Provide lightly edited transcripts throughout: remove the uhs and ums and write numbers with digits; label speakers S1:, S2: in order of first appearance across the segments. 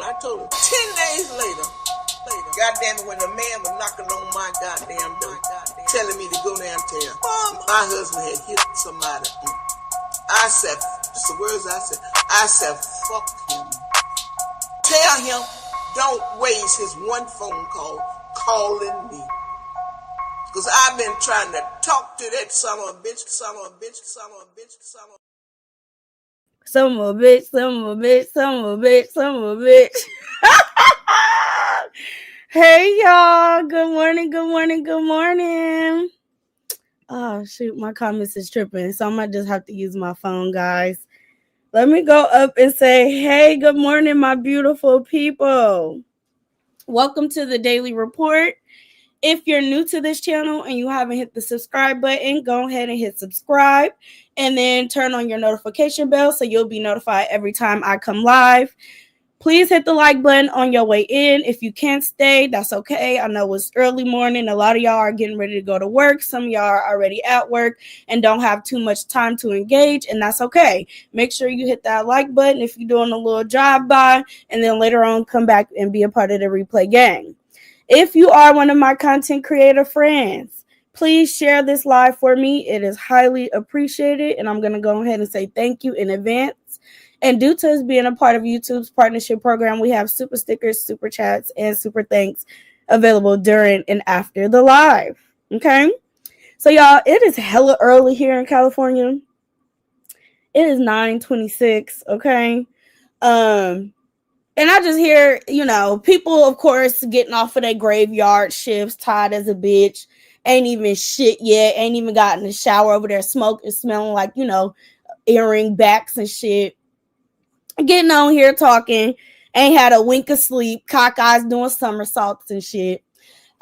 S1: But I told him 10 days later, goddamn it, when the man was knocking on my goddamn door, telling me to go down and tell my husband had hit somebody. I said, just the words I said, fuck him. Tell him, don't waste his one phone call calling me. Because I've been trying to talk to that son of a bitch.
S2: Hey y'all, good morning. Oh shoot, my comments is tripping, so I might just have to use my phone, guys. Let me go up and say, hey, good morning, my beautiful people. Welcome to the Daily Report. If you're new to this channel and you haven't hit the subscribe button, go ahead and hit subscribe and then turn on your notification bell so you'll be notified every time I come live. Please hit the like button on your way in. If you can't stay, that's okay. I know it's early morning. A lot of y'all are getting ready to go to work. Some of y'all are already at work and don't have too much time to engage, and that's okay. Make sure you hit that like button if you're doing a little drive-by, and then later on come back and be a part of the replay gang. If you are one of my content creator friends, please share this live for me. It is highly appreciated, and I'm going to go ahead and say thank you in advance. And due to us being a part of YouTube's partnership program, we have super stickers, super chats, and super thanks available during and after the live. Okay? So, y'all, it is hella early here in California. It is 9:26, okay? And I just hear, people, of course, getting off of their graveyard shifts, tired as a bitch, ain't even shit yet, ain't even gotten a shower over there, smoking, smelling like, earring backs and shit. Getting on here talking, ain't had a wink of sleep, cock eyes doing somersaults and shit.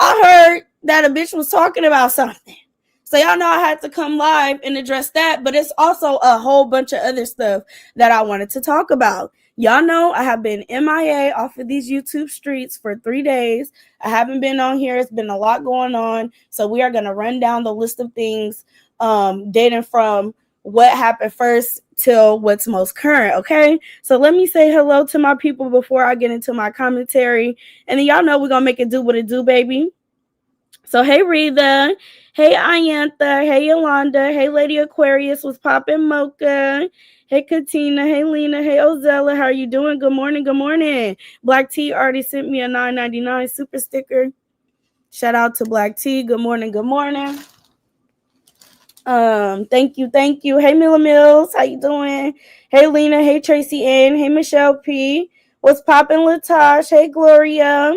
S2: I heard that a bitch was talking about something. So y'all know I had to come live and address that, but it's also a whole bunch of other stuff that I wanted to talk about. Y'all know I have been MIA off of these YouTube streets for 3 days. I haven't been on here. It's been a lot going on. So we are going to run down the list of things dating from what happened first till what's most current, okay? So let me say hello to my people before I get into my commentary. And then y'all know we're going to make it do what it do, baby. So hey Rita, hey Ayantha, hey Yolanda, hey Lady Aquarius was popping Mocha, hey Katina, hey Lena, hey Ozella, how are you doing? Good morning. Black T already sent me a $9.99 super sticker. Shout out to Black T. Good morning. Thank you. Hey Mila Mills, how you doing? Hey Lena, hey Tracy Ann, hey Michelle P. What's poppin' Latosh? Hey Gloria.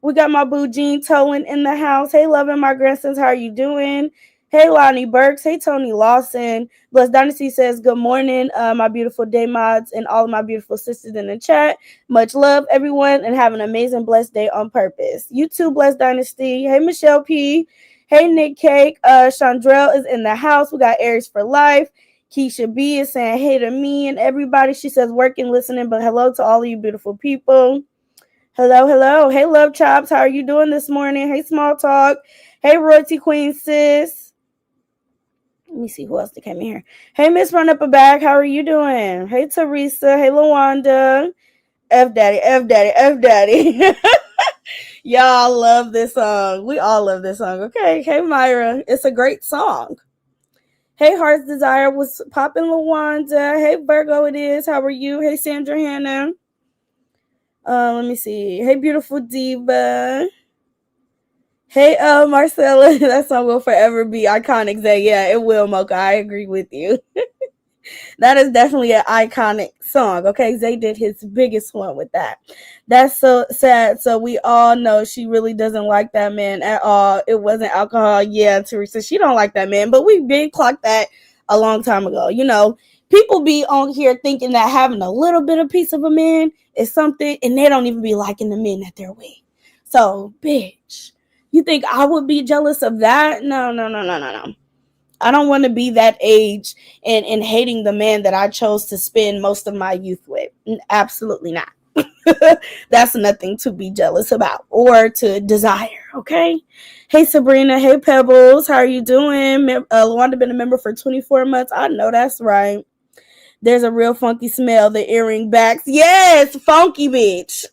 S2: We got my boo Jean Tolan in the house. Hey, loving my grandsons. How are you doing? Hey, Lonnie Burks. Hey, Tony Lawson. Blessed Dynasty says, good morning, my beautiful day mods and all of my beautiful sisters in the chat. Much love, everyone, and have an amazing, blessed day on purpose. You too, Blessed Dynasty. Hey, Michelle P. Hey, Nick Cake. Chandrell is in the house. We got Aries for Life. Keisha B is saying hey to me and everybody. She says working, listening, but hello to all of you beautiful people. Hello. Hey, Love Chops. How are you doing this morning? Hey, Small Talk. Hey, Royalty Queen, sis. Let me see who else that came in here. Hey, Miss Run Up a Bag. How are you doing? Hey, Teresa. Hey, Lawanda. F Daddy. Y'all love this song. We all love this song. Okay. Hey, Myra. It's a great song. Hey, Heart's Desire was popping Lawanda. Hey, Virgo it is. How are you? Hey, Sandra Hannah. Let me see. Hey, beautiful diva. Hey, Marcella. That song will forever be iconic. Zay, yeah, it will, Mocha. I agree with you. That is definitely an iconic song. Okay, Zay did his biggest one with that. That's so sad. So we all know she really doesn't like that man at all. It wasn't alcohol. Yeah, Teresa, she don't like that man. But we been clocked that a long time ago. People be on here thinking that having a little bit of piece of a man is something, and they don't even be liking the men that they're with. So, bitch, you think I would be jealous of that? No. I don't want to be that age and hating the man that I chose to spend most of my youth with. Absolutely not. That's nothing to be jealous about or to desire, okay? Hey, Sabrina. Hey, Pebbles. How are you doing? Lawanda been a member for 24 months. I know that's right. There's a real funky smell. The earring backs. Yes, funky bitch.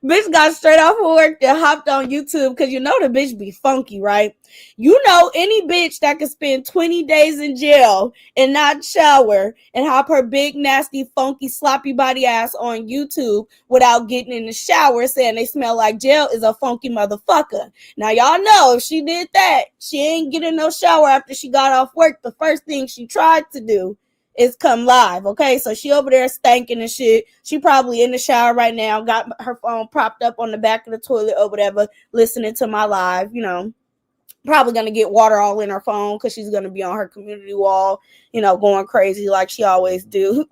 S2: Bitch got straight off of work and hopped on YouTube because you know the bitch be funky, right? You know any bitch that could spend 20 days in jail and not shower and hop her big, nasty, funky, sloppy body ass on YouTube without getting in the shower saying they smell like jail is a funky motherfucker. Now, y'all know if she did that, she ain't getting no shower after she got off work. The first thing she tried to do is come live, okay? So she over there stanking and shit. She probably in the shower right now, got her phone propped up on the back of the toilet or whatever, listening to my live, you know. Probably gonna get water all in her phone because she's gonna be on her community wall, you know, going crazy like she always do.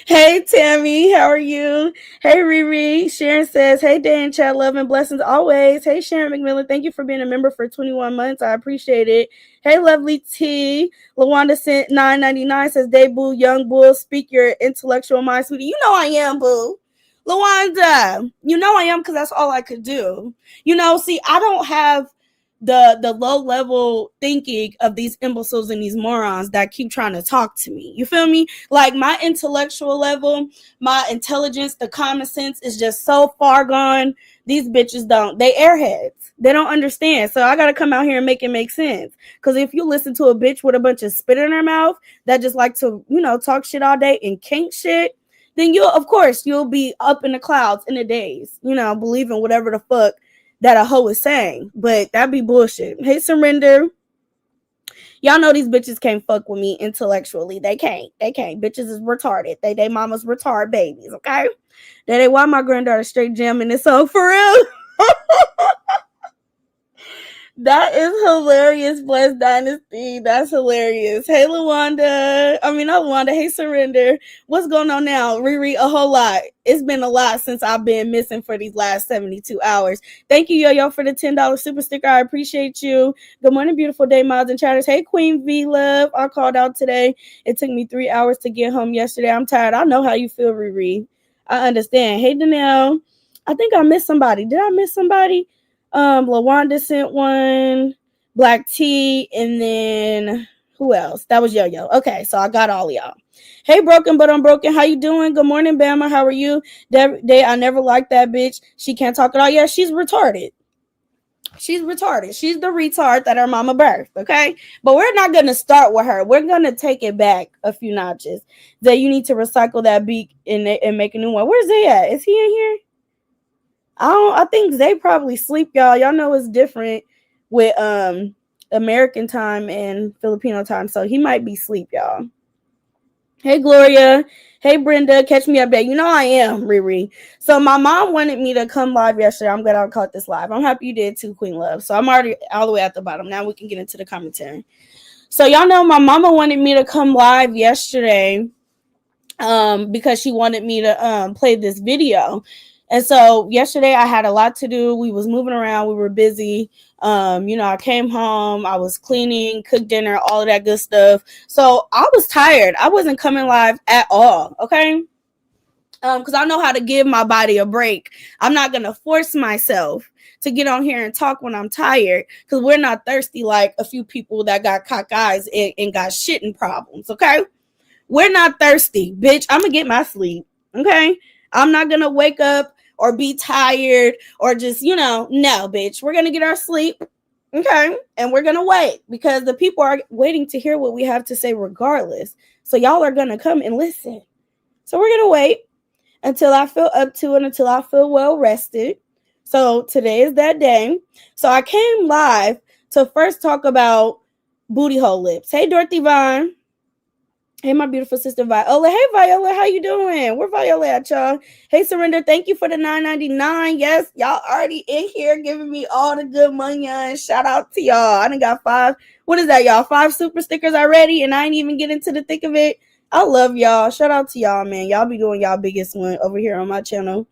S2: Hey Tammy, how are you? Hey Riri, Sharon says, hey Dan, chat, love and blessings always. Hey Sharon McMillan, thank you for being a member for 21 months. I appreciate it. Hey Lovely T, LaWanda sent $9.99 says, Day Boo, Young Bull, speak your intellectual mind, sweetie. You know I am, boo. LaWanda, you know I am because that's all I could do. You know, see, I don't have the low level thinking of these imbeciles and these morons that keep trying to talk to me. You feel me? Like my intellectual level, my intelligence, the common sense is just so far gone. These bitches don't. They airheads. They don't understand. So I gotta come out here and make it make sense. Because if you listen to a bitch with a bunch of spit in her mouth that just like to, you know, talk shit all day and kink shit, then you'll be up in the clouds in a daze, you know, believing whatever the fuck that a hoe is saying. But that'd be bullshit. Hey, Surrender. Y'all know these bitches can't fuck with me intellectually. They can't. Bitches is retarded. They mama's retarded babies, okay? They why my granddaughter straight jamming this song for real. That is hilarious, Blessed Dynasty. That's hilarious. Hey, LaWanda. I mean, not LaWanda. Hey, Surrender. What's going on now? Riri, a whole lot. It's been a lot since I've been missing for these last 72 hours. Thank you, Yo-Yo, for the $10 super sticker. I appreciate you. Good morning, beautiful day, mods and chatters. Hey, Queen V Love. I called out today. It took me 3 hours to get home yesterday. I'm tired. I know how you feel, Riri. I understand. Hey, Danelle. I think I missed somebody. Did I miss somebody? LaWanda sent one, Black T, and then who else? That was Yo-Yo. Okay, so I got all of y'all. Hey, Broken But Unbroken, how you doing? Good morning, Bama. How are you? Day, I never liked that bitch. She can't talk at all. Yeah, she's retarded. She's retarded. She's the retard that her mama birthed, okay? But we're not going to start with her. We're going to take it back a few notches. That you need to recycle that beat and make a new one. Where's Zay at? Is he in here? I think they probably sleep, y'all. Y'all know it's different with American time and Filipino time, so he might be asleep, y'all. Hey, Gloria. Hey, Brenda. Catch me up there. You know I am, Riri. So my mom wanted me to come live yesterday. I'm glad I caught this live. I'm happy you did too, Queen Love. So I'm already all the way at the bottom. Now we can get into the commentary. So y'all know my mama wanted me to come live yesterday because she wanted me to play this video. And so yesterday I had a lot to do. We was moving around. We were busy. You know, I came home. I was cleaning, cooked dinner, all of that good stuff. So I was tired. I wasn't coming live at all. Okay. Because I know how to give my body a break. I'm not going to force myself to get on here and talk when I'm tired because we're not thirsty like a few people that got cock eyes and got shitting problems. Okay. We're not thirsty, bitch. I'm going to get my sleep. Okay. I'm not going to wake up or be tired or just, you know, no, bitch. We're going to get our sleep. Okay. And we're going to wait because the people are waiting to hear what we have to say regardless. So y'all are going to come and listen. So we're going to wait until I feel up to it, until I feel well rested. So today is that day. So I came live to first talk about booty hole lips. Hey, Dorothy Vaughn. Hey, my beautiful sister Viola. Hey, Viola, how you doing? Where Viola at, y'all? Hey, Surrender, thank you for the $9.99. Yes, y'all already in here giving me all the good money. And shout out to y'all. I done got 5. What is that, y'all? 5 super stickers already, and I ain't even getting to the thick of it. I love y'all. Shout out to y'all, man. Y'all be doing y'all biggest one over here on my channel.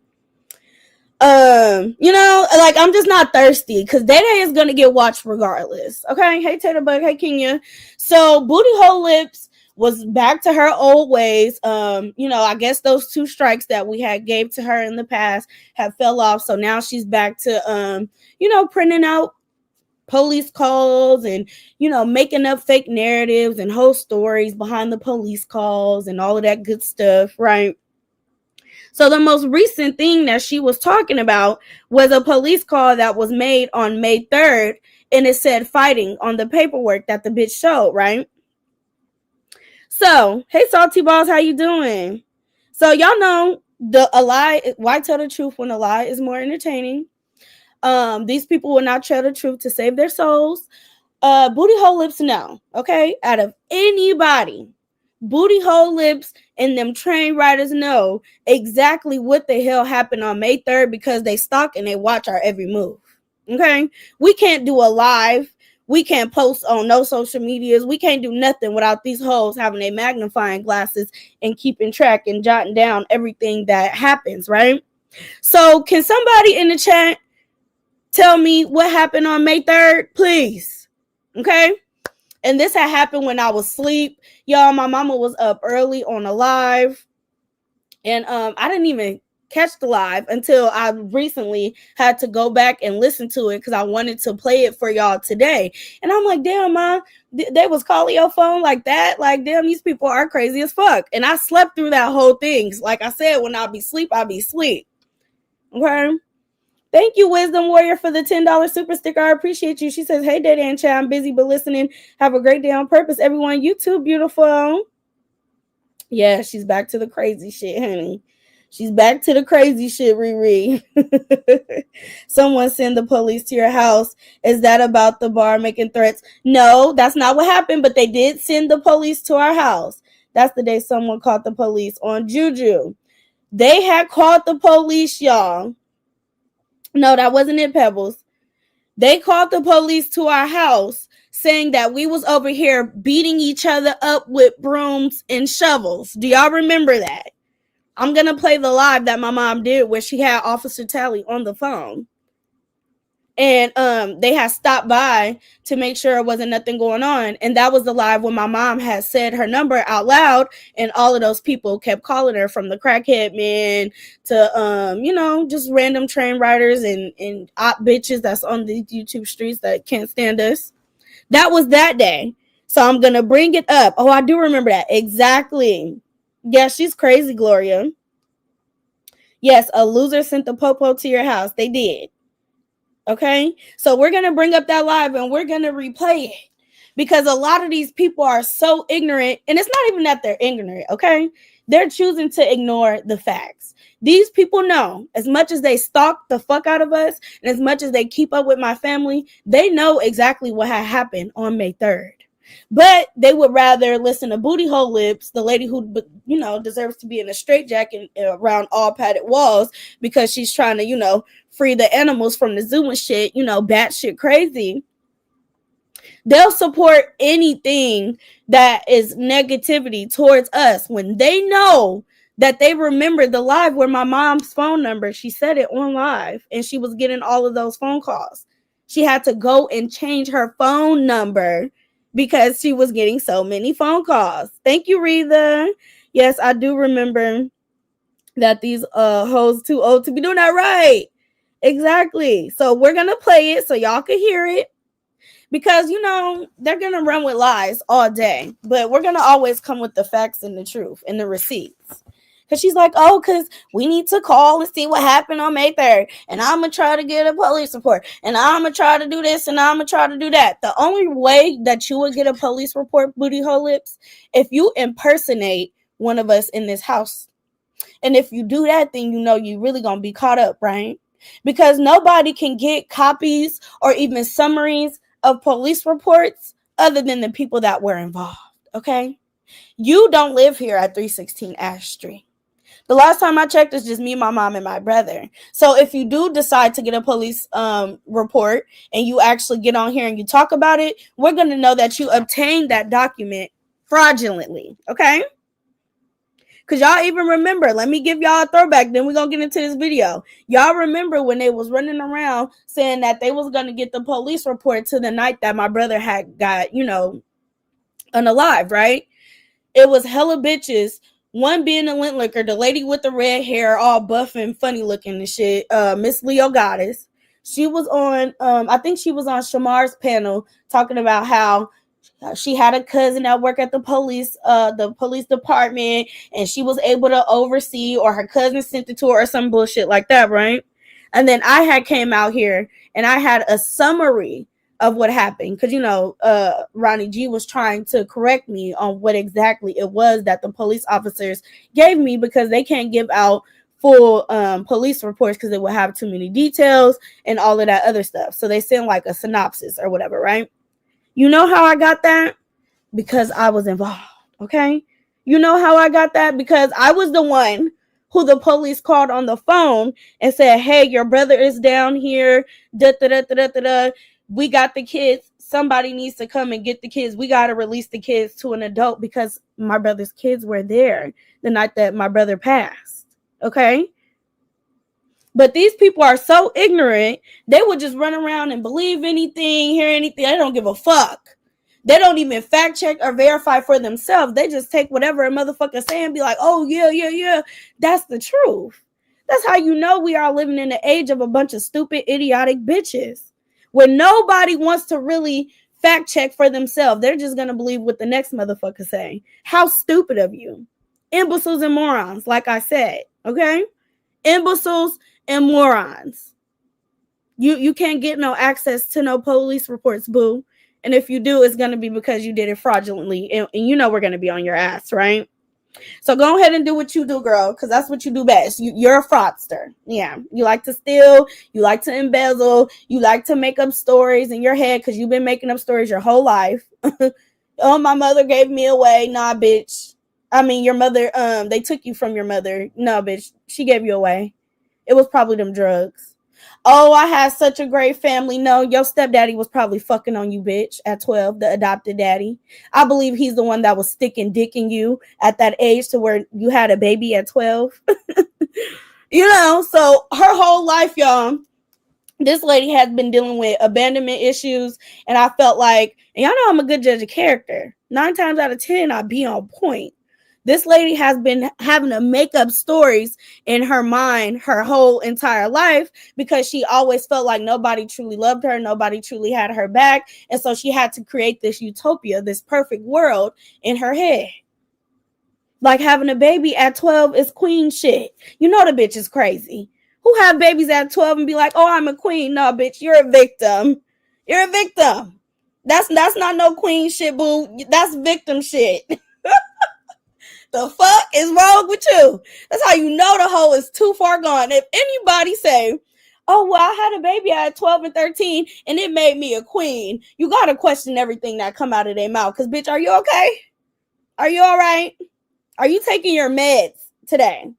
S2: You know, like I'm just not thirsty because Day Day is gonna get watched regardless. Okay. Hey, Tater Bug. Hey, Kenya. So booty hole lips was back to her old ways. You know, I guess those 2 strikes that we had gave to her in the past have fell off. So now she's back to you know, printing out police calls and, making up fake narratives and whole stories behind the police calls and all of that good stuff, right? So the most recent thing that she was talking about was a police call that was made on May 3rd, and it said fighting on the paperwork that the bitch showed, right? So, hey Salty Balls, how you doing? So y'all know why tell the truth when a lie is more entertaining? These people will not tell the truth to save their souls. Booty hole lips, no. Okay, out of anybody, booty hole lips and them train riders know exactly what the hell happened on May 3rd because they stalk and they watch our every move. Okay, we can't do a live. We can't post on no social medias. We can't do nothing without these hoes having their magnifying glasses and keeping track and jotting down everything that happens, right? So, can somebody in the chat tell me what happened on May 3rd, please? Okay. And this had happened when I was asleep. Y'all, my mama was up early on a live. And I didn't even catch the live until I recently had to go back and listen to it because I wanted to play it for y'all today. And I'm like, damn, ma, they was calling your phone like that? Like, damn, these people are crazy as fuck. And I slept through that whole thing. Like I said, when I'll be asleep, I'll be asleep. Okay. Thank you, Wisdom Warrior, for the $10 super sticker. I appreciate you. She says, hey, Daddy and Chad, I'm busy but listening. Have a great day on purpose. Everyone, you too, beautiful. Yeah, she's back to the crazy shit, honey. She's back to the crazy shit, Riri. Someone send the police to your house. Is that about the bar making threats? No, that's not what happened, but they did send the police to our house. That's the day someone called the police on Juju. They had called the police, y'all. No, that wasn't it, Pebbles. They called the police to our house saying that we was over here beating each other up with brooms and shovels. Do y'all remember that? I'm going to play the live that my mom did where she had Officer Tally on the phone. And they had stopped by to make sure there wasn't nothing going on. And that was the live when my mom had said her number out loud. And all of those people kept calling her, from the crackhead man to, just random train riders and op bitches that's on the YouTube streets that can't stand us. That was that day. So I'm going to bring it up. Oh, I do remember that. Exactly. Yeah, she's crazy, Gloria. Yes, a loser sent the popo to your house. They did. Okay, so we're going to bring up that live and we're going to replay it because a lot of these people are so ignorant, and it's not even that they're ignorant. Okay, they're choosing to ignore the facts. These people know, as much as they stalk the fuck out of us and as much as they keep up with my family, they know exactly what had happened on May 3rd. But they would rather listen to Booty Hole Lips, the lady who, deserves to be in a straitjacket around all padded walls because she's trying to, free the animals from the zoo and shit, batshit crazy. They'll support anything that is negativity towards us when they know that they remember the live where my mom's phone number, she said it on live, and she was getting all of those phone calls. She had to go and change her phone number because she was getting so many phone calls. Thank you, Rita. Yes, I do remember that these hoes too old to be doing that, right. Exactly. So we're going to play it so y'all can hear it because, they're going to run with lies all day, but we're going to always come with the facts and the truth and the receipts. Because she's like, oh, because we need to call and see what happened on May 3rd. And I'm going to try to get a police report. And I'm going to try to do this and I'm going to try to do that. The only way that you would get a police report, Booty Hole Lips, if you impersonate one of us in this house. And if you do that, then you really going to be caught up, right? Because nobody can get copies or even summaries of police reports other than the people that were involved, okay? You don't live here at 316 Ash Street. The last time I checked, it's just me, my mom, and my brother. So if you do decide to get a police report and you actually get on here and you talk about it, we're going to know that you obtained that document fraudulently, okay? Because y'all even remember, let me give y'all a throwback, then we're going to get into this video. Y'all remember when they was running around saying that they was going to get the police report to the night that my brother had got, unalive, right? It was hella bitches. One being the lint liquor, the lady with the red hair, all buff and funny looking and shit, Miss Leo Goddess. She was on, I think she was on Shamar's panel talking about how she had a cousin that worked at the police department, and she was able to oversee, or her cousin sent it to her or some bullshit like that, right? And then I had came out here and I had a summary of what happened, because Ronnie G was trying to correct me on what exactly it was that the police officers gave me, because they can't give out full police reports because it would have too many details and all of that other stuff. So they send like a synopsis or whatever, right? You know how I got that? Because I was involved, okay? You know how I got that? Because I was the one who the police called on the phone and said, hey, your brother is down here, da da da da da da. We got the kids. Somebody needs to come and get the kids. We got to release the kids to an adult, because my brother's kids were there the night that my brother passed, okay? But these people are so ignorant, they would just run around and believe anything, hear anything. They don't give a fuck. They don't even fact check or verify for themselves. They just take whatever a motherfucker say and be like, oh, yeah. That's the truth. That's how you know we are living in the age of a bunch of stupid, idiotic bitches, where nobody wants to really fact check for themselves. They're just going to believe what the next motherfucker say. How stupid of you. Imbeciles and morons, like I said, okay? Imbeciles and morons. You can't get no access to no police reports, boo. And if you do, it's going to be because you did it fraudulently. And you know we're going to be on your ass, right? So go ahead and do what you do, girl, because that's what you do best. You're a fraudster. Yeah. You like to steal. You like to embezzle. You like to make up stories in your head, because you've been making up stories your whole life. Oh, my mother gave me away. Nah, bitch. I mean, your mother, they took you from your mother. No, bitch. She gave you away. It was probably them drugs. Oh, I had such a great family. No, your stepdaddy was probably fucking on you, bitch, at 12, the adopted daddy. I believe he's the one that was sticking dick in you at that age to where you had a baby at 12. So her whole life, y'all, this lady has been dealing with abandonment issues. And I felt like, and y'all know I'm a good judge of character. 9 times out of 10, I be on point. This lady has been having to make up stories in her mind her whole entire life, because she always felt like nobody truly loved her. Nobody truly had her back. And so she had to create this utopia, this perfect world in her head. Like having a baby at 12 is queen shit. You know the bitch is crazy. Who have babies at 12 and be like, oh, I'm a queen? No, bitch, you're a victim. You're a victim. That's not no queen shit, boo. That's victim shit. The fuck is wrong with you? That's how you know the hoe is too far gone. If anybody say, oh, well, I had a baby at 12 and 13 and it made me a queen, you got to question everything that come out of their mouth. Because, bitch, are you okay? Are you all right? Are you taking your meds today?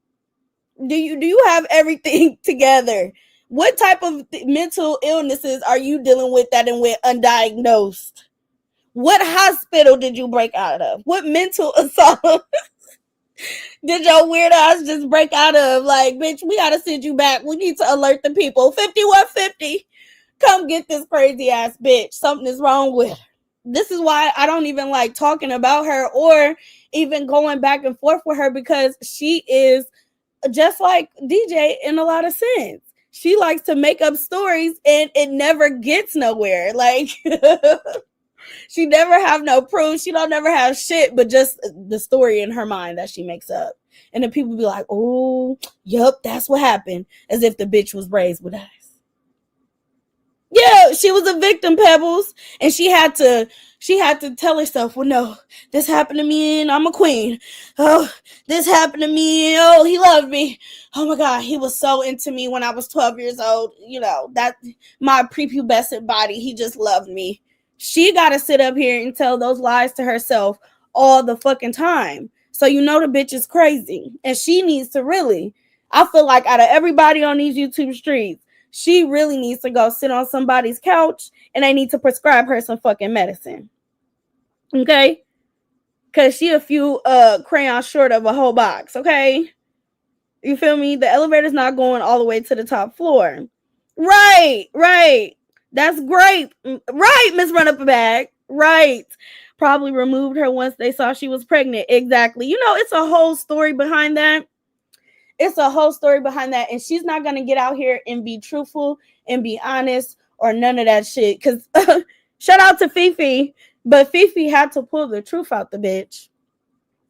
S2: Do you have everything together? What type of mental illnesses are you dealing with that and went undiagnosed? What hospital did you break out of? What mental assault did your weird ass just break out of? Like, bitch, we gotta send you back. We need to alert the people. 5150. Come get this crazy ass bitch. Something is wrong with her. This is why I don't even like talking about her or even going back and forth with her, because she is just like DJ in a lot of sense. She likes to make up stories and it never gets nowhere. Like, she never have no proof. She don't never have shit, but just the story in her mind that she makes up. And then people be like, oh, yep, that's what happened. As if the bitch was raised with us. Yeah, she was a victim, Pebbles. And she had to tell herself, well, no, this happened to me and I'm a queen. Oh, this happened to me. Oh, he loved me. Oh my God, he was so into me when I was 12 years old. You know, that my prepubescent body, he just loved me. She got to sit up here and tell those lies to herself all the fucking time. So you know the bitch is crazy. And she needs to really, I feel like out of everybody on these YouTube streets, she really needs to go sit on somebody's couch and they need to prescribe her some fucking medicine. Okay? Because she a few crayons short of a whole box. Okay? You feel me? The elevator's not going all the way to the top floor. Right. That's great. Right, Miss Run Up a Bag. Right. Probably removed her once they saw she was pregnant. Exactly. You know, it's a whole story behind that. It's a whole story behind that. And she's not going to get out here and be truthful and be honest or none of that shit. Because shout out to Fifi. But Fifi had to pull the truth out the bitch.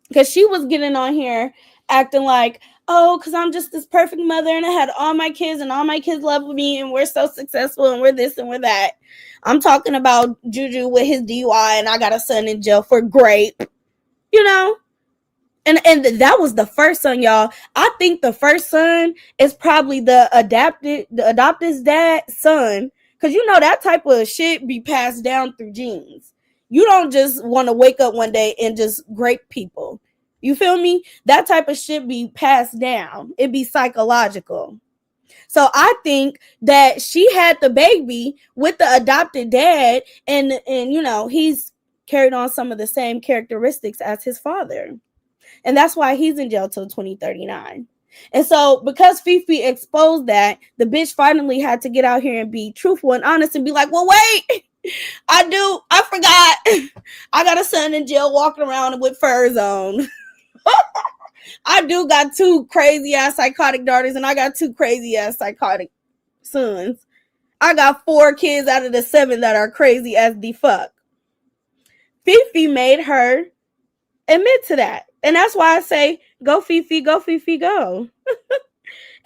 S2: Because she was getting on here acting like, oh, because I'm just this perfect mother and I had all my kids and all my kids love me and we're so successful and we're this and we're that. I'm talking about Juju with his DUI and I got a son in jail for grape. You know? And that was the first son, y'all. I think the first son is probably the adopted dad's son. Because you know that type of shit be passed down through genes. You don't just want to wake up one day and just grape people. You feel me? That type of shit be passed down. It be psychological. So I think that she had the baby with the adopted dad and you know, he's carried on some of the same characteristics as his father. And that's why he's in jail till 2039. And so because Fifi exposed that, the bitch finally had to get out here and be truthful and honest and be like, well, wait, I forgot. I got a son in jail walking around with furs on. I do got 2 crazy ass psychotic daughters and I got 2 crazy ass psychotic sons. I got 4 kids out of the 7 that are crazy as the fuck. Fifi made her admit to that. And that's why I say, go Fifi, go Fifi, go.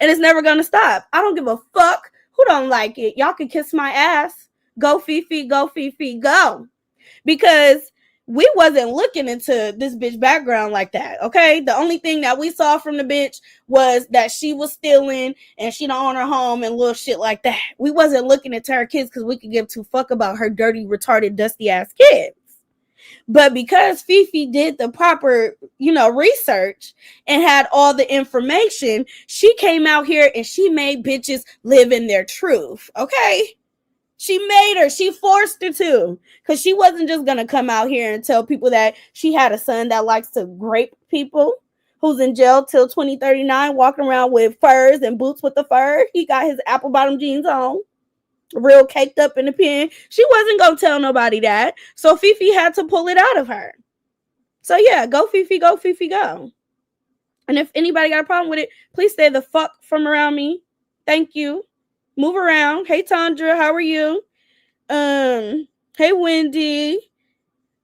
S2: And it's never going to stop. I don't give a fuck who don't like it. Y'all can kiss my ass. Go Fifi, go Fifi, go. Because we wasn't looking into this bitch background like that, okay? The only thing that we saw from the bitch was that she was stealing and she don't own her home and little shit like that. We wasn't looking into her kids because we could give 2 fuck about her dirty, retarded, dusty ass kids. But because Fifi did the proper, you know, research and had all the information, she came out here and she made bitches live in their truth, okay? She forced her to, because she wasn't just going to come out here and tell people that she had a son that likes to grape people, who's in jail till 2039, walking around with furs and boots with the fur. He got his apple bottom jeans on, real caked up in the pen. She wasn't going to tell nobody that. So Fifi had to pull it out of her. So yeah, go Fifi, go Fifi, go. And if anybody got a problem with it, please stay the fuck from around me. Thank you. Move around. Hey Tandra, how are you? Hey Wendy,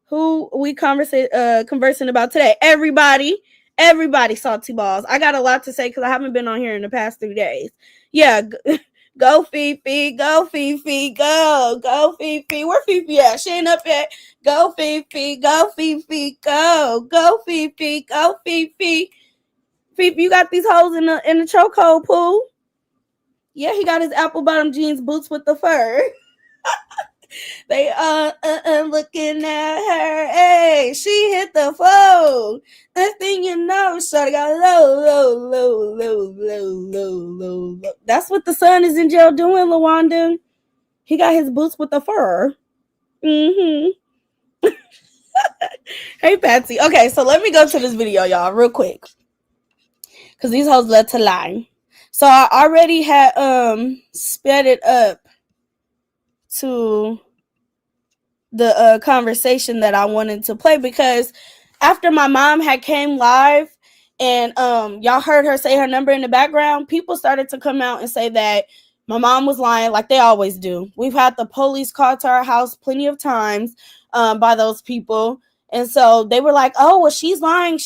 S2: who we conversing about today? Everybody, salty balls. I got a lot to say because I haven't been on here in the past 3 days. Yeah, go Fifi, go Fifi, go Fifi. Where Fifi at? She ain't up yet. Go Fifi, go Fifi, go Fifi, go Fifi. Fifi, you got these hoes in the chokehold pool. Yeah, he got his apple bottom jeans, boots with the fur. They looking at her. Hey, she hit the phone. Next thing you know, shawty got low. That's what the son is in jail doing, LaWanda. He got his boots with the fur. Mm-hmm. Hey, Patsy. Okay, so let me go to this video, y'all, real quick. Because these hoes love to lie. So I already had sped it up to the conversation that I wanted to play, because after my mom had came live and y'all heard her say her number in the background, people started to come out and say that my mom was lying, like they always do. We've had the police called to our house plenty of times by those people. And so they were like, oh, well, she's lying.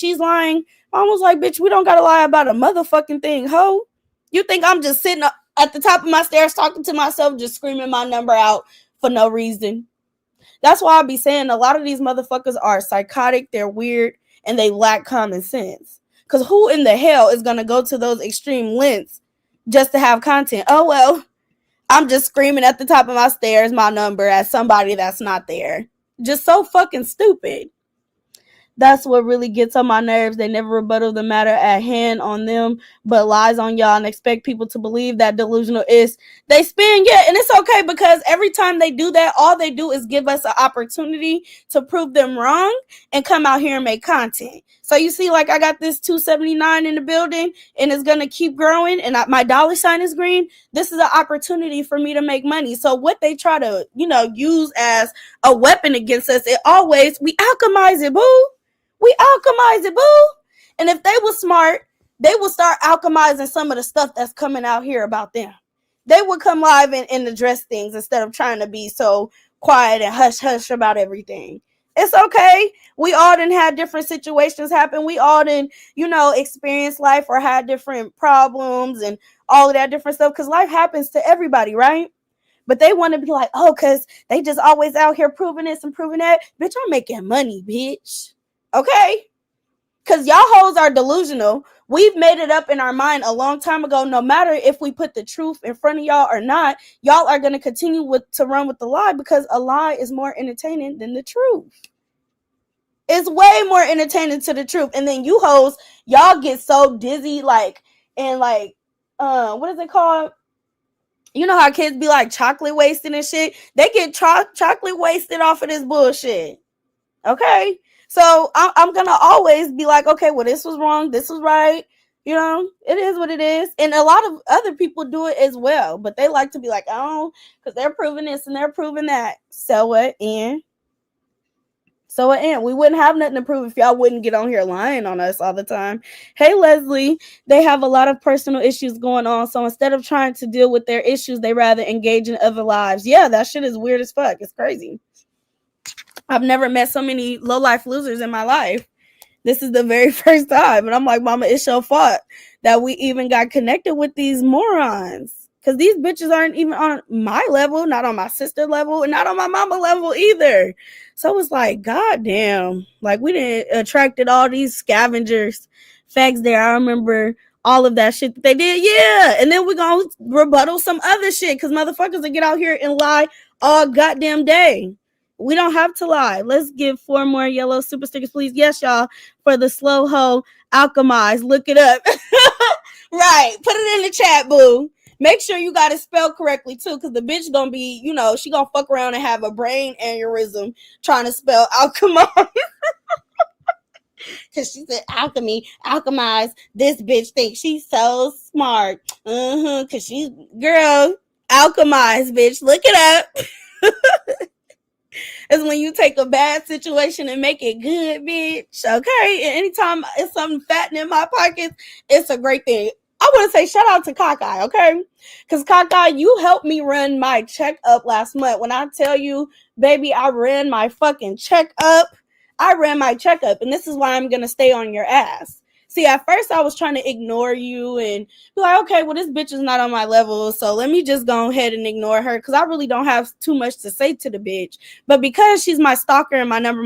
S2: Mom was like, bitch, we don't gotta lie about a motherfucking thing, ho. You think I'm just sitting at the top of my stairs talking to myself, just screaming my number out for no reason? That's why I be saying a lot of these motherfuckers are psychotic, they're weird, and they lack common sense. Because who in the hell is going to go to those extreme lengths just to have content? Oh, well, I'm just screaming at the top of my stairs my number at somebody that's not there. Just so fucking stupid. That's what really gets on my nerves. They never rebuttal the matter at hand on them, but lies on y'all and expect people to believe that delusional is. They spin, yeah, and it's okay, because every time they do that, all they do is give us an opportunity to prove them wrong and come out here and make content. So you see, like, I got this 279 in the building, and it's going to keep growing, and my dollar sign is green. This is an opportunity for me to make money. So what they try to, use as a weapon against us, we alchemize it, boo. We alchemize it, boo. And if they were smart, they will start alchemizing some of the stuff that's coming out here about them. They would come live and address things instead of trying to be so quiet and hush hush about everything. It's okay. We all done had different situations happen. We all done, experience life or had different problems and all of that different stuff, because life happens to everybody, right? But they want to be like, oh, because they just always out here proving this and proving that. Bitch, I'm making money, bitch. Okay? Because y'all hoes are delusional. We've made it up in our mind a long time ago. No matter if we put the truth in front of y'all or not, y'all are going to continue to run with the lie, because a lie is more entertaining than the truth. It's way more entertaining to the truth. And then you hoes, y'all get so dizzy, what is it called? You know how kids be like chocolate wasted and shit? They get chocolate wasted off of this bullshit. Okay? So I'm going to always be like, okay, well, this was wrong. This was right. It is what it is. And a lot of other people do it as well. But they like to be like, oh, because they're proving this and they're proving that. So what? We wouldn't have nothing to prove if y'all wouldn't get on here lying on us all the time. Hey, Leslie, they have a lot of personal issues going on. So instead of trying to deal with their issues, they rather engage in other lives. Yeah, that shit is weird as fuck. It's crazy. I've never met so many low-life losers in my life. This is the very first time. And I'm like, mama, it's your fault that we even got connected with these morons. Because these bitches aren't even on my level, not on my sister level, and not on my mama level either. So it's like, goddamn. Like, we didn't attracted all these scavengers. Facts there. I remember all of that shit that they did. Yeah. And then we're going to rebuttal some other shit, because motherfuckers will get out here and lie all goddamn day. We don't have to lie. Let's give 4 more yellow super stickers, please. Yes, y'all. For the slow ho alchemize. Look it up. Right. Put it in the chat, boo. Make sure you got it spelled correctly, too, because the bitch gonna be, she gonna fuck around and have a brain aneurysm trying to spell alchemize. Because she said alchemize. This bitch thinks she's so smart. Because she's, girl, alchemize, bitch. Look it up. Is when you take a bad situation and make it good, bitch. Okay? And anytime it's something fattening in my pockets, it's a great thing. I want to say shout out to Cockeye, okay? Because Cockeye, you helped me run my checkup last month. When I tell you, baby, I ran my fucking checkup. I ran my checkup, and this is why I'm going to stay on your ass. See, at first I was trying to ignore you and be like, okay, well, this bitch is not on my level, so let me just go ahead and ignore her, because I really don't have too much to say to the bitch. But because she's my stalker and my number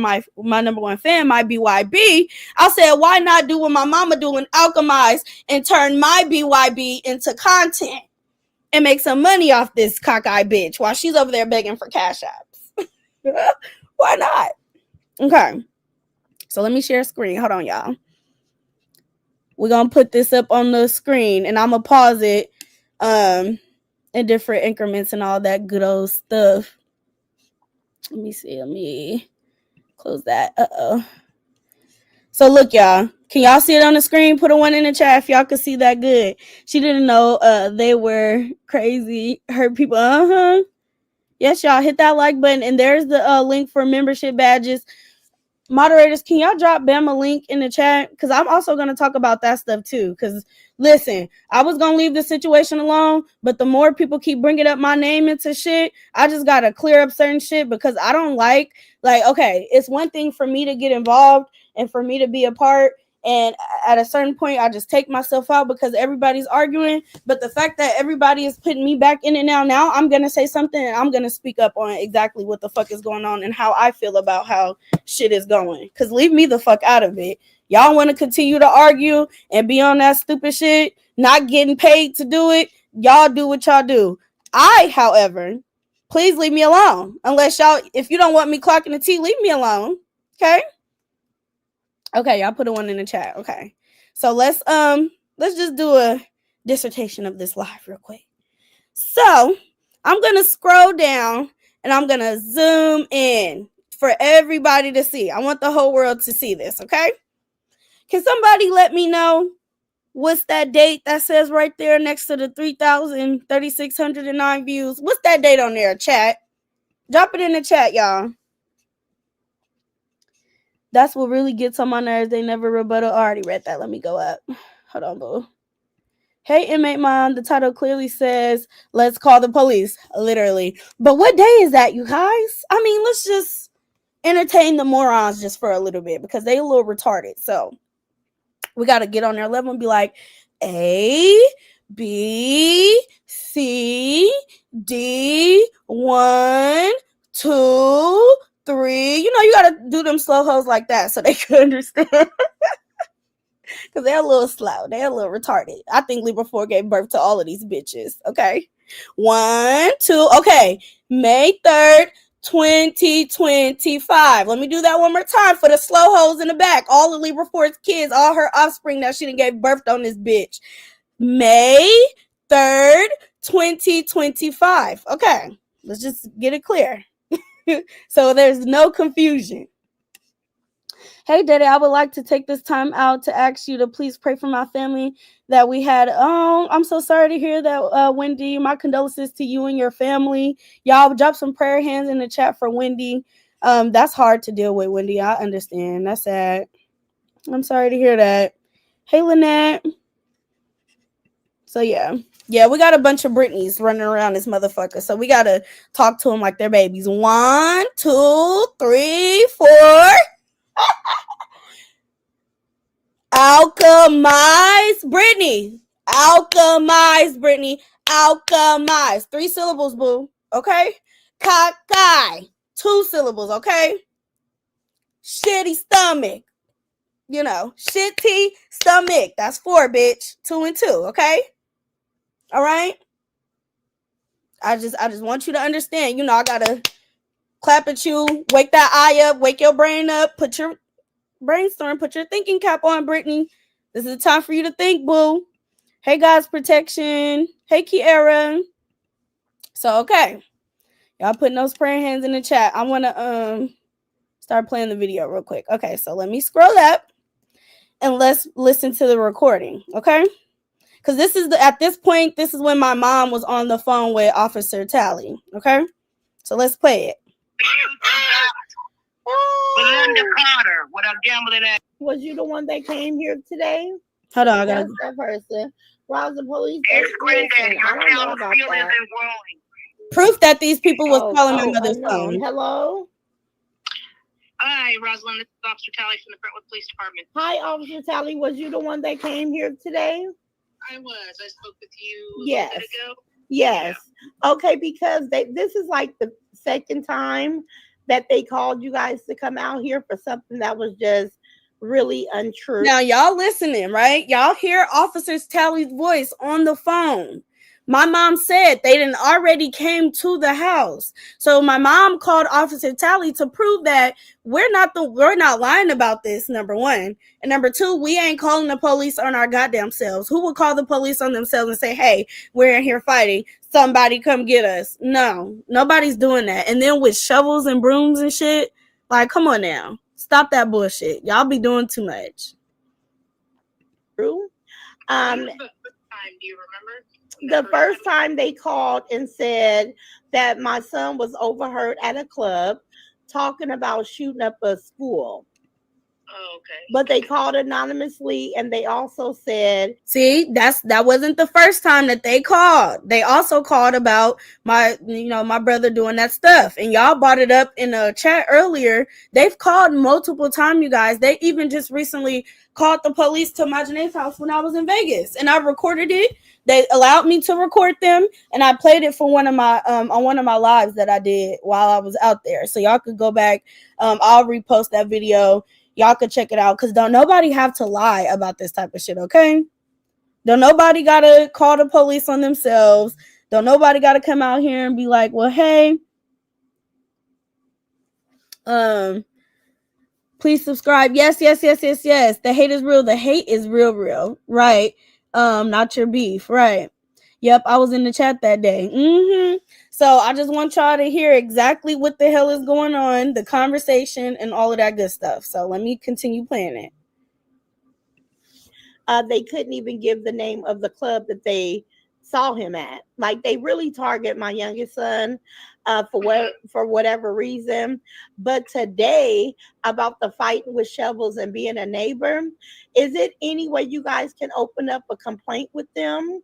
S2: one fan, my BYB, I said, why not do what my mama do and alchemize and turn my BYB into content and make some money off this cockeyed bitch while she's over there begging for cash apps? Why not? Okay. So let me share screen. Hold on, y'all. We're going to put this up on the screen, and I'm going to pause it in different increments and all that good old stuff. Let me see. Let me close that. Uh-oh. So look, y'all. Can y'all see it on the screen? Put a 1 in the chat if y'all can see that good. She didn't know they were crazy, hurt people. Yes, y'all. Hit that like button, and there's the link for membership badges. Moderators, can y'all drop Bam a link in the chat? Because I'm also going to talk about that stuff too. Because listen, I was going to leave the situation alone, but the more people keep bringing up my name into shit, I just got to clear up certain shit, because I don't like, okay, it's one thing for me to get involved and for me to be a part, and at a certain point, I just take myself out because everybody's arguing. But the fact that everybody is putting me back in it now I'm going to say something, and I'm going to speak up on exactly what the fuck is going on and how I feel about how shit is going. Because leave me the fuck out of it. Y'all want to continue to argue and be on that stupid shit, not getting paid to do it. Y'all do what y'all do. However, please leave me alone. Unless if you don't want me clocking the tea, leave me alone. Okay? Okay, y'all put a 1 in the chat. Okay. So let's just do a dissertation of this live real quick. So I'm gonna scroll down and I'm gonna zoom in for everybody to see. I want the whole world to see this, okay? Can somebody let me know what's that date that says right there next to the 3,609 views? What's that date on there, chat? Drop it in the chat, y'all. That's what really gets on my nerves. They never rebuttal. I already read that. Let me go up. Hold on, boo. Hey, inmate mom, the title clearly says, let's call the police, literally. But what day is that, you guys? I mean, let's just entertain the morons just for a little bit because they a little retarded. So we got to get on their level and be like, A, B, C, D, 1, 2, 3. You know, you got to do them slow hoes like that so they can understand. Because they're a little slow. They're a little retarded. I think Libra 4 gave birth to all of these bitches. Okay. 1, 2. Okay. May 3rd, 2025. Let me do that one more time for the slow hoes in the back. All of Libra 4's kids, all her offspring that she done gave birth on this bitch. May 3rd, 2025. Okay. Let's just get it clear. So there's no confusion. Hey, Daddy, I would like to take this time out to ask you to please pray for my family that we had. Oh, I'm so sorry to hear that, Wendy. My condolences to you and your family. Y'all drop some prayer hands in the chat for Wendy. That's hard to deal with, Wendy. I understand. That's sad. I'm sorry to hear that. Hey, Lynette. So, yeah, we got a bunch of Britneys running around this motherfucker. So we got to talk to them like they're babies. 1, 2, 3, 4. Alchemize, Brittany. Alchemize, Brittany. Alchemize. 3 syllables, boo. Okay? Cockeye. 2 syllables, okay? Shitty stomach. You know, shitty stomach. That's 4, bitch. 2 and 2, okay? All right? I just want you to understand. You know, I gotta clap at you, wake that eye up, wake your brain up, put your brainstorm, put your thinking cap on, Brittany. This is the time for you to think, boo. Hey, God's protection. Hey, Kiara. So, okay. Y'all putting those prayer hands in the chat. I want to start playing the video real quick. Okay, so let me scroll up and let's listen to the recording, okay? Because this is at this point, this is when my mom was on the phone with Officer Tally, okay? So let's play it.
S3: Belinda Carter, without gambling at.
S4: Was you the one that came here today?
S2: Hold on, I got
S4: That's that person. Rouse the police.
S3: It's granddaddy.
S4: I
S3: Your
S4: don't know
S3: town
S4: about
S3: feelings
S4: that.
S3: and growing.
S2: proof that these people was calling my mother's
S4: unknown.
S2: phone.
S4: Hello?
S3: Hi, Rosalind. This is Officer Tally from the Brentwood Police Department.
S4: Hi, Officer Tally. Was you the one that came here today?
S3: I was. I spoke with you
S4: Yes.
S3: a bit ago.
S4: Yes. Yeah. Okay, because this is like the second time that they called you guys to come out here for something that was just really untrue.
S2: Now, y'all listening, right? Y'all hear Officer Tally's voice on the phone. My mom said they didn't already came to the house. So my mom called Officer Tally to prove that we're not lying about this, number one. And number two, we ain't calling the police on our goddamn selves. Who would call the police on themselves and say, hey, we're in here fighting, somebody come get us? No, nobody's doing that. And then with shovels and brooms and shit, like, come on now. Stop that bullshit. Y'all be doing too much.
S4: True.
S3: What was the first time? Do you remember?
S4: The first time they called and said that my son was overheard at a club talking about shooting up a school.
S3: Oh, okay.
S4: But they called anonymously, and they also said,
S2: see, that wasn't the first time that they called. They also called about my brother doing that stuff, and y'all brought it up in a chat earlier. They've called multiple times, you guys. They even just recently called the police to my Janae's house when I was in Vegas, and I recorded it. They allowed me to record them, and I played it for one of my on one of my lives that I did while I was out there. So y'all could go back. I'll repost that video. Y'all could check it out, because don't nobody have to lie about this type of shit, okay? Don't nobody gotta call the police on themselves. Don't nobody gotta come out here and be like, well, hey, please subscribe. Yes. The hate is real. The hate is real. Right. Not your beef. Right. Yep, I was in the chat that day. So I just want y'all to hear exactly what the hell is going on, the conversation, and all of that good stuff. So let me continue playing it.
S4: They couldn't even give the name of the club that they saw him at. Like they really target my youngest son for whatever reason. But today, about the fighting with shovels and being a neighbor, is it any way you guys can open up a complaint with them?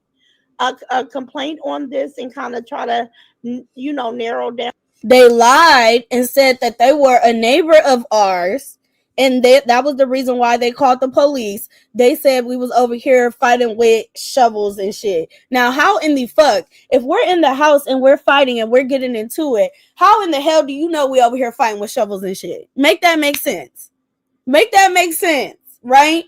S4: A complaint on this and kind of try to, narrow down.
S2: They lied and said that they were a neighbor of ours, and that was the reason why they called the police. They said we was over here fighting with shovels and shit. Now, how in the fuck, if we're in the house and we're fighting and we're getting into it, how in the hell do you know we over here fighting with shovels and shit? Make that make sense. Make that make sense, right?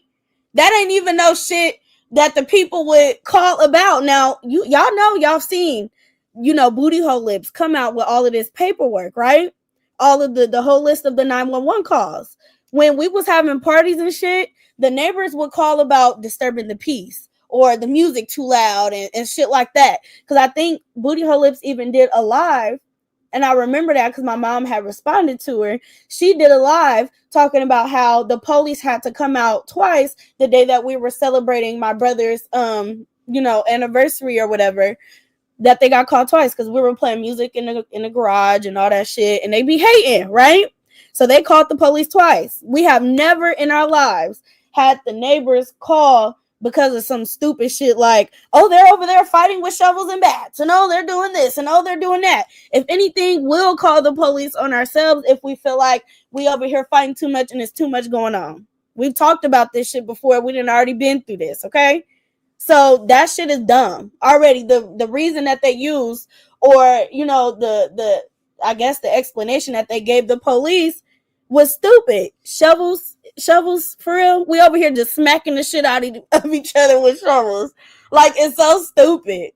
S2: That ain't even no shit that the people would call about. Now, y'all know, y'all seen, Booty Hole Lips come out with all of this paperwork, right? All of the whole list of the 911 calls. When we was having parties and shit, the neighbors would call about disturbing the peace or the music too loud and shit like that. Because I think Booty Hole Lips even did a live, and I remember that because my mom had responded to her. She did a live talking about how the police had to come out twice the day that we were celebrating my brother's, anniversary or whatever, that they got called twice because we were playing music in the garage and all that shit, and they be hating, right? So they called the police twice. We have never in our lives had the neighbors call because of some stupid shit like, oh, they're over there fighting with shovels and bats, and oh, they're doing this, and oh, they're doing that. If anything, we'll call the police on ourselves if we feel like we over here fighting too much and it's too much going on. We've talked about this shit before. We didn't already been through this, okay? So that shit is dumb already. The reason that they use, or the I guess the explanation that they gave the police was stupid. Shovels for real. We over here just smacking the shit out of each other with shovels. Like, it's so stupid.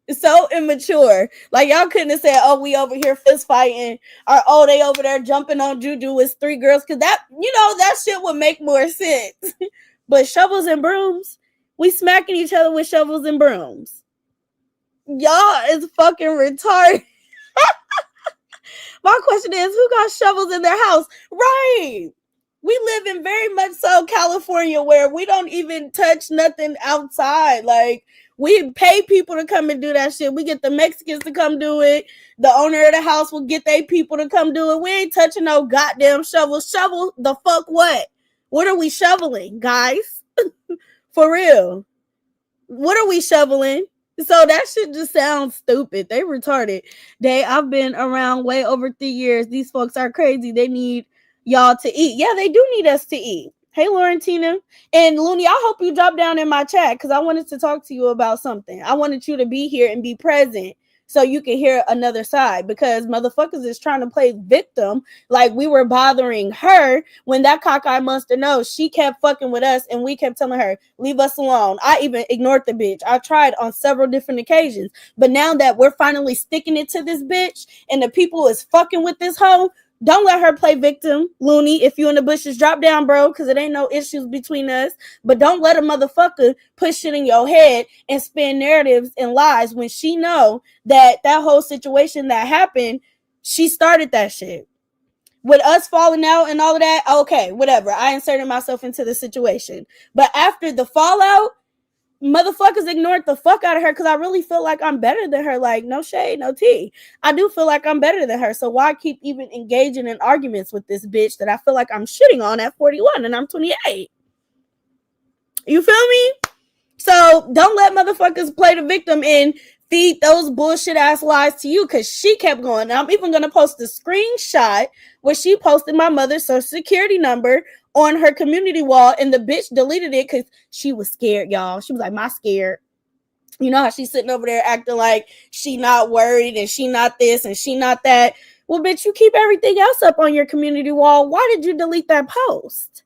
S2: It's so immature. Like, y'all couldn't have said, oh, we over here fist fighting, or oh, they over there jumping on Juju with 3 girls, because that shit would make more sense. But shovels and brooms, we smacking each other with shovels and brooms. Y'all is fucking retarded. My question is, who got shovels in their house? Right. We live in very much so California, where we don't even touch nothing outside. Like, we pay people to come and do that shit. We get the Mexicans to come do it. The owner of the house will get their people to come do it. We ain't touching no goddamn shovel. Shovel the fuck what? What are we shoveling, guys? For real. What are we shoveling? So that shit just sounds stupid. They retarded. I've been around way over 3 years. These folks are crazy. They need y'all to eat. Yeah, they do need us to eat. Hey, Laurentina. And Looney, I hope you drop down in my chat because I wanted to talk to you about something. I wanted you to be here and be present so you can hear another side, because motherfuckers is trying to play victim like we were bothering her when that cockeyed monster knows she kept fucking with us and we kept telling her, leave us alone. I even ignored the bitch. I tried on several different occasions. But now that we're finally sticking it to this bitch and the people is fucking with this hoe, don't let her play victim, Looney. If you in the bushes, drop down, bro, because it ain't no issues between us. But don't let a motherfucker put shit in your head and spin narratives and lies when she know that whole situation that happened, she started that shit. With us falling out and all of that, okay, whatever. I inserted myself into the situation. But after the fallout, motherfuckers ignored the fuck out of her because I really feel like I'm better than her. Like, no shade, no tea. I do feel like I'm better than her. So why keep even engaging in arguments with this bitch that I feel like I'm shitting on at 41 and I'm 28? You feel me? So don't let motherfuckers play the victim and feed those bullshit ass lies to you, because she kept going. And I'm even going to post a screenshot where she posted my mother's social security number on her community wall, and the bitch deleted it because she was scared, y'all. She was like, my scared. You know how she's sitting over there acting like she not worried and she not this and she not that. Well, bitch, you keep everything else up on your community wall. Why did you delete that post?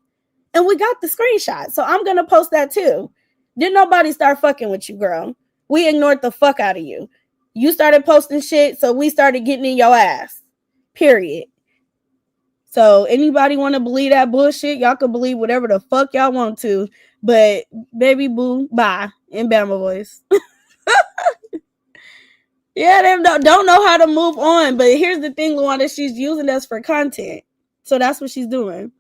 S2: And we got the screenshot, so I'm going to post that too. Didn't nobody start fucking with you, girl. We ignored the fuck out of you. You started posting shit, so we started getting in your ass. Period. So anybody want to believe that bullshit, y'all can believe whatever the fuck y'all want to. But baby boo, bye. In Bama voice. Yeah, they don't know how to move on. But here's the thing, Luanda, she's using us for content. So that's what she's doing.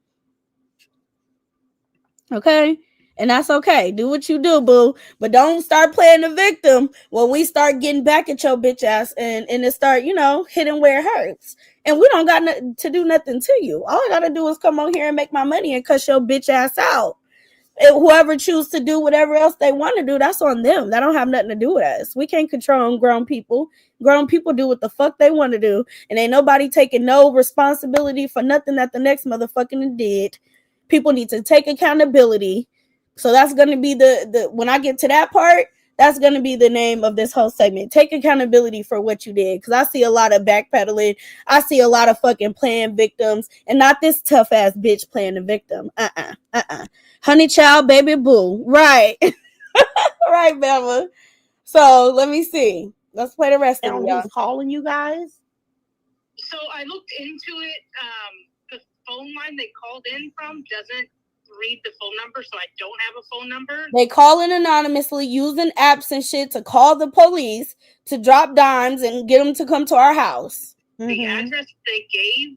S2: Okay? And that's okay. Do what you do, boo. But don't start playing the victim when we start getting back at your bitch ass and it start, hitting where it hurts. And we don't got to do nothing to you. All I got to do is come on here and make my money and cuss your bitch ass out. And whoever choose to do whatever else they want to do, that's on them. That don't have nothing to do with us. We can't control grown people. Grown people do what the fuck they want to do. And ain't nobody taking no responsibility for nothing that the next motherfucking did. People need to take accountability. So that's going to be the when I get to that part, that's going to be the name of this whole segment. Take accountability for what you did. Because I see a lot of backpedaling. I see a lot of fucking playing victims. And not this tough ass bitch playing the victim. Honey child, baby boo. Right. Right, Bella. So let me see. Let's play the rest of it, y'all.
S4: Who's calling you guys?
S3: So I looked into it. The phone line they called in from doesn't read the phone number, so I don't have a phone number.
S2: They call in anonymously using apps and shit to call the police to drop dimes and get them to come to our house.
S3: The address they gave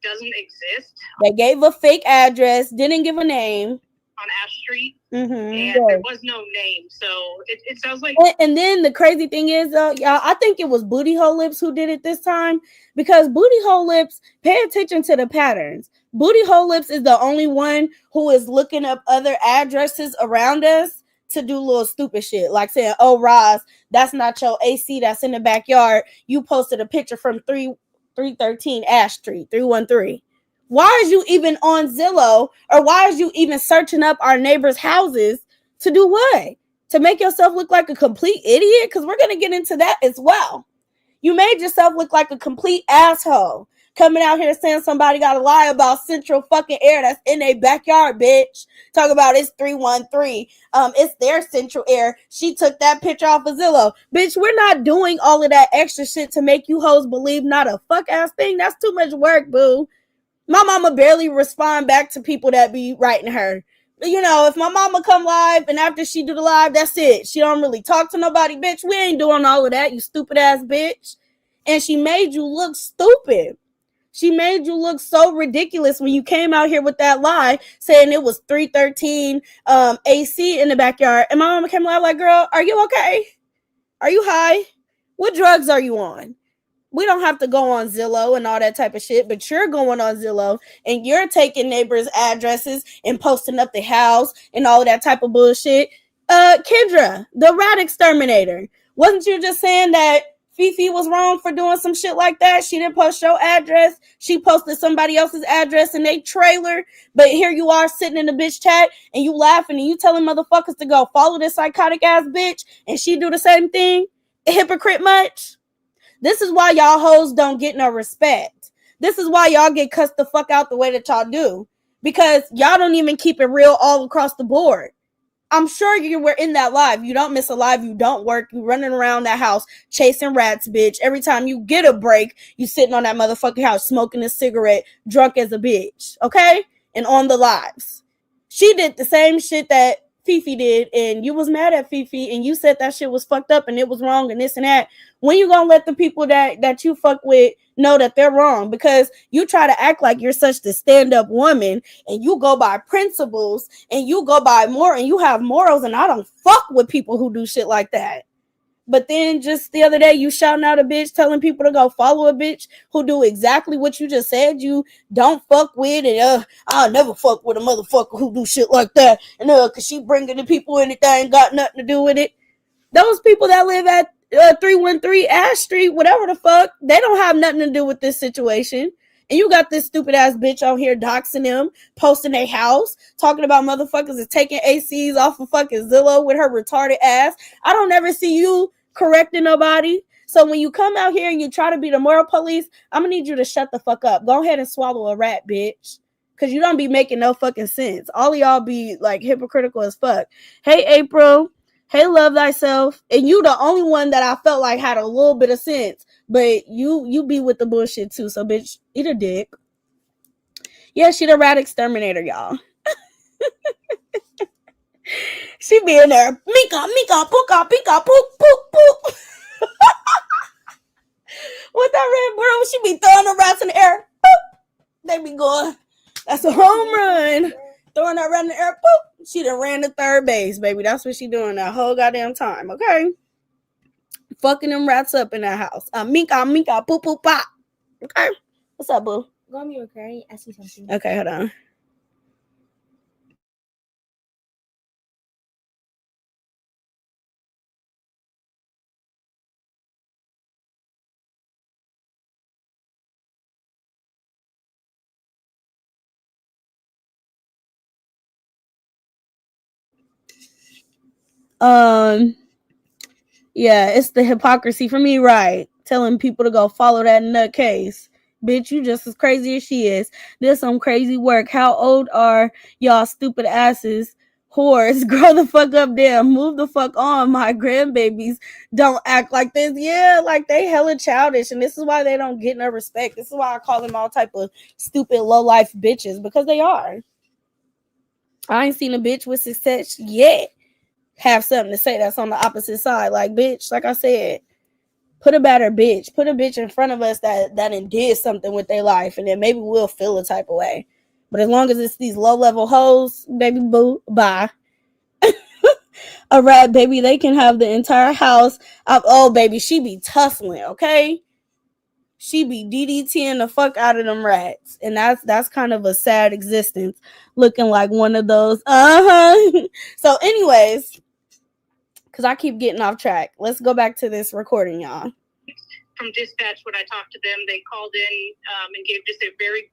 S3: doesn't exist.
S2: They gave a fake address, didn't give a name.
S3: On Ash Street,
S2: and
S3: there was no name, so it sounds like.
S2: And then the crazy thing is, though, y'all, I think it was Booty Hole Lips who did it this time, because Booty Hole Lips, pay attention to the patterns. Booty Hole Lips is the only one who is looking up other addresses around us to do little stupid shit, like saying, "Oh, Roz, that's not your AC that's in the backyard. You posted a picture from 313 Ash Street, 313." Why is you even on Zillow, or why is you even searching up our neighbors' houses to do what? To make yourself look like a complete idiot? Because we're going to get into that as well. You made yourself look like a complete asshole. Coming out here saying somebody got to lie about central fucking air that's in their backyard, bitch. Talk about it's 313. It's their central air. She took that picture off of Zillow. Bitch, we're not doing all of that extra shit to make you hoes believe not a fuck ass thing. That's too much work, boo. My mama barely respond back to people that be writing her. If my mama come live and after she do the live, that's it. She don't really talk to nobody, bitch. We ain't doing all of that, you stupid ass bitch. And she made you look stupid. She made you look so ridiculous when you came out here with that lie saying it was 313 AC in the backyard. And my mama came live like, girl, are you okay? Are you high? What drugs are you on? We don't have to go on Zillow and all that type of shit, but you're going on Zillow and you're taking neighbors' addresses and posting up the house and all of that type of bullshit. Kendra, the rat exterminator, wasn't you just saying that Fifi was wrong for doing some shit like that? She didn't post your address. She posted somebody else's address in their trailer. But here you are sitting in the bitch chat and you laughing and you telling motherfuckers to go follow this psychotic ass bitch and she do the same thing. A hypocrite much? This is why y'all hoes don't get no respect. This is why y'all get cussed the fuck out the way that y'all do. Because y'all don't even keep it real all across the board. I'm sure you were in that live. You don't miss a live. You don't work. You running around that house chasing rats, bitch. Every time you get a break, you sitting on that motherfucking house smoking a cigarette, drunk as a bitch. Okay? And on the lives. She did the same shit that Fifi did, and you was mad at Fifi, and you said that shit was fucked up and it was wrong and this and that. When you gonna let the people that you fuck with know that they're wrong? Because you try to act like you're such the stand-up woman and you go by principles and you go by more and you have morals, and I don't fuck with people who do shit like that. But then just the other day, you shouting out a bitch, telling people to go follow a bitch who do exactly what you just said you don't fuck with. And I'll never fuck with a motherfucker who do shit like that. And cause she bringing the people in, it ain't got nothing to do with it. Those people that live at 313 Ash Street, whatever the fuck, they don't have nothing to do with this situation. And you got this stupid ass bitch on here doxing them, posting their house, talking about motherfuckers is taking ACs off of fucking Zillow with her retarded ass. I don't ever see you correcting nobody. So when you come out here and you try to be the moral police, I'm gonna need you to shut the fuck up. Go ahead and swallow a rat, bitch. Cause you don't be making no fucking sense. All of y'all be like hypocritical as fuck. Hey, April. Hey, love thyself. And you the only one that I felt like had a little bit of sense. But you be with the bullshit too. So bitch, eat a dick. Yeah, she the rat exterminator, y'all. She be in there. Mika, puka, pika, poop, poop, poop. With that red broom, she be throwing the rats in the air. Boop. They be going. That's a home run. throwing that around the air, boop. She done ran to third base, baby. That's what she doing that whole goddamn time, okay? Fucking them rats up in that house. Minka, poop, poop, pop. Okay? What's up, boo?
S5: Go on mute, okay? Ask you something.
S2: Okay, hold on. Yeah, it's the hypocrisy for me, right? Telling people to go follow that nutcase. Bitch, you just as crazy as she is. There's some crazy work. How old are y'all stupid asses? Whores, grow the fuck up there. Move the fuck on. My grandbabies don't act like this. Yeah, like they hella childish. And this is why they don't get no respect. This is why I call them all type of stupid low-life bitches. Because they are. I ain't seen a bitch with success yet have something to say that's on the opposite side. Like, bitch, like I said, put a better bitch. Put a bitch in front of us that did something with their life, and then maybe we'll feel a type of way. But as long as it's these low-level hoes, baby boo, bye. A rat, baby, they can have the entire house. Oh, baby, she be tussling, okay? She be DDTing the fuck out of them rats. And that's kind of a sad existence, looking like one of those. So anyways, because I keep getting off track. Let's go back to this recording, y'all.
S3: From dispatch, when I talked to them, they called in and gave just a very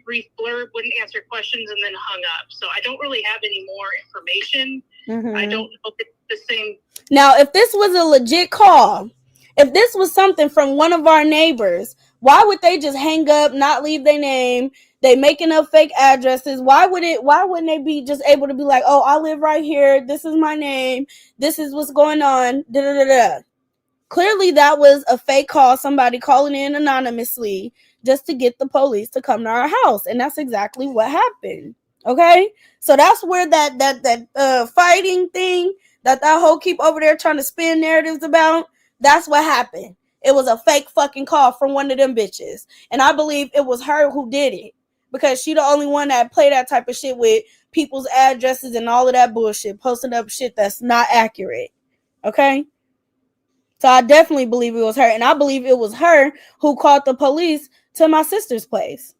S3: brief blurb, wouldn't answer questions, and then hung up. So I don't really have any more information. Mm-hmm. I don't know if it's the same.
S2: Now, if this was a legit call, if this was something from one of our neighbors, why would they just hang up, not leave their name? They making up fake addresses. Why wouldn't they be just able to be like, oh, I live right here. This is my name. This is what's going on. Da, da, da, da. Clearly, that was a fake call, somebody calling in anonymously just to get the police to come to our house. And that's exactly what happened. Okay? So that's where that fighting thing that whole keep over there trying to spin narratives about, that's what happened. It was a fake fucking call from one of them bitches. And I believe it was her who did it. Because she the only one that play that type of shit with people's addresses and all of that bullshit, posting up shit that's not accurate. Okay? So I definitely believe it was her. And I believe it was her who called the police to my sister's place.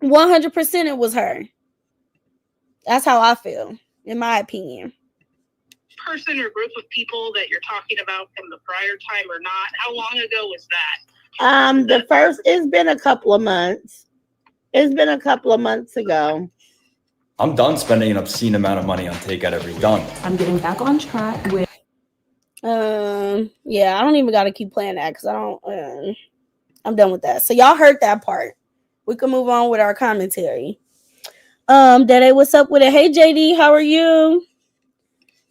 S2: 100% it was her. That's how I feel, in my opinion.
S3: Person or group of people that you're talking about from the prior time or not? How long ago was that?
S4: The first, it's been a couple of months. It's been a couple of months ago.
S6: I'm done spending an obscene amount of money on takeout every week. Done.
S5: I'm getting back on track with.
S2: Yeah, I don't even got to keep playing that because I don't. I'm done with that. So y'all heard that part. We can move on with our commentary. Dede, what's up with it? Hey, JD, how are you?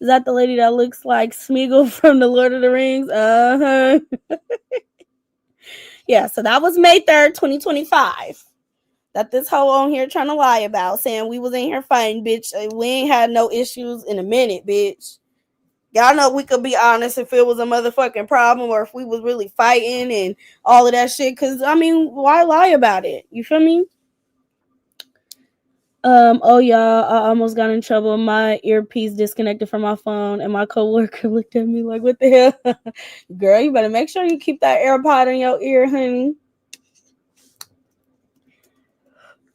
S2: Is that the lady that looks like Smeagol from the Lord of the Rings? Yeah, so that was May 3rd, 2025. That this hoe on here trying to lie about, saying we was in here fighting, bitch. We ain't had no issues in a minute, bitch. Y'all know we could be honest if it was a motherfucking problem or if we was really fighting and all of that shit. Because, I mean, why lie about it? You feel me? Oh, y'all, I almost got in trouble. My earpiece disconnected from my phone, and my coworker looked at me like, what the hell? Girl, you better make sure you keep that AirPod in your ear, honey.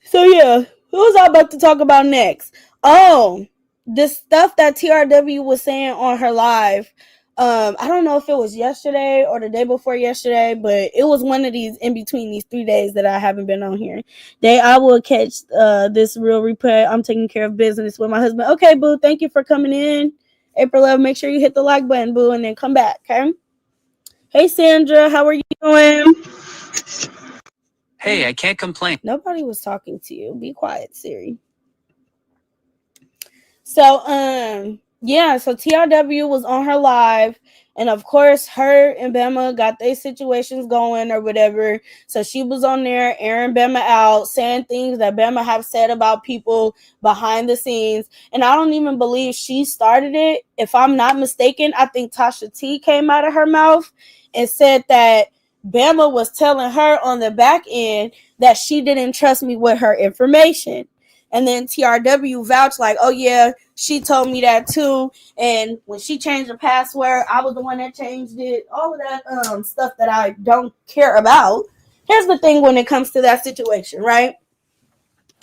S2: So, yeah, who was I about to talk about next? Oh, this stuff that TRW was saying on her live. I don't know if it was yesterday or the day before yesterday, but it was one of these in between these 3 days that I haven't been on here. I will catch this real replay. I'm taking care of business with my husband. Okay, boo, thank you for coming in. April Love, make sure you hit the like button, boo, and then come back, okay? Hey, Sandra, how are you doing?
S7: Hey, I can't complain.
S2: Nobody was talking to you. Be quiet, Siri. So, yeah, so TRW was on her live, and of course, her and Bama got their situations going or whatever. So she was on there, airing Bama out, saying things that Bama have said about people behind the scenes. And I don't even believe she started it. If I'm not mistaken, I think Tasha T came out of her mouth and said that Bama was telling her on the back end that she didn't trust me with her information. And then TRW vouched like, oh yeah, she told me that too. And when she changed the password, I was the one that changed it. All of that stuff that I don't care about. Here's the thing when it comes to that situation, right?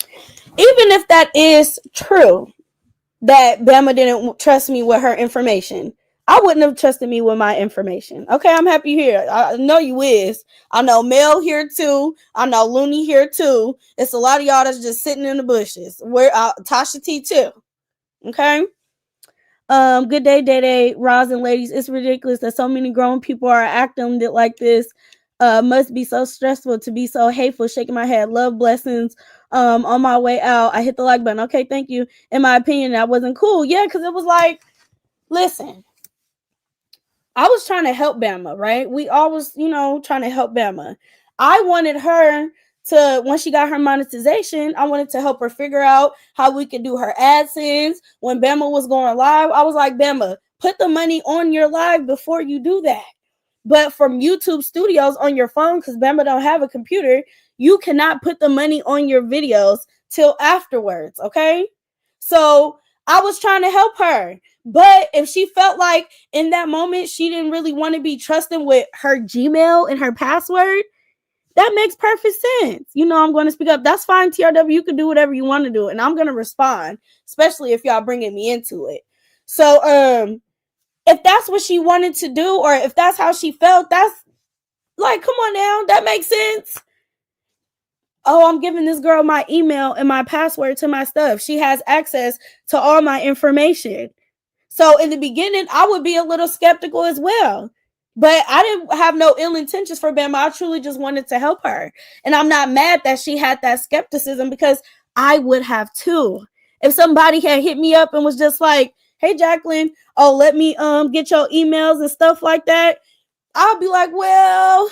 S2: Even if that is true, that Bama didn't trust me with her information, I wouldn't have trusted me with my information. Okay, I'm happy here. I know you is. I know Mel here too. I know Looney here too. It's a lot of y'all that's just sitting in the bushes. Where Tasha T too. Okay. Good day, Day, Roz and ladies. It's ridiculous that so many grown people are acting like this. Must be so stressful to be so hateful. Shaking my head. Love, blessings. On my way out, I hit the like button. Okay, thank you. In my opinion, that wasn't cool. Yeah, because it was like, listen, I was trying to help Bama, right? We always, trying to help Bama. I wanted her to, when she got her monetization, I wanted to help her figure out how we could do her AdSense. When Bama was going live, I was like, Bama, put the money on your live before you do that. But from YouTube Studios on your phone, because Bama don't have a computer, you cannot put the money on your videos till afterwards, okay? So I was trying to help her. But if she felt like in that moment she didn't really want to be trusting with her Gmail and her password, that makes perfect sense. I'm going to speak up. That's fine, TRW. You can do whatever you want to do. And I'm going to respond, especially if y'all bringing me into it. So, if that's what she wanted to do, or if that's how she felt, that's like, come on now, that makes sense. Oh, I'm giving this girl my email and my password to my stuff. She has access to all my information. So in the beginning, I would be a little skeptical as well. But I didn't have no ill intentions for Bama. I truly just wanted to help her. And I'm not mad that she had that skepticism, because I would have too. If somebody had hit me up and was just like, hey, Jacqueline, oh, let me get your emails and stuff like that, I'll be like, well,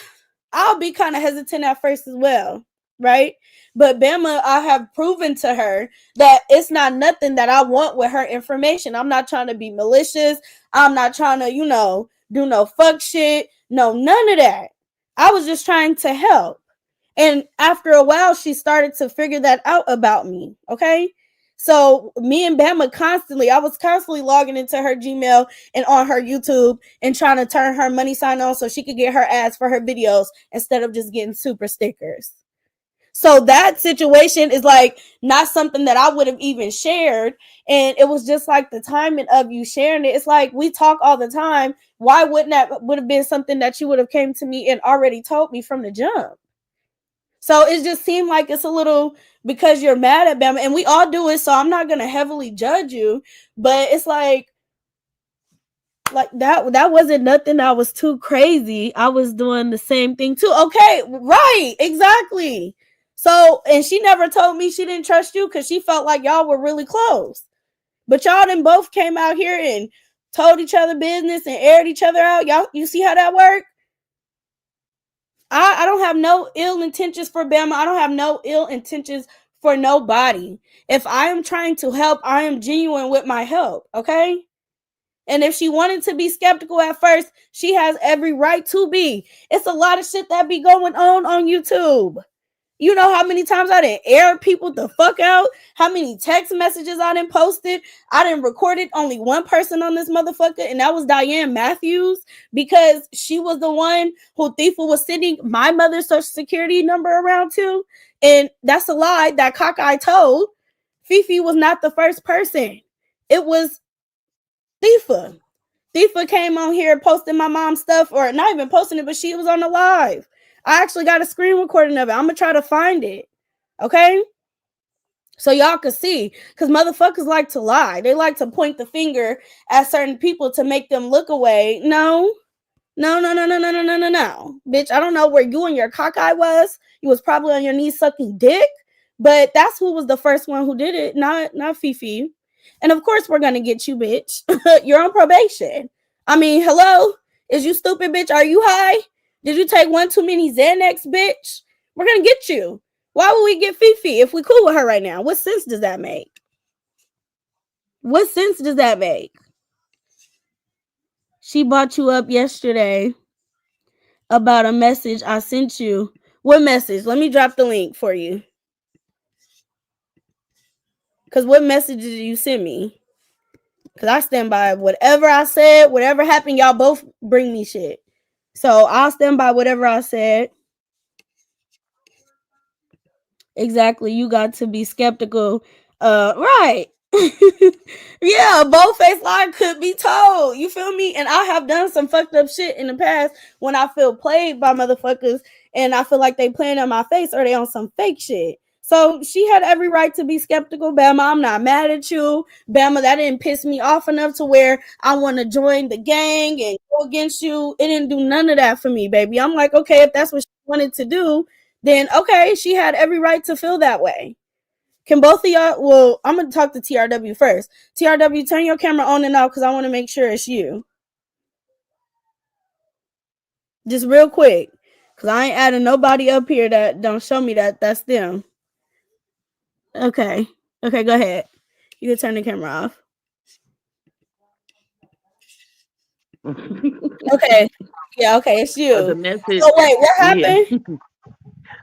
S2: I'll be kind of hesitant at first as well, right? But Bama, I have proven to her that it's not nothing that I want with her information. I'm not trying to be malicious. I'm not trying to, do no fuck shit. No, none of that. I was just trying to help. And after a while, she started to figure that out about me, okay? So me and Bama I was constantly logging into her Gmail and on her YouTube and trying to turn her money sign on so she could get her ads for her videos instead of just getting super stickers. So that situation is like not something that I would have even shared. And it was just like the timing of you sharing it. It's like we talk all the time. Why wouldn't that would have been something that you would have came to me and already told me from the jump? So it just seemed like it's a little, because you're mad at Bama, and we all do it, so I'm not going to heavily judge you, but it's like that wasn't nothing that was too crazy. I was doing the same thing too. Okay, right, exactly. So, and she never told me she didn't trust you because she felt like y'all were really close. But y'all then both came out here and told each other business and aired each other out. Y'all, you see how that worked? I don't have no ill intentions for Bama. I don't have no ill intentions for nobody. If I am trying to help, I am genuine with my help, okay? And if she wanted to be skeptical at first, she has every right to be. It's a lot of shit that be going on YouTube. You know how many times I didn't air people the fuck out? How many text messages I didn't posted? I didn't recorded only one person on this motherfucker, and that was Diane Matthews, because she was the one who Thieful was sending my mother's social security number around to. And that's a lie that cockeye told. Fifi was not the first person. It was Thifa. Thifa came on here posting my mom's stuff, or not even posting it, but she was on the live. I actually got a screen recording of it. I'm going to try to find it. Okay? So y'all can see. Because motherfuckers like to lie. They like to point the finger at certain people to make them look away. No. No. Bitch, I don't know where you and your cockeye was. You was probably on your knees sucking dick. But that's who was the first one who did it. Not Fifi. And of course we're going to get you, bitch. You're on probation. I mean, hello? Is you stupid, bitch? Are you high? Did you take one too many Xanax, bitch? We're going to get you. Why would we get Fifi if we cool with her right now? What sense does that make? What sense does that make? She bought you up yesterday. about a message I sent you. What message? Let me drop the link for you. Because what message did you send me? Because I stand by whatever I said, whatever happened, y'all both bring me shit. So I'll stand by whatever I said. Exactly. You got to be skeptical. Right. Yeah, a bold-faced lie could be told. You feel me? And I have done some fucked up shit in the past when I feel played by motherfuckers and I feel like they playing on my face or they on some fake shit. So she had every right to be skeptical. Bama, I'm not mad at you. Bama, that didn't piss me off enough to where I want to join the gang and go against you. It didn't do none of that for me, baby. I'm like, okay, if that's what she wanted to do, then okay, she had every right to feel that way. Can both of y'all, well, I'm going to talk to TRW first. TRW, turn your camera on and off because I want to make sure it's you. Just real quick, because I ain't adding nobody up here that don't show me that that's them. Okay. Okay, go ahead. You can turn the camera off. Okay. Yeah, okay, it's you.
S7: The message.
S2: So wait, what happened?
S7: Yeah.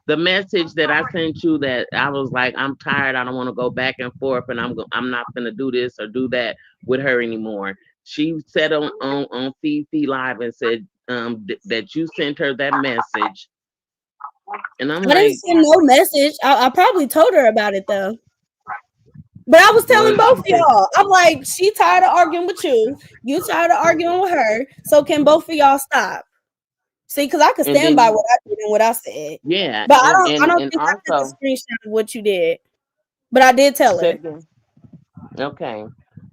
S7: The message that I sent you that I was like, I'm tired. I don't want to go back and forth, and I'm not gonna do this or do that with her anymore. She said on Fifi Live and said that you sent her that message, and I'm
S2: I didn't send no message. I probably told her about it though. But I was telling both of y'all. I'm like, she tired of arguing with you. You tired of arguing with her. So can both of y'all stop? See, because I could stand by what I did and what I said.
S7: Yeah,
S2: but I don't think I took a screenshot of what you did. But I did tell her.
S7: Okay.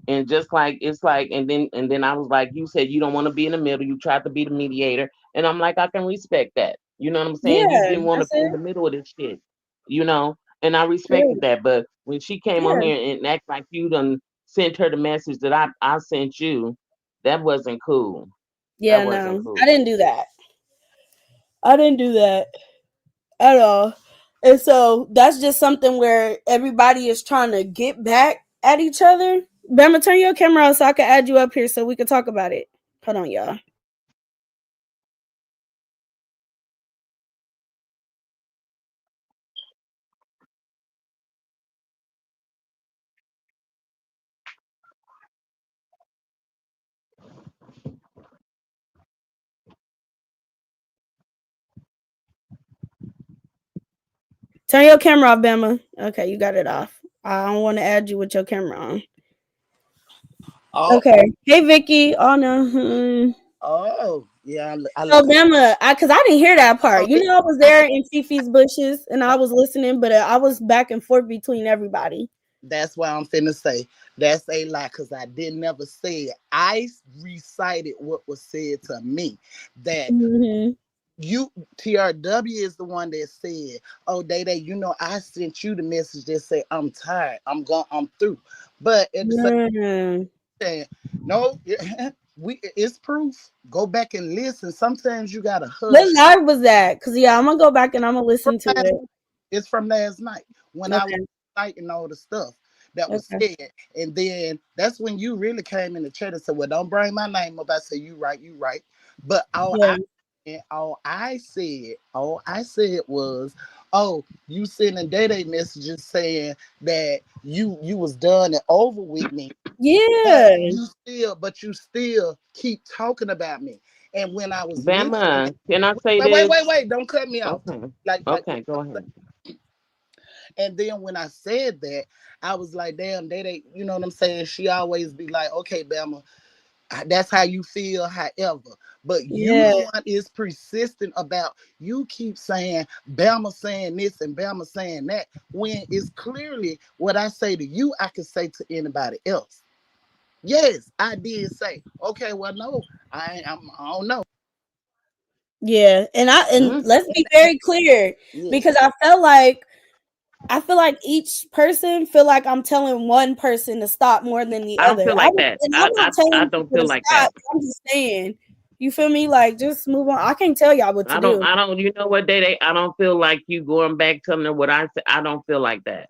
S7: And just like it's like, and then I was like, you said you don't want to be in the middle. You tried to be the mediator, and I'm like, I can respect that. You know what I'm saying?
S2: Yeah,
S7: you didn't want to be in the middle of this shit. You know, and I respected that. But when she came on here and act like you done sent her the message that I sent you, that wasn't cool.
S2: Yeah, no, cool. I didn't do that. I didn't do that at all. And so that's just something where everybody is trying to get back at each other. Bama, turn your camera on so I can add you up here so we can talk about it. Hold on, y'all. Turn your camera off, Bama. Okay, you got it off. I don't want to add you with your camera on. Oh. Okay. Hey, Vicky. Oh, no.
S1: Oh, yeah.
S2: So, Bama, because I didn't hear that part. You know, I was there in Fifi's bushes and I was listening, but I was back and forth between everybody.
S1: That's why I'm finna say that's a lie, because I didn't never say it. I recited what was said to me. That you, TRW is the one that said, oh, Day, you know, I sent you the message that said, I'm tired. I'm through. But at the same time, no, it's proof. Go back and listen. Sometimes you gotta hush.
S2: What live was that? Because I'm gonna go back and I'm gonna listen to it.
S1: It's from last night when I was citing all the stuff that was said, and then that's when you really came in the chat and said, well, don't bring my name up. I said, you right. But all I said was, oh, you sending Day messages saying that you was done and over with me.
S2: Yeah.
S1: But you still keep talking about me. And when I was
S7: Bama, can I say
S1: this?
S7: Wait,
S1: don't cut me off.
S7: Okay, go ahead.
S1: And then when I said that, I was like, damn, Day, you know what I'm saying? She always be like, okay, Bama, that's how you feel, however. But you one is persistent about, you keep saying Bama saying this and Bama saying that, when it's clearly what I say to you, I can say to anybody else. Yes, I did say, okay, well, no, I don't know.
S2: Yeah, and let's be very clear, because I feel like each person feel like I'm telling one person to stop more than the other.
S7: I don't feel like that. I don't feel like that.
S2: I'm just saying, you feel me? Like, just move on. I can't tell y'all what to do.
S7: I don't. You know what, Day? I don't feel like you going back telling her what I said. I don't feel like that.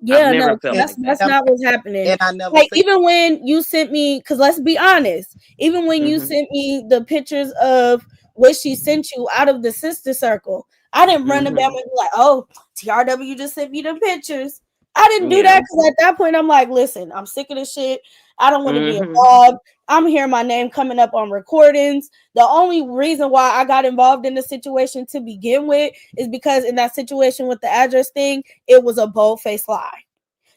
S2: Yeah, no, that's not what's happening. And I never like, even when you sent me, because let's be honest, even when you sent me the pictures of what she sent you out of the sister circle. I didn't run to Bama
S7: Mm-hmm.
S2: and be like, oh, TRW just sent me the pictures. I didn't do
S7: Yeah.
S2: that because at that point I'm like, listen, I'm sick of this shit. I don't want to be
S7: Mm-hmm.
S2: involved. I'm hearing my name coming up on recordings. The only reason why I got involved in the situation to begin with is because in that situation with the address thing, it was a bold-faced lie.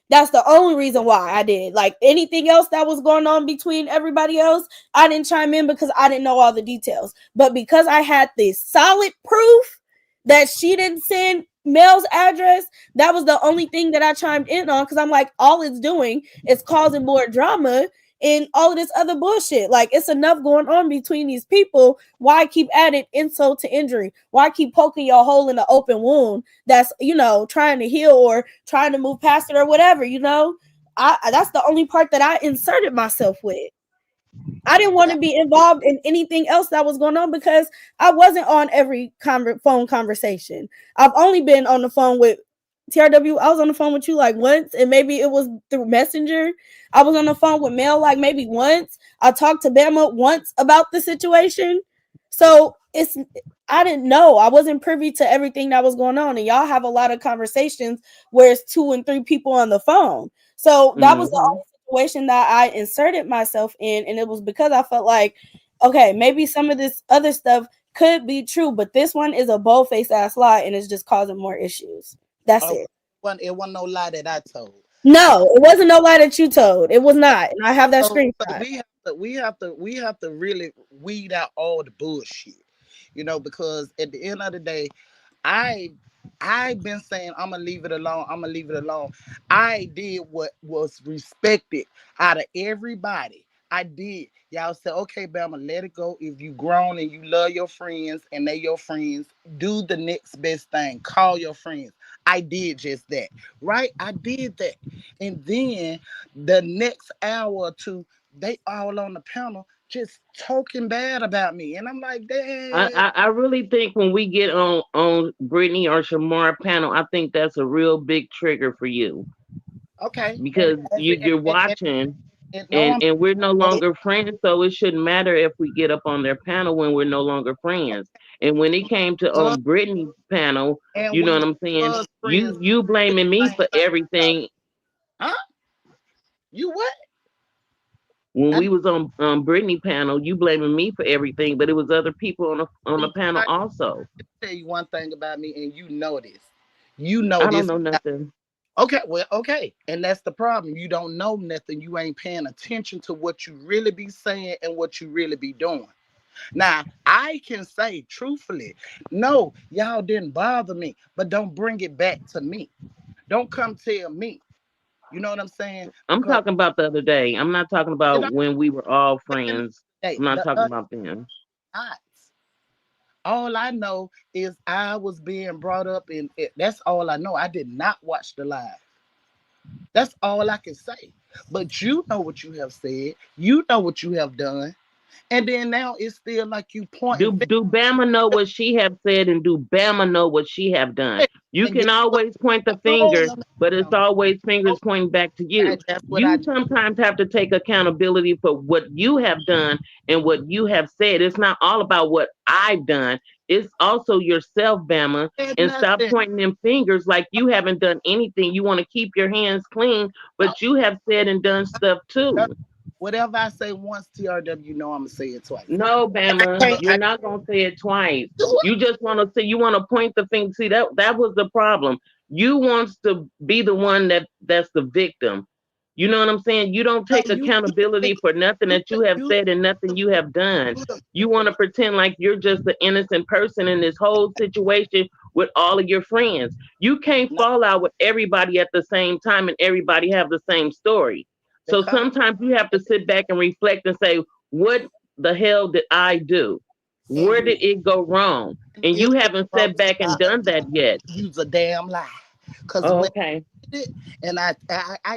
S2: That's the only reason why I did. Like anything else that was going on between everybody else, I didn't chime in because I didn't know all the details. But because I had this solid proof that she didn't send Mel's address, that was the only thing that I chimed in on because I'm like, all it's doing is causing more drama and all of this other bullshit. Like it's enough going on between these people. Why keep adding insult to injury? Why keep poking your hole in the open wound that's, trying to heal or trying to move past it or whatever, that's the only part that I inserted myself with. I didn't want to be involved in anything else that was going on because I wasn't on every phone conversation. I've only been on the phone with TRW. I was on the phone with you like once, and maybe it was through Messenger. I was on the phone with Mel like maybe once. I talked to Bama once about the situation. So I didn't know. I wasn't privy to everything that was going on. And y'all have a lot of conversations where it's 2 and 3 people on the phone. So that was the
S7: Mm-hmm.
S2: only situation that I inserted myself in, and it was because I felt like, okay, maybe some of this other stuff could be true, but this one is a bold-faced ass lie, and it's just causing more issues. That's it.
S1: It wasn't no lie that I told.
S2: No, it wasn't no lie that you told. It was not, and I have that
S1: So
S2: screenshot.
S1: we have to really weed out all the bullshit, because at the end of the day, I I've been saying I'm gonna leave it alone. I'm gonna leave it alone. I did what was respected out of everybody. I did. Y'all said, okay, Bama, let it go. If you grown and you love your friends and they your friends, do the next best thing. Call your friends. I did just that. Right? I did that. And then the next hour or two, they all on the panel just talking bad about me. And I'm like,
S7: I,
S1: damn,
S7: I, I really think when we get on Brittany or Shamar panel, I think that's a real big trigger for you
S1: okay. And
S7: because you're watching
S1: no,
S7: and we're no
S1: I'm
S7: longer friends, so it shouldn't matter if we get up on their panel when we're no longer friends. And when it came to
S1: was,
S7: Brittany's panel,
S1: and
S7: you know
S1: we
S7: what I'm saying?
S1: was friends.
S7: You blaming me for everything.
S1: Huh? You what?
S7: When
S1: I,
S7: we was on Brittany panel, you blaming me for everything, but it was other people on the panel
S1: I
S7: also.
S1: tell you one thing about me, and you know this. You know
S7: I don't
S1: this.
S7: know nothing.
S1: Okay, well, okay. And that's the problem. You don't know nothing. You ain't paying attention to what you really be saying and what you really be doing. Now, I can say truthfully, no, y'all didn't bother me, but don't bring it back to me. Don't come tell me. You know what I'm saying?
S7: I'm
S1: Because
S7: talking about the other day. I'm not talking
S1: you
S7: about
S1: know,
S7: when we were all
S1: hey,
S7: friends. I'm not
S1: the
S7: talking about them.
S1: odds. All I know is I was being brought up in it. That's all I know. I did not watch the live. That's all I can say. But you know what you have said. You know what you have done. And then now it's still like you pointing
S7: Do Bama know what she have said and do Bama know what she have done?
S1: fingers.
S7: You
S1: And guess
S7: can
S1: what?
S7: always point the
S1: No,
S7: finger,
S1: no, no,
S7: but
S1: no.
S7: it's always fingers
S1: No.
S7: pointing back to you.
S1: That's what I
S7: You sometimes have to take accountability for what you have done and what you have said. It's not all about what I've done. It's also yourself, Bama,
S1: said
S7: and stop
S1: nothing.
S7: pointing them fingers like you haven't done anything. You want to keep your hands clean,
S1: No,
S7: but you have said and done stuff
S1: no.
S7: too.
S1: Whatever I say once, TRW, I'm gonna say it twice.
S7: No,
S1: I
S7: Bama,
S1: can't
S7: you're
S1: I
S7: not gonna say it twice.
S1: do it.
S7: You just want to say you want to point the finger. See that was the problem. You wants to be the one that's the victim. You know what I'm saying? You don't
S1: No,
S7: take accountability for nothing
S1: you
S7: that you have
S1: you
S7: said and nothing you have done.
S1: you the
S7: You want to pretend like you're just the innocent person in this whole situation with all of your friends. You can't
S1: no
S7: fall out with everybody at the same time and everybody have the same story. So
S1: because
S7: sometimes you have to sit back and reflect and say, what the hell did I do?
S1: and
S7: Where did it go wrong? And
S1: it
S7: you
S1: was
S7: haven't
S1: wrong
S7: sat back and done that yet.
S1: use a damn lie. Cause
S7: Oh,
S1: when
S7: okay.
S1: it, and I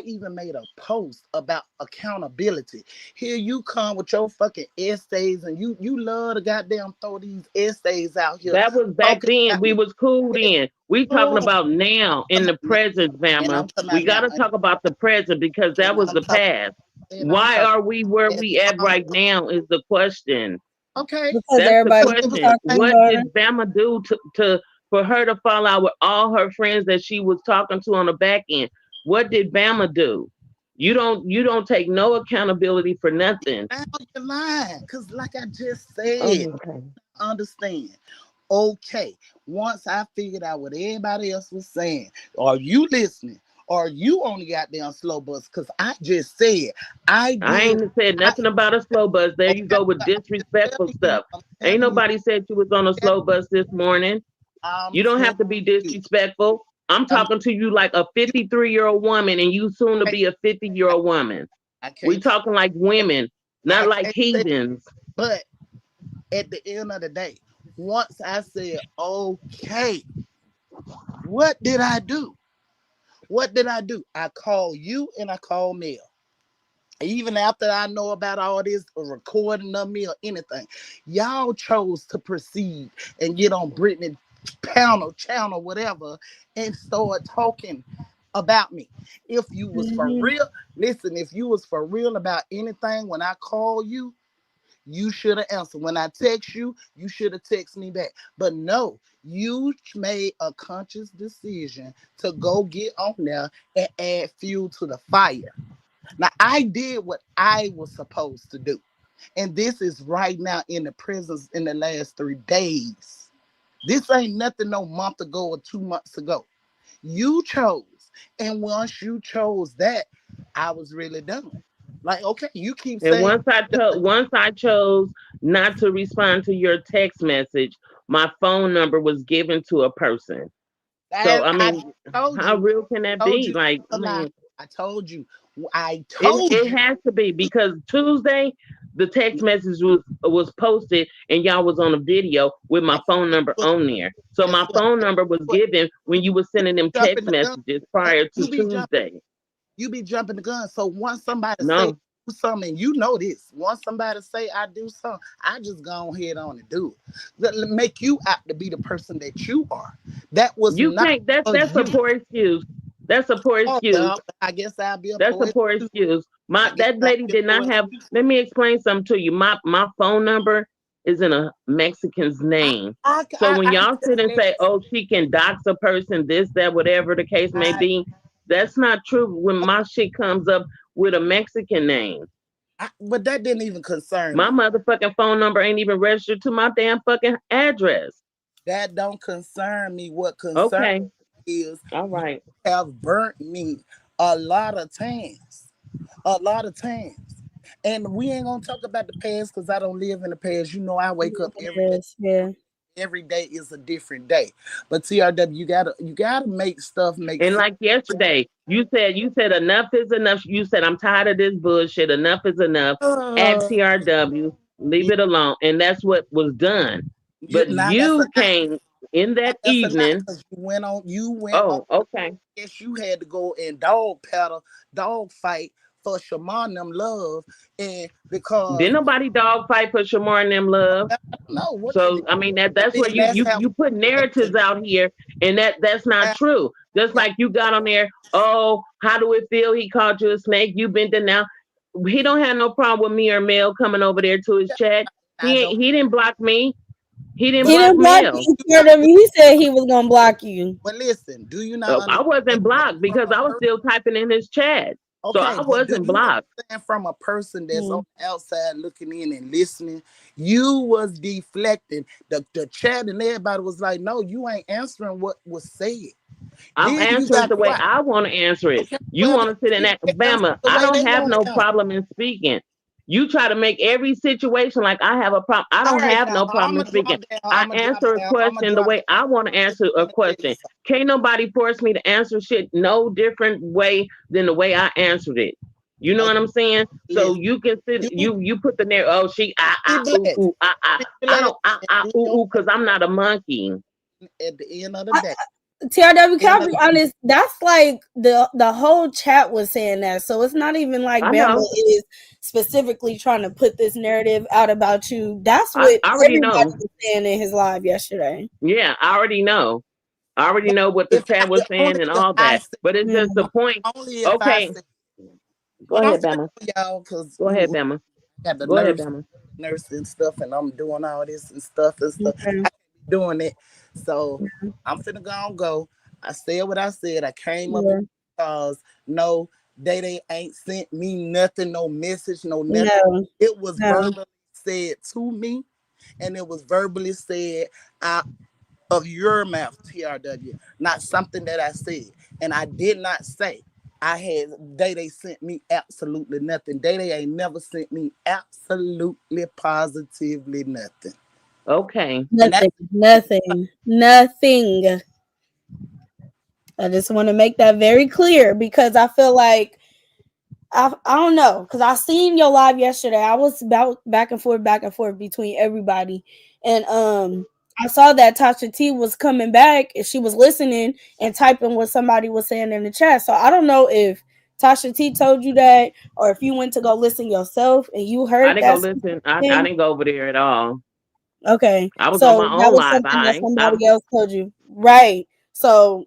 S1: even made a post about accountability. Here you come with your fucking essays, and you love to goddamn throw these essays out here
S7: That was back
S1: talking
S7: then.
S1: about
S7: We was cool then. We talking
S1: oh,
S7: about now in
S1: come
S7: the
S1: on now,
S7: present,
S1: and
S7: Bama.
S1: I'm talking
S7: We
S1: about
S7: got
S1: now,
S7: to talk about the present because that
S1: and
S7: was
S1: I'm
S7: the
S1: talking
S7: past.
S1: and I'm
S7: Why
S1: talking
S7: are we where
S1: as
S7: we at
S1: long
S7: right now is the question.
S8: Okay.
S2: Because
S7: That's the
S2: everybody was
S7: question.
S2: talking
S7: What
S2: about her.
S7: did Bama do to for her to fall out with all her friends that she was talking to on the back end? What did Bama do? You don't take no accountability for nothing.
S8: Now you're lying. Because like I just
S7: Oh,
S8: said,
S7: okay.
S8: understand. Okay. Once I figured out what everybody else was saying, are you listening? Or you only got down slow bus? Because I just said I
S7: I
S8: did.
S7: ain't said
S8: I,
S7: nothing about a slow bus. There you
S8: okay,
S7: go with
S8: but
S7: disrespectful stuff.
S8: I'm
S7: Ain't
S8: telling you,
S7: nobody said you was on a slow bus this morning.
S8: I'm
S7: You don't
S8: telling
S7: have to be
S8: you.
S7: disrespectful. I'm
S8: I'm
S7: talking to you like a
S8: you
S7: 53-year-old woman, and you soon to be a 50-year-old woman.
S8: I
S7: We
S8: can't
S7: talking like women, not
S8: I
S7: like
S8: can't say,
S7: heathens.
S8: but at the end of the day, once I said, okay, what did I do? What did I do? I call you and I call Mel. Even after I know about all this recording of me or anything, y'all chose to proceed and get on Brittany channel, whatever, and start talking about me. If you was for real, listen, if you was for real about anything, when I call you, you should have answered. When I text you, you should have texted me back. But no, you made a conscious decision to go get on there and add fuel to the fire. Now, I did what I was supposed to do. And this is right now in the prisons in the last 3 days. This ain't nothing no month ago or 2 months ago. You chose. And once you chose that, I was really done. Like, okay, you keep
S7: And
S8: saying,
S7: once I chose not to respond to your text message, my phone number was given to a person. So I
S8: I
S7: mean,
S8: told
S7: how
S8: you,
S7: real can that
S8: told
S7: be?
S8: you,
S7: Like, I
S8: a lie.
S7: mean,
S8: I told you, I
S7: it
S8: told
S7: it
S8: you.
S7: has to be because Tuesday the text message was posted and y'all was on a video with my phone number on there. So
S8: Guess
S7: my
S8: what?
S7: phone number was
S8: What?
S7: given when you were sending them
S8: Jumping
S7: text
S8: the gun.
S7: messages prior to
S8: You be jumping.
S7: Tuesday.
S8: You be jumping the gun. So once somebody say
S7: No,
S8: do something, you know this. Once somebody say I do something, I just go ahead on and do it. Make you out to be the person that you are. That was
S7: you
S8: not
S7: can't. That's a
S8: you.
S7: poor excuse. That's a poor
S8: Oh
S7: excuse.
S8: well, I guess I'll be a
S7: That's a
S8: poet
S7: poor
S8: too.
S7: excuse.
S8: I guess
S7: That
S8: I'll
S7: lady
S8: be a
S7: did not
S8: poet
S7: have.
S8: too.
S7: Let me explain something to you. My phone number is in a Mexican's
S8: I
S7: name.
S8: I
S7: So
S8: I,
S7: when
S8: I
S7: y'all sit and
S8: said
S7: say, "Oh, she can dox a person," this, that, whatever the case may
S8: I,
S7: be, that's not true. When my shit comes up with a Mexican name,
S8: but that didn't even concern
S7: my
S8: me.
S7: motherfucking phone number ain't even registered to my damn fucking address.
S8: That don't concern me. What concerns
S7: Okay,
S8: me is
S7: all
S8: you
S7: right.
S8: have burnt me a lot of times. A lot of times. And we ain't gonna talk about the past because I don't live in the past. You know, I wake up every day.
S2: Yes, yeah.
S8: Every day is a different day. But TRW, you gotta make stuff make
S7: And
S8: sense.
S7: like yesterday, you said enough is enough. You said I'm tired of this bullshit. Enough is enough. At
S8: Uh,
S7: TRW, leave
S8: yeah,
S7: it alone. And that's what was done. But
S8: now that's a
S7: you
S8: lie.
S7: came in
S8: Now
S7: that
S8: that's a lie
S7: evening.
S8: because you went on.
S7: Oh, okay.
S8: Guess you had to go and dog paddle, dog fight for Shaman them love, and because
S7: Didn't nobody dog fight for Shamar and them love.
S8: I don't know what you did.
S7: So I mean
S8: But
S7: that's where
S8: then
S7: you
S8: that's
S7: you
S8: how
S7: you put narratives out here, and that's not true. Just like you got on there. Oh, how do it feel? He called you a snake. You been there now. He don't have no problem with me or Mel coming over there to his chat.
S8: I don't.
S7: He didn't block me. He didn't
S2: He
S7: block
S2: didn't block
S7: Mel.
S2: you, TRW. He said he was gonna block you.
S8: But listen, do you not
S7: I
S8: understand
S7: wasn't blocked
S8: from
S7: because
S8: a
S7: I was
S8: person?
S7: still typing in his chat. So
S8: Okay,
S7: I
S8: but do
S7: wasn't
S8: you
S7: blocked.
S8: understand from a person that's on
S2: Hmm.
S8: the outside looking in and listening? You was deflecting. The chat and everybody was like, "No, you ain't answering what was said."
S7: I'm
S8: Then you
S7: answering
S8: got
S7: the way
S8: quiet.
S7: I want to answer it.
S8: Okay,
S7: You
S8: well
S7: want
S8: then
S7: to sit in
S8: people
S7: that
S8: can answer
S7: Bama.
S8: the
S7: I
S8: way
S7: don't
S8: they
S7: have
S8: want
S7: no
S8: to answer.
S7: problem in speaking. You try to make every situation like I have a problem. I
S8: All
S7: don't
S8: right,
S7: have
S8: y'all.
S7: no
S8: I'm
S7: problem in
S8: gonna
S7: speaking.
S8: drop down.
S7: I
S8: I'm gonna drop
S7: answer a
S8: down. I'm gonna
S7: question the
S8: drop
S7: way
S8: down.
S7: I want to answer a
S8: Let me tell you
S7: question. Can't nobody force me to answer shit no different way than the way I answered it. You know
S8: something.
S7: what I'm saying? So
S8: Listen,
S7: you can sit.
S8: you
S7: You put the narrative. Oh, she
S8: be
S7: ooh
S8: blessed.
S7: ooh I
S8: Manipulate
S7: don't
S8: and do
S7: ooh
S8: your
S7: ooh because I'm not a monkey.
S8: thing. At the end of the day,
S2: TRW, can
S8: end
S2: I
S8: of
S2: be honest? That's like the whole chat was saying that. So it's not even like
S7: I
S2: Bama
S7: know.
S2: is specifically trying to put this narrative out about you. That's
S7: I
S2: what
S7: already
S2: everybody
S7: know.
S2: was saying in his live yesterday.
S7: Yeah, I already know. I already
S8: but
S7: know what the
S8: if
S7: chat was saying
S8: only
S7: and
S8: if
S7: all
S8: I
S7: that.
S8: say
S7: But it's just the
S2: Mm.
S7: point.
S8: only if I
S7: Okay,
S8: say
S7: go
S8: but I'm
S7: ahead,
S8: finna
S7: Bama.
S8: go, y'all, because
S7: Go ahead, Bama.
S8: got the
S7: Go ahead,
S8: nerves.
S7: Bama.
S8: nurse and stuff, and I'm doing all this and stuff and stuff. I
S2: Okay.
S8: can't be doing it. So I'm finna go. I said what I said. I came up
S2: Yeah.
S8: because no, they ain't sent me nothing, no message, no nothing.
S2: No.
S8: It was
S2: No.
S8: verbally said to me, and it was verbally said out of your mouth, TRW, not something that I said. And I did not say I had they sent me absolutely nothing. They ain't never sent me absolutely positively nothing.
S7: Okay.
S8: And that
S2: Nothing. Nothing. Nothing. I just want to make that very clear because I feel like I don't know because I seen your live yesterday. I was about back and forth between everybody, and I saw that Tasha T was coming back and she was listening and typing what somebody was saying in the chat. So I don't know if Tasha T told you that or if you went to go listen yourself and you
S7: I
S2: heard
S7: didn't go
S2: that
S7: listen. I
S2: thing.
S7: didn't go over there at all.
S2: Okay.
S7: I was on
S2: So
S7: my
S2: that
S7: own
S2: was
S7: live.
S2: something that
S7: I
S2: somebody else told you. Right. So,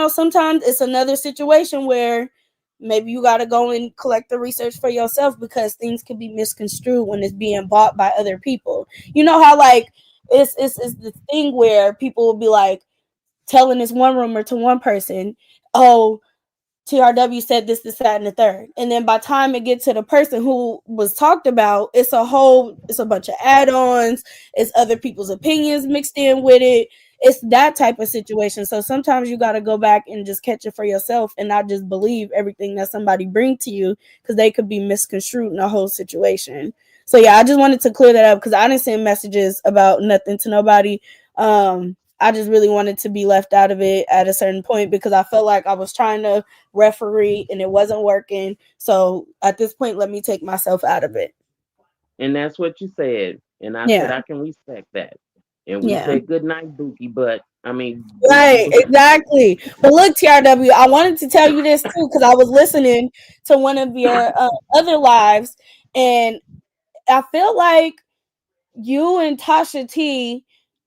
S2: sometimes it's another situation where maybe you got to go and collect the research for yourself because things can be misconstrued when it's being bought by other people. You know how, like, it's the thing where people will be like telling this one rumor to one person, oh, TRW said this, that, and the third. And then by the time it gets to the person who was talked about, it's a bunch of add-ons, it's other people's opinions mixed in with it. It's that type of situation. So sometimes you gotta go back and just catch it for yourself and not just believe everything that somebody bring to you because they could be misconstrued in the whole situation. So yeah, I just wanted to clear that up because I didn't send messages about nothing to nobody. I just really wanted to be left out of it at a certain point because I felt like I was trying to referee and it wasn't working. So at this point, let me take myself out of it.
S7: and that's what you said. And I said
S2: Yeah.
S7: I can respect that. And we
S2: Yeah.
S7: said good night, Dookie. But I mean,
S2: Right, exactly. But look, TRW, I wanted to tell you this too because I was listening to one of your other lives, and I feel like you and Tasha T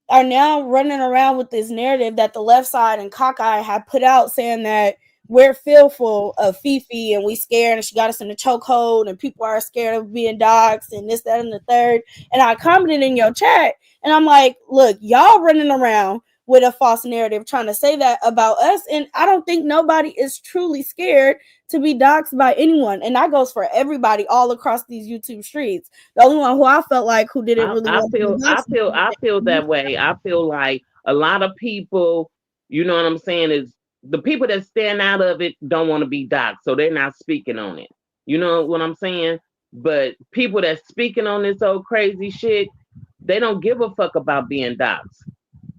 S2: are now running around with this narrative that the left side and cockeye have put out saying that we're fearful of Fifi and we scared and she got us in the chokehold and people are scared of being doxxed and this, that, and the third. And I commented in your chat and I'm like, look, y'all running around with a false narrative trying to say that about us. And I don't think nobody is truly scared to be doxxed by anyone. And that goes for everybody all across these YouTube streets. The only one who I felt like who didn't really
S7: I
S2: want to be
S7: feel I
S2: doxxed.
S7: feel I feel that way. I feel like a lot of people, you know what I'm saying, is the people that stand out of it don't want to be doxxed, so they're not speaking on it. You know what I'm saying? But people that's speaking on this old crazy shit, they don't give a fuck about being doxxed.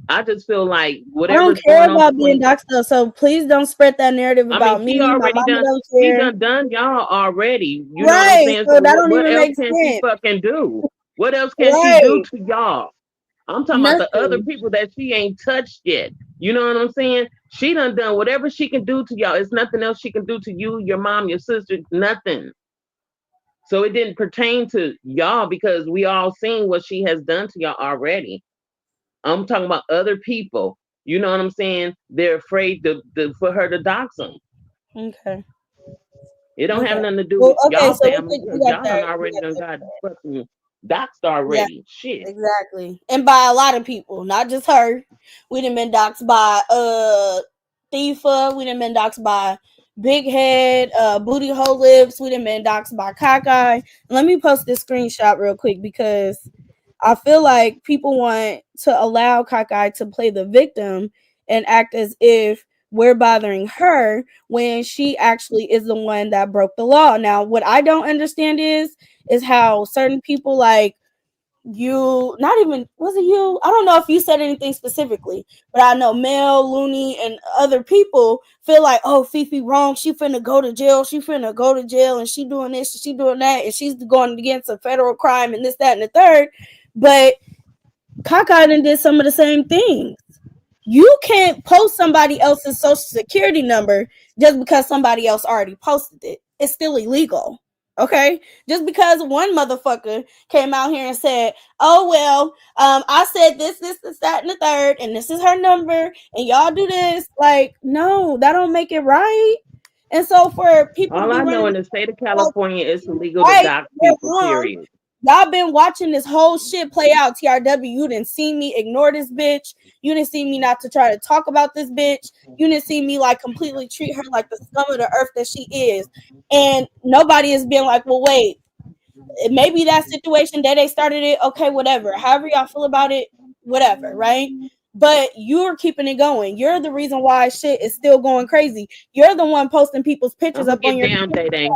S7: I just feel like
S2: I don't
S7: whatever's
S2: care
S7: going on
S2: about being
S7: between,
S2: doxxed though, so please don't spread that narrative
S7: I mean,
S2: about me. My mama don't
S7: she
S2: care.
S7: done y'all already. You know what I'm
S2: Right,
S7: saying?
S2: so
S7: So
S2: that don't
S7: what
S2: even
S7: else
S2: make
S7: can she
S2: sense.
S7: fucking do? What else can she do
S2: Right,
S7: to y'all? I'm talking about the other
S2: nothing.
S7: people that she ain't touched yet. You know what I'm saying? She done whatever she can do to y'all. It's nothing else she can do to you, your mom, your sister, nothing. So it didn't pertain to y'all because we all seen what she has done to y'all already. I'm talking about other people. You know what I'm saying? They're afraid for her to dox them.
S2: Okay,
S7: It don't have
S2: okay.
S7: nothing to do
S2: Well,
S7: with
S2: okay,
S7: y'all
S2: so
S7: family.
S2: we got
S7: Y'all done
S2: that. We
S7: already
S2: got
S7: done
S2: that.
S7: got fucking doxed
S2: Yeah,
S7: already. Shit.
S2: exactly. And by a lot of people, not just her. We done been doxxed by Thifa, we done been doxxed by Big Head, Booty Hole Lips, we done been doxxed by Cockeye. Let me post this screenshot real quick because I feel like people want to allow Cockeye to play the victim and act as if we're bothering her when she actually is the one that broke the law. Now, what I don't understand is how certain people like you, not even was it you? I don't know if you said anything specifically, but I know Mel, Looney, and other people feel like, oh, Fifi wrong. She finna go to jail. She finna go to jail, and she doing this, and she doing that, and she's going against a federal crime, and this, that, and the third. But Cockeyed did some of the same things. You can't post somebody else's social security number just because somebody else already posted it. It's still illegal. Okay? Just because one motherfucker came out here and said, oh, well, I said this, that, and the third, and this is her number, and y'all do this. Like, no, that don't make it right. And so for people to
S7: All
S2: be
S7: I
S2: running
S7: know in the state of California, it's illegal to
S2: right,
S7: dox
S2: they're
S7: people,
S2: wrong.
S7: period.
S2: Y'all been watching this whole shit play out. TRW, you didn't see me ignore this bitch. You didn't see me not to try to talk about this bitch. You didn't see me like completely treat her like the scum of the earth that she is. And nobody has been like, well, wait, maybe that situation that they started it, okay, whatever. However y'all feel about it, whatever, right? But you're keeping it going. You're the reason why shit is still going crazy. You're the one posting people's pictures
S7: I'm
S2: up
S7: gonna
S2: on
S7: get
S2: your
S7: down, Day Day.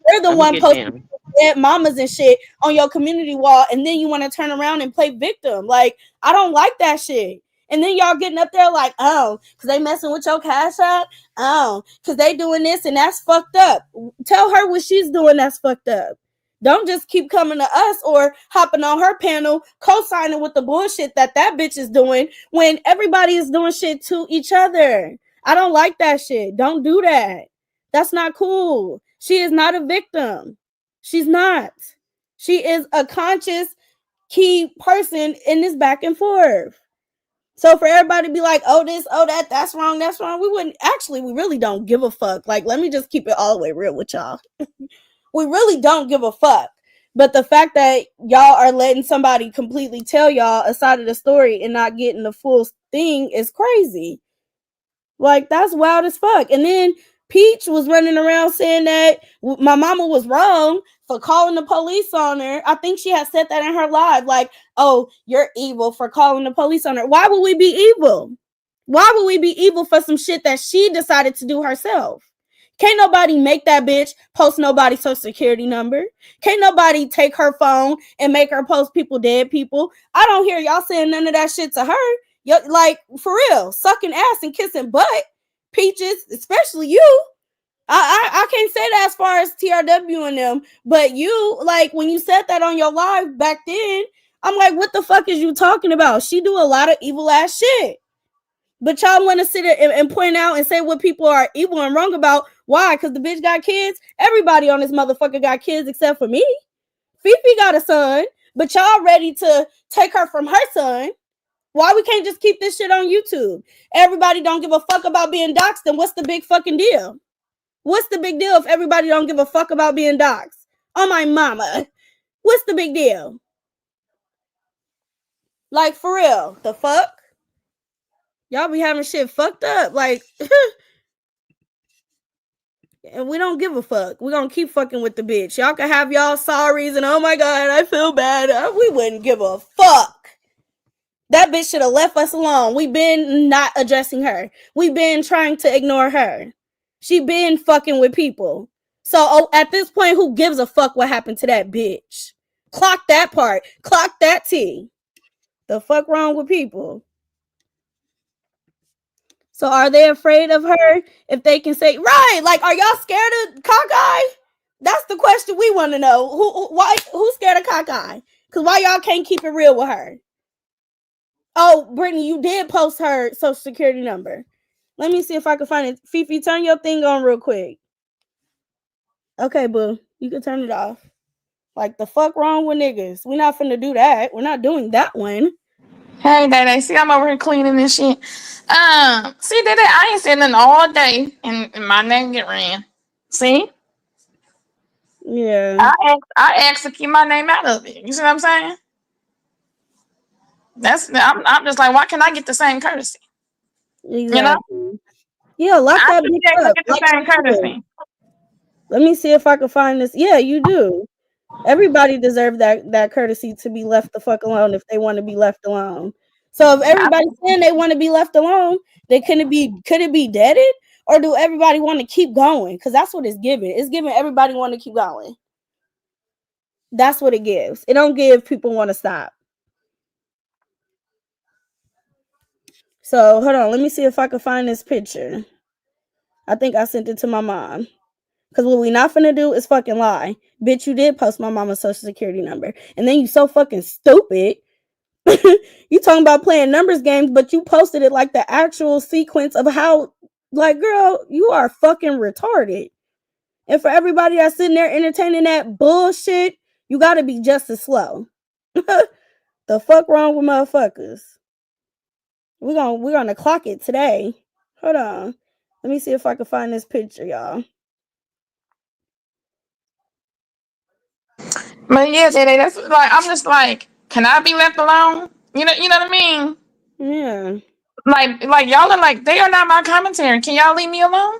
S2: You're the
S7: I'm
S2: one
S7: gonna get
S2: posting
S7: down.
S2: dead mamas and shit on your community wall, and then you want to turn around and play victim. Like, I don't like that shit. And then y'all getting up there like, oh, because they messing with your cash app. Oh, because they doing this and that's fucked up. Tell her what she's doing that's fucked up. Don't just keep coming to us or hopping on her panel, co-signing with the bullshit that bitch is doing when everybody is doing shit to each other. I don't like that shit. Don't do that. That's not cool. She is not a victim. She's not. She is a conscious key person in this back and forth. So for everybody to be like, oh, this, oh, that, that's wrong, we really don't give a fuck. Like, let me just keep it all the way real with y'all. We really don't give a fuck. But the fact that y'all are letting somebody completely tell y'all a side of the story and not getting the full thing is crazy. Like, that's wild as fuck. And then Peach was running around saying that my mama was wrong for calling the police on her. I think she had said that in her live. Like, oh, you're evil for calling the police on her. Why would we be evil? Why would we be evil for some shit that she decided to do herself? Can't nobody make that bitch post nobody's social security number. Can't nobody take her phone and make her post people dead people. I don't hear y'all saying none of that shit to her. Like, for real, sucking ass and kissing butt, Peaches, especially you. I can't say that as far as TRW and them, but you, like, when you said that on your live back then, I'm like, what the fuck is you talking about? She do a lot of evil ass shit. But y'all want to sit and point out and say what people are evil and wrong about. Why? Because the bitch got kids? Everybody on this motherfucker got kids except for me. Fifi got a son, but y'all ready to take her from her son. Why we can't just keep this shit on YouTube? Everybody don't give a fuck about being doxxed, then what's the big fucking deal? What's the big deal if everybody don't give a fuck about being doxxed? Oh, my mama. What's the big deal? Like, for real, the fuck? Y'all be having shit fucked up. Like, and we don't give a fuck. We're gonna keep fucking with the bitch. Y'all can have y'all sorries and oh my god, I feel bad. We wouldn't give a fuck. That bitch should have left us alone. We been not addressing her. We been trying to ignore her. She been fucking with people. So at this point, who gives a fuck what happened to that bitch? Clock that part. Clock that T. The fuck wrong with people? So are they afraid of her if they can say, right, like, are y'all scared of Cockeye? That's the question we want to know. Who's scared of Cockeye? Because why y'all can't keep it real with her? Oh, Brittany, you did post her social security number. Let me see if I can find it. Fifi, turn your thing on real quick. Okay, boo. You can turn it off. Like, the fuck wrong with niggas? We're not finna do that. We're not doing that one.
S9: Hey, Day, see, I'm over here cleaning this shit. See, Day, I ain't sitting all day and my name get ran. See?
S2: Yeah.
S9: I asked to keep my name out of it. You see what I'm saying? I'm just like, why can't I get the same courtesy?
S2: Exactly.
S9: You know?
S2: Yeah, lock that bitch up.
S9: Get the same courtesy.
S2: Let me see if I can find this. Yeah, you do. Everybody deserves that courtesy to be left the fuck alone if they want to be left alone. So if everybody's saying they want to be left alone, they could it be deaded? Or do everybody want to keep going? Because that's what it's giving. It's giving everybody want to keep going. That's what it gives. It don't give people want to stop. So hold on. Let me see if I can find this picture. I think I sent it to my mom. Because what we not finna do is fucking lie. Bitch, you did post my mama's social security number. And then you so fucking stupid. You talking about playing numbers games, but you posted it like the actual sequence of how, like, girl, you are fucking retarded. And for everybody that's sitting there entertaining that bullshit, you gotta be just as slow. The fuck wrong with motherfuckers? We're gonna clock it today. Hold on. Let me see if I can find this picture, y'all.
S9: But yeah, that's like I'm just like, can I be left alone? You know what I mean?
S2: Yeah.
S9: Like y'all are like, they are not my commentary. Can y'all leave me alone?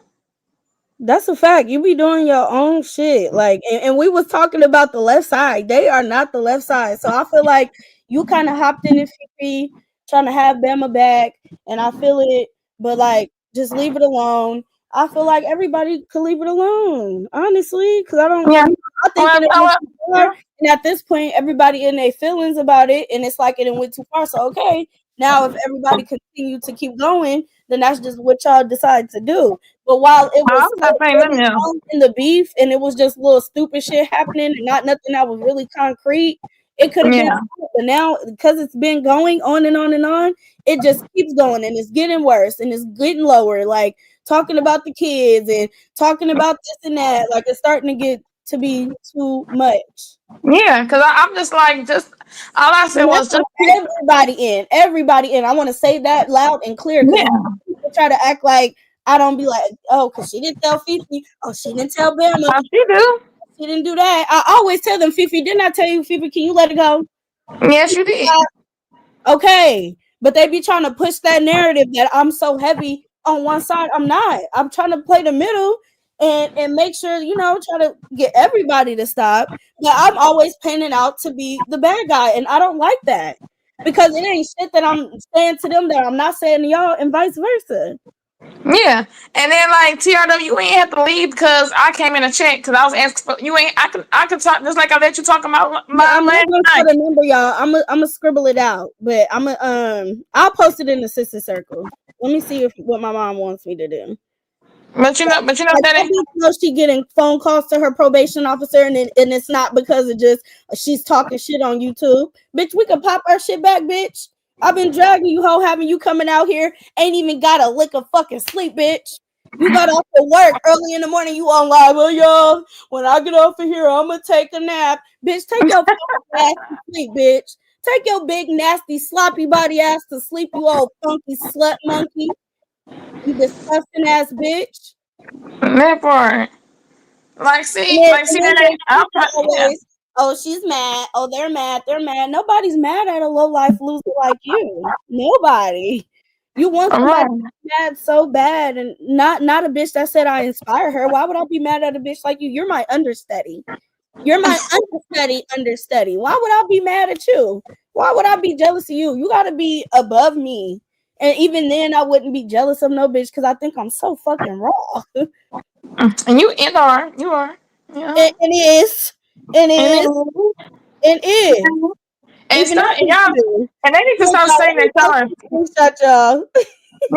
S2: That's a fact. You be doing your own shit. Like, and we was talking about the left side. They are not the left side. So I feel like you kind of hopped in and Fifi trying to have Bama back, and I feel it, but like just leave it alone. I feel like everybody could leave it alone, honestly, because I don't.
S9: Yeah.
S2: I think
S9: Well,
S2: it went too far,
S9: yeah.
S2: and at this point, everybody in their feelings about it, and it's like it went too far. So okay, now if everybody continue to keep going, then that's just what y'all decide to do. But while it was
S9: I'm
S2: still
S9: not saying them
S2: early
S9: now.
S2: on in the beef and it was just little stupid shit happening and not nothing that was really concrete, it could have been.
S9: Yeah.
S2: But now, because it's been going on and on and on, it just keeps going and it's getting worse and it's getting lower. Like talking about the kids and talking about this and that. Like it's starting to get to be too much.
S9: Yeah, because I'm just like, just all I said
S2: And that's
S9: was just,
S2: on everybody in. Everybody in. I want to say that loud and clear because
S9: yeah.
S2: people try to act like I don't be like, oh, because she didn't tell Fifi. Oh, she didn't tell Bama.
S9: How she do?
S2: She didn't do that. I always tell them, Fifi, didn't I tell you, Fifi, can you let it go?
S9: Yes, you did.
S2: Okay. But they be trying to push that narrative that I'm so heavy on one side. I'm not. I'm trying to play the middle and make sure, try to get everybody to stop. But I'm always painting out to be the bad guy. And I don't like that. Because it ain't shit that I'm saying to them that I'm not saying to y'all and vice versa.
S9: Yeah, and then like TRW, you ain't have to leave because I came in a check because I was asking for you. Ain't I could talk just like I let you talk about
S2: Yeah,
S9: my
S2: I'm not
S9: last
S2: gonna
S9: night.
S2: put a number, y'all. I'm gonna scribble it out, but I'll post it in the sister circle. Let me see what my mom wants me to do.
S9: But you know
S2: Like
S9: that
S2: that bitch knows she getting phone calls to her probation officer, and it's not because of just she's talking shit on YouTube. Bitch, we can pop our shit back, bitch. I've been dragging you, hoe, having you coming out here, ain't even got a lick of fucking sleep, bitch. You got off to work early in the morning, you on live, oh y'all. When I get off of here, I'm gonna take a nap. Bitch, take your fucking ass to sleep, bitch. Take your big, nasty, sloppy body ass to sleep, you old funky slut monkey. You disgusting ass bitch.
S9: that part. Like
S2: And
S9: see,
S2: then,
S9: like
S2: and
S9: see
S2: then
S9: that
S2: your
S9: ain't. I'm
S2: sister
S9: yeah.
S2: always, oh, she's mad. Oh, they're mad. They're mad. Nobody's mad at a low life loser like you. Nobody. You want
S9: All
S2: somebody
S9: right.
S2: mad so bad, and not a bitch that said I inspire her. Why would I be mad at a bitch like you? You're my understudy. You're my understudy. Why would I be mad at you? Why would I be jealous of you? You got to be above me. And even then, I wouldn't be jealous of no bitch because I think I'm so fucking raw.
S9: And you are. Yeah.
S2: It is. It
S9: And
S2: is. It is.
S9: and
S2: Even
S9: start
S2: I can
S9: y'all.
S2: do.
S9: And they need to
S2: Look,
S9: start saying that y'all are.
S2: screenshot y'all.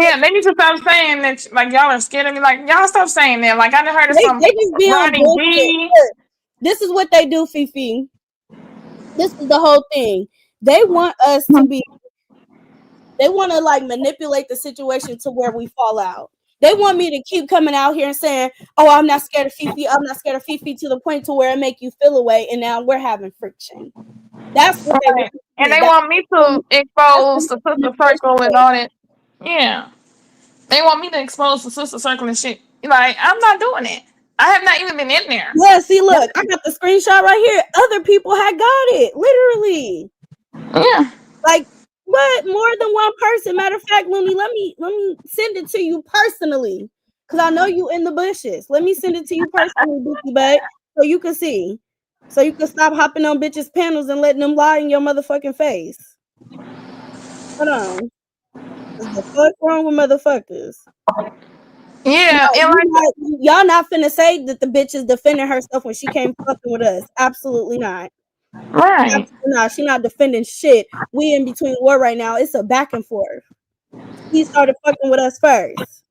S9: Yeah, they need to stop saying that like y'all are scared of me. Like y'all stop saying that. Like I done heard of some
S2: They just be on
S9: Ronnie
S2: bullshit.
S9: D.
S2: Look, this is what they do, Fifi. This is the whole thing. They want us to be. They want to like manipulate the situation to where we fall out. They want me to keep coming out here and saying, "Oh, I'm not scared of Fifi. I'm not scared of Fifi," to the point to where it make you feel away, and now we're having friction. That's what they
S9: Right.
S2: want to
S9: And
S2: see.
S9: they want me to
S2: That's
S9: expose
S2: the
S9: the sister
S2: manipulation
S9: circle and
S2: phase.
S9: all that. Yeah. They want me to expose the sister circle and shit. Like, I'm not doing it. I have not even been in there.
S2: Yeah, see, look, I got the screenshot right here. Other people had got it, literally.
S9: Yeah.
S2: Like, what? More than one person. Matter of fact, let me send it to you personally, cause I know you in the bushes. Let me send it to you personally, Bookie Butt, so you can see, so you can stop hopping on bitches' panels and letting them lie in your motherfucking face. Hold on, is the fuck wrong with motherfuckers?
S9: Yeah.
S2: No,
S9: And like,
S2: y'all not finna say that the bitch is defending herself when she came fucking with us. Absolutely not.
S9: right.
S2: Absolutely not. She not defending shit. We in between war right now. It's a back and forth. He started fucking with us first.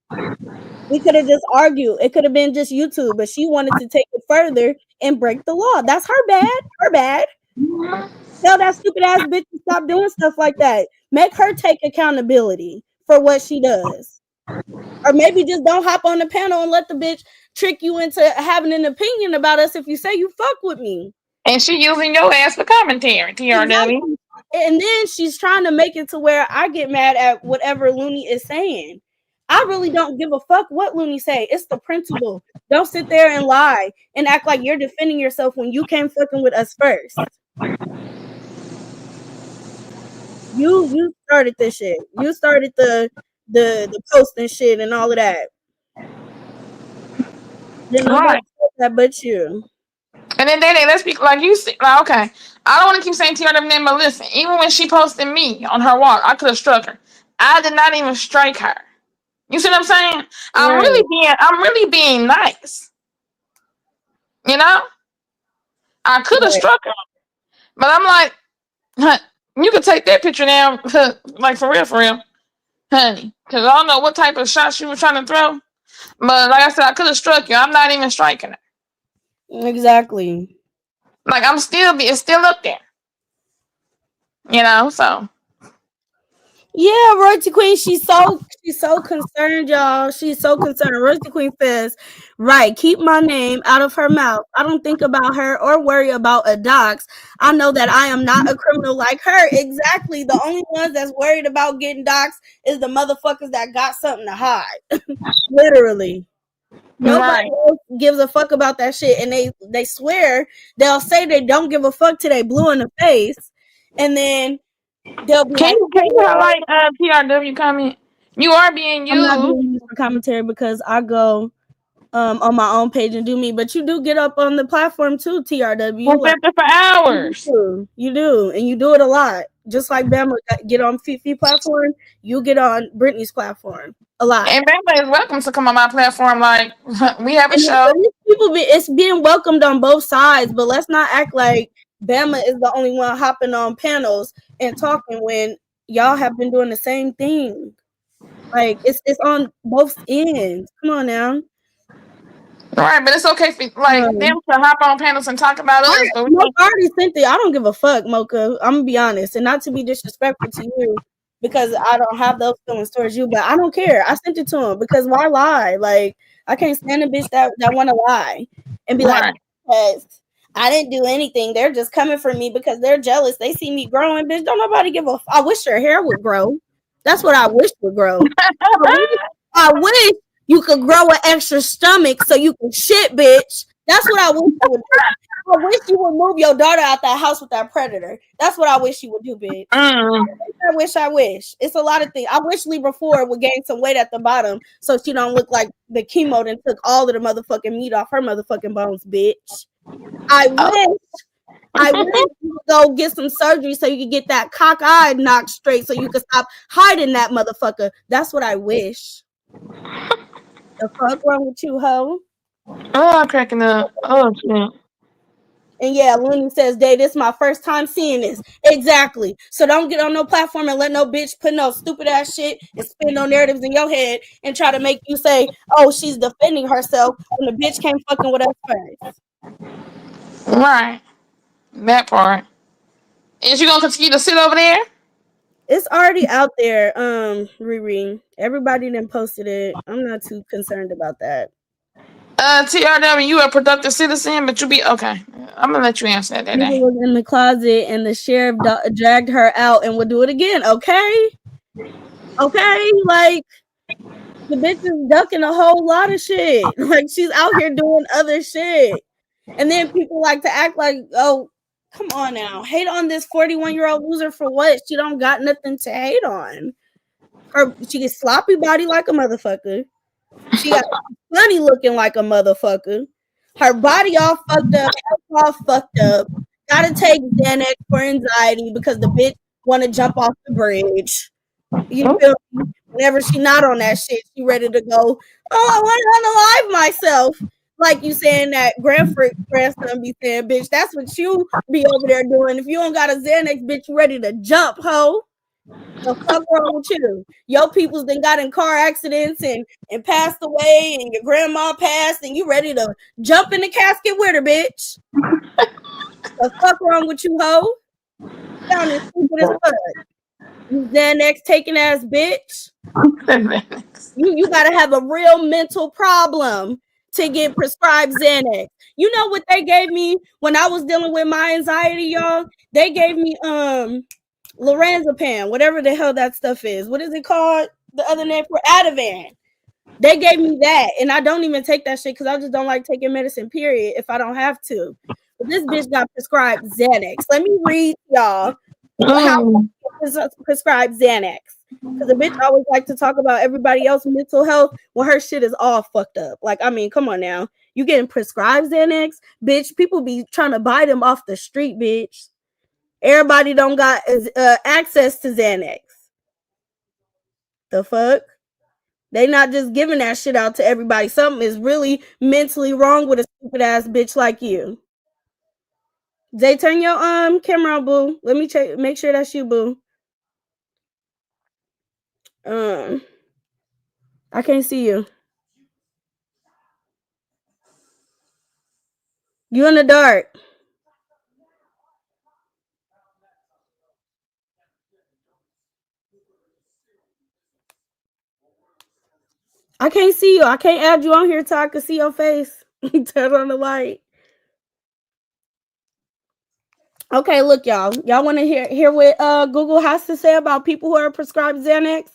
S2: We could have just argued. It could have been just YouTube, but she wanted to take it further and break the law. That's her bad. Her bad. Tell that stupid ass bitch to stop doing stuff like that. Make her take accountability for what she does. Or maybe just don't hop on the panel and let the bitch trick you into having an opinion about us if you say you fuck with me.
S9: And she using your ass for commentary, TRW.
S2: Exactly. And then she's trying to make it to where I get mad at whatever Looney is saying. I really don't give a fuck what Looney say. It's the principle. Don't sit there and lie and act like you're defending yourself when you came fucking with us first. You started this shit. You started the post and shit and all of that. Then nobody said that but you.
S9: And then let's be like you see, like, okay. I don't want to keep saying TRW name, but listen, even when she posted me on her walk, I could have struck her. I did not even strike her. You see what I'm saying? I'm really being nice. You know? I could have struck her. But I'm like, you could take that picture now, like for real, honey. Because I don't know what type of shot she was trying to throw. But like I said, I could have struck you. I'm not even striking her.
S2: Exactly.
S9: Like it's still up there. You know, so.
S2: Yeah, Royalty Queen, she's so concerned, y'all. She's so concerned. Royalty Queen says, right, keep my name out of her mouth. I don't think about her or worry about a dox. I know that I am not a criminal like her. Exactly. The only ones that's worried about getting doxed is the motherfuckers that got something to hide. Literally. Nobody else gives a fuck about that shit. And they swear, they'll say they don't give a fuck till they blue in the face. And then they'll be
S9: Can you highlight TRW comment? You are being used.
S2: I'm not doing this for commentary because I go on my own page and do me, but you do get up on the platform too, TRW.
S9: Like, for hours.
S2: You do, and you do it a lot. Just like Bama get on Fifi platform, you get on Brittany's platform a lot.
S9: And Bama is welcome to come on my platform. Like, we have a show.
S2: It's being welcomed on both sides, but let's not act like Bama is the only one hopping on panels and talking when y'all have been doing the same thing. Like it's on both ends. Come on now.
S9: Right, but it's okay for them to hop on panels and talk about us. But we
S2: already sent it. I don't give a fuck, Mocha. I'm gonna be honest, and not to be disrespectful to you because I don't have those feelings towards you, but I don't care. I sent it to him because why lie? Like I can't stand a bitch that want to lie and be like, because I didn't do anything. They're just coming for me because they're jealous. They see me growing, bitch. Don't nobody give a. I wish your hair would grow. That's what I wish would grow. I wish you could grow an extra stomach so you can shit, bitch. That's what I wish you would do. I wish you would move your daughter out that house with that predator. That's what I wish you would do, bitch. I wish. It's a lot of things. I wish Libra 4 would gain some weight at the bottom so she don't look like the chemo that took all of the motherfucking meat off her motherfucking bones, bitch. I wish you would go get some surgery so you could get that cock-eye knocked straight so you could stop hiding that motherfucker. That's what I wish. The fuck wrong with you, hoe?
S9: Oh, I'm cracking up. Oh, shit.
S2: And yeah, Looney says, Day, this is my first time seeing this. Exactly. So don't get on no platform and let no bitch put no stupid ass shit and spin no narratives in your head and try to make you say, oh, she's defending herself when the bitch came fucking with us first.
S9: Right. That part. Is you gonna continue to sit over there?
S2: It's already out there, Riri. Everybody done posted it. I'm not too concerned about that.
S9: TRW, you a productive citizen, but you be okay. I'm gonna let you answer that.
S2: She was in the closet and the sheriff dragged her out and would do it again. Okay, like the bitch is ducking a whole lot of shit. Like she's out here doing other shit, and then people like to act like, oh, come on now, hate on this 41-year-old loser for what? She don't got nothing to hate on. She gets sloppy body like a motherfucker. She got funny looking like a motherfucker. Her body all fucked up. All fucked up. Gotta take Xanax for anxiety because the bitch want to jump off the bridge. You feel me? Whenever she not on that shit, she ready to go. Oh, I want to unalive myself. Like you saying that grandson be saying, bitch, that's what you be over there doing. If you don't got a Xanax, bitch, you ready to jump, hoe. The fuck wrong with you? Your people's then got in car accidents and passed away, and your grandma passed, and you ready to jump in the casket with her, bitch. The fuck wrong with you, hoe? Sounding stupid as fuck. You Xanax taking ass bitch. You gotta have a real mental problem to get prescribed Xanax. You know what they gave me when I was dealing with my anxiety, y'all? They gave me lorazepam, whatever the hell that stuff is. What is it called? The other name for Ativan. They gave me that, and I don't even take that shit because I just don't like taking medicine, period, if I don't have to. But this bitch got prescribed Xanax. Let me read y'all how prescribed Xanax. Because the bitch always like to talk about everybody else's mental health when her shit is all fucked up. Like, I mean, come on now. You getting prescribed Xanax? Bitch, people be trying to buy them off the street, bitch. Everybody don't got access to Xanax. The fuck? They not just giving that shit out to everybody. Something is really mentally wrong with a stupid ass bitch like you. Zay, turn your camera on, boo. Let me check, make sure that's you, boo. I can't see you. You in the dark. I can't see you. I can't add you on here so I can see your face. Turn on the light. Okay, look, y'all. Y'all want to hear what Google has to say about people who are prescribed Xanax?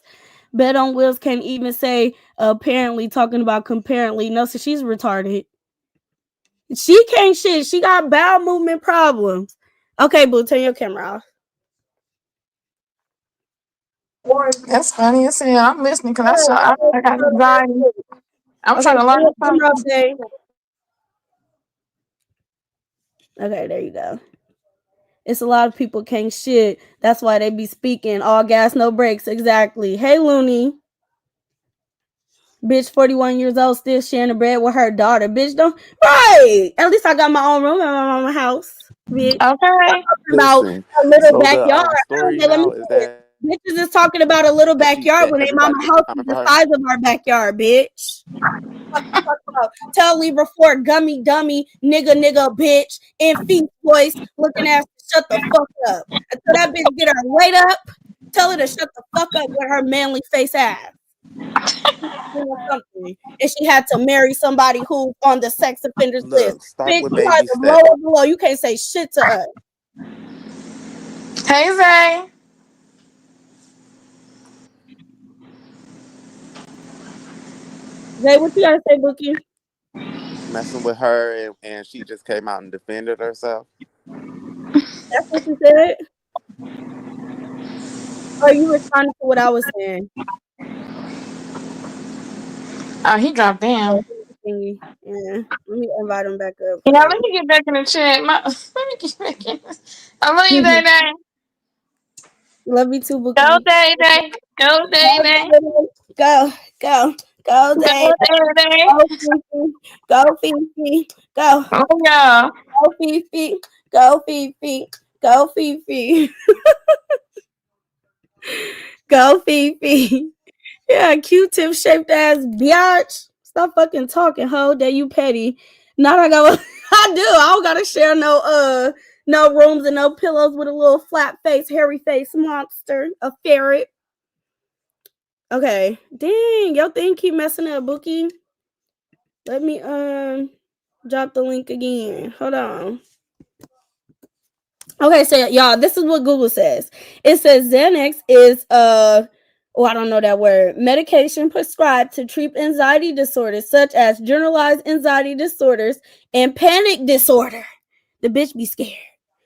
S2: Bet on Wheels can't even say apparently, talking about comparently. No, so she's retarded. She can't shit. She got bowel movement problems. Okay, boo, turn your camera off.
S9: That's funny as hell. I'm listening because I got anxiety. I'm trying to learn something.
S2: Okay, there you go. It's a lot of people can't shit. That's why they be speaking all gas, no brakes. Exactly. Hey, Looney. Bitch, 41 years old, still sharing the bed with her daughter. Bitch, don't. Right. At least I got my own room in my mama's house. Bitch.
S9: Okay.
S2: I'm talking about
S10: Listen,
S2: a little
S10: so
S2: backyard.
S10: the story
S2: Okay, let me
S10: now
S2: say
S10: is
S2: it.
S10: that
S2: Bitches is talking about a little backyard when they mama
S10: everybody
S2: house
S10: coming
S2: is
S10: for
S2: the
S10: her.
S2: size of our backyard, bitch. What you talking about? Tell Libra Ford, gummy, dummy, nigga, bitch, in feet voice, looking ass, shut the fuck up. Until that bitch get her weight up, tell her to shut the fuck up with her manly face ass. Something. And she had to marry somebody who's on the sex offenders list.
S10: Look, start
S2: Bitch,
S10: with
S2: you are
S10: baby
S2: the
S10: steps.
S2: lower below. You can't say shit to us.
S9: Hey, Zay.
S2: Zay, what you gotta say, Bookie?
S10: Messing with her, and she just came out and defended herself.
S2: That's what you said? Or you responded to what I was saying?
S9: Oh, he dropped down.
S2: Yeah. Let me invite him back up.
S9: Yeah, let me get back in the chat. Let me get back in. I love you, Day Day.
S2: Love you too, Bookie.
S9: Go, Day Day. Go, Day Day.
S2: Go, go, go, Day.
S9: Go, Day Day.
S2: Go, Fifi. Go, Fifi. Go.
S9: Oh, yeah.
S2: Go, Fifi. Go, Fifi. Go, Fifi. Go, Fifi. Yeah, Q-tip shaped ass biatch. Stop fucking talking, ho. That you petty. Not I go. I do. I don't gotta share no rooms and no pillows with a little flat face, hairy face monster, a ferret. Okay. Dang, your thing keep messing up, Bookie. Let me drop the link again. Hold on. Okay, so y'all, this is what Google says. It says Xanax is I don't know that word. Medication prescribed to treat anxiety disorders such as generalized anxiety disorders and panic disorder. The bitch be scared.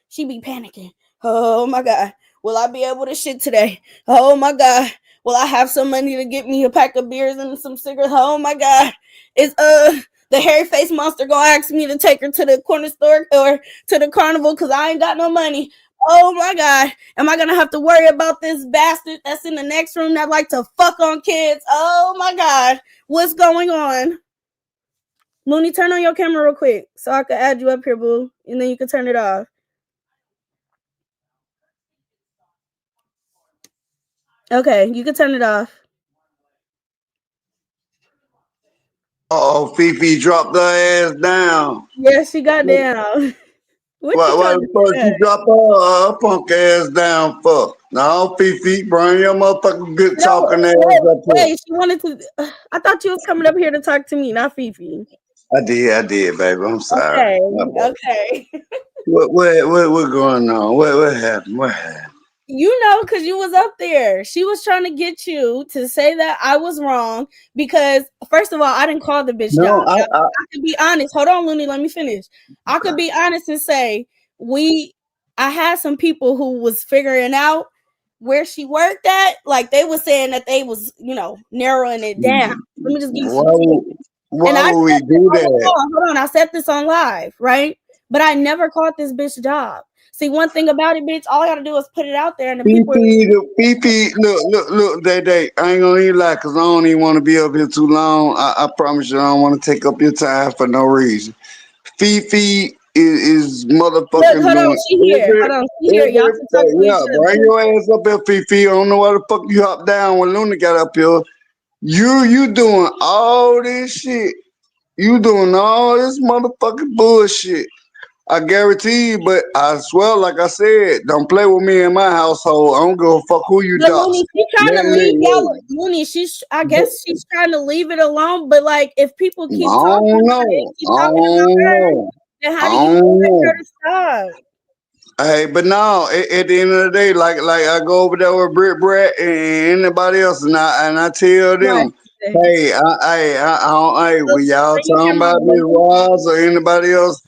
S2: She be panicking. Oh my god. Will I be able to shit today? Oh my god. Will I have some money to get me a pack of beers and some cigarettes? Oh my god. Is the hairy face monster gonna ask me to take her to the corner store or to the carnival because I ain't got no money? Oh my god. Am I gonna have to worry about this bastard that's in the next room that like to fuck on kids? Oh my god. What's going on? Looney, turn on your camera real quick so I can add you up here, boo. And then you can turn it off. Okay, you can turn it off.
S11: Oh, Fifi dropped her ass down.
S2: Yeah, she got down. What you
S11: Why
S2: trying
S11: the
S2: to
S11: fuck
S2: say?
S11: you drop her punk ass down for? No, Fifi, bring your motherfucking good
S2: No,
S11: talking ass up here.
S2: wait, she wanted to. I thought you was coming up here to talk to me, not Fifi.
S11: I did, baby. I'm sorry.
S2: Okay, okay.
S11: What going on? What happened? What happened?
S2: You know, because you was up there. She was trying to get you to say that I was wrong because, first of all, I didn't call the bitch
S11: No,
S2: job. I could be honest. Hold on, Looney, let me finish. I could be honest and say I had some people who was figuring out where she worked at. Like, they were saying that they was, narrowing it down. Let me just give you some tips. And
S11: why
S2: I
S11: would we
S2: said this,
S11: do that?
S2: hold on. I said this on live, right? But I never called this bitch job. See, one thing about it, bitch, all I gotta do is put it out there, and the people.
S11: PP, look, day. I ain't gonna even lie, cause I don't even want to be up here too long. I promise you, I don't want to take up your time for no reason. Fifi is motherfucking
S2: Look, hold on,
S11: doing
S2: she here. Hold on, she here. Y'all can talk to each
S11: yeah,
S2: other.
S11: bring your ass up here, Fifi. I don't know why the fuck you hop down when Luna got up here. You doing all this shit. You doing all this motherfucking bullshit. I guarantee you, but I swear, like I said, don't play with me in my household. I don't give a fuck who you
S2: But
S11: dox.
S2: Looney, she's trying to leave y'all. Looney, I guess she's trying to leave it alone. But like, if people keep
S11: I
S2: talking
S11: don't
S2: about it,
S11: know.
S2: keep talking about her, then how do you expect her to stop?
S11: Hey, but no, at the end of the day, like I go over there with Britt Brett and anybody else, and I tell them, hey, when y'all talking about Miss Ross or anybody else,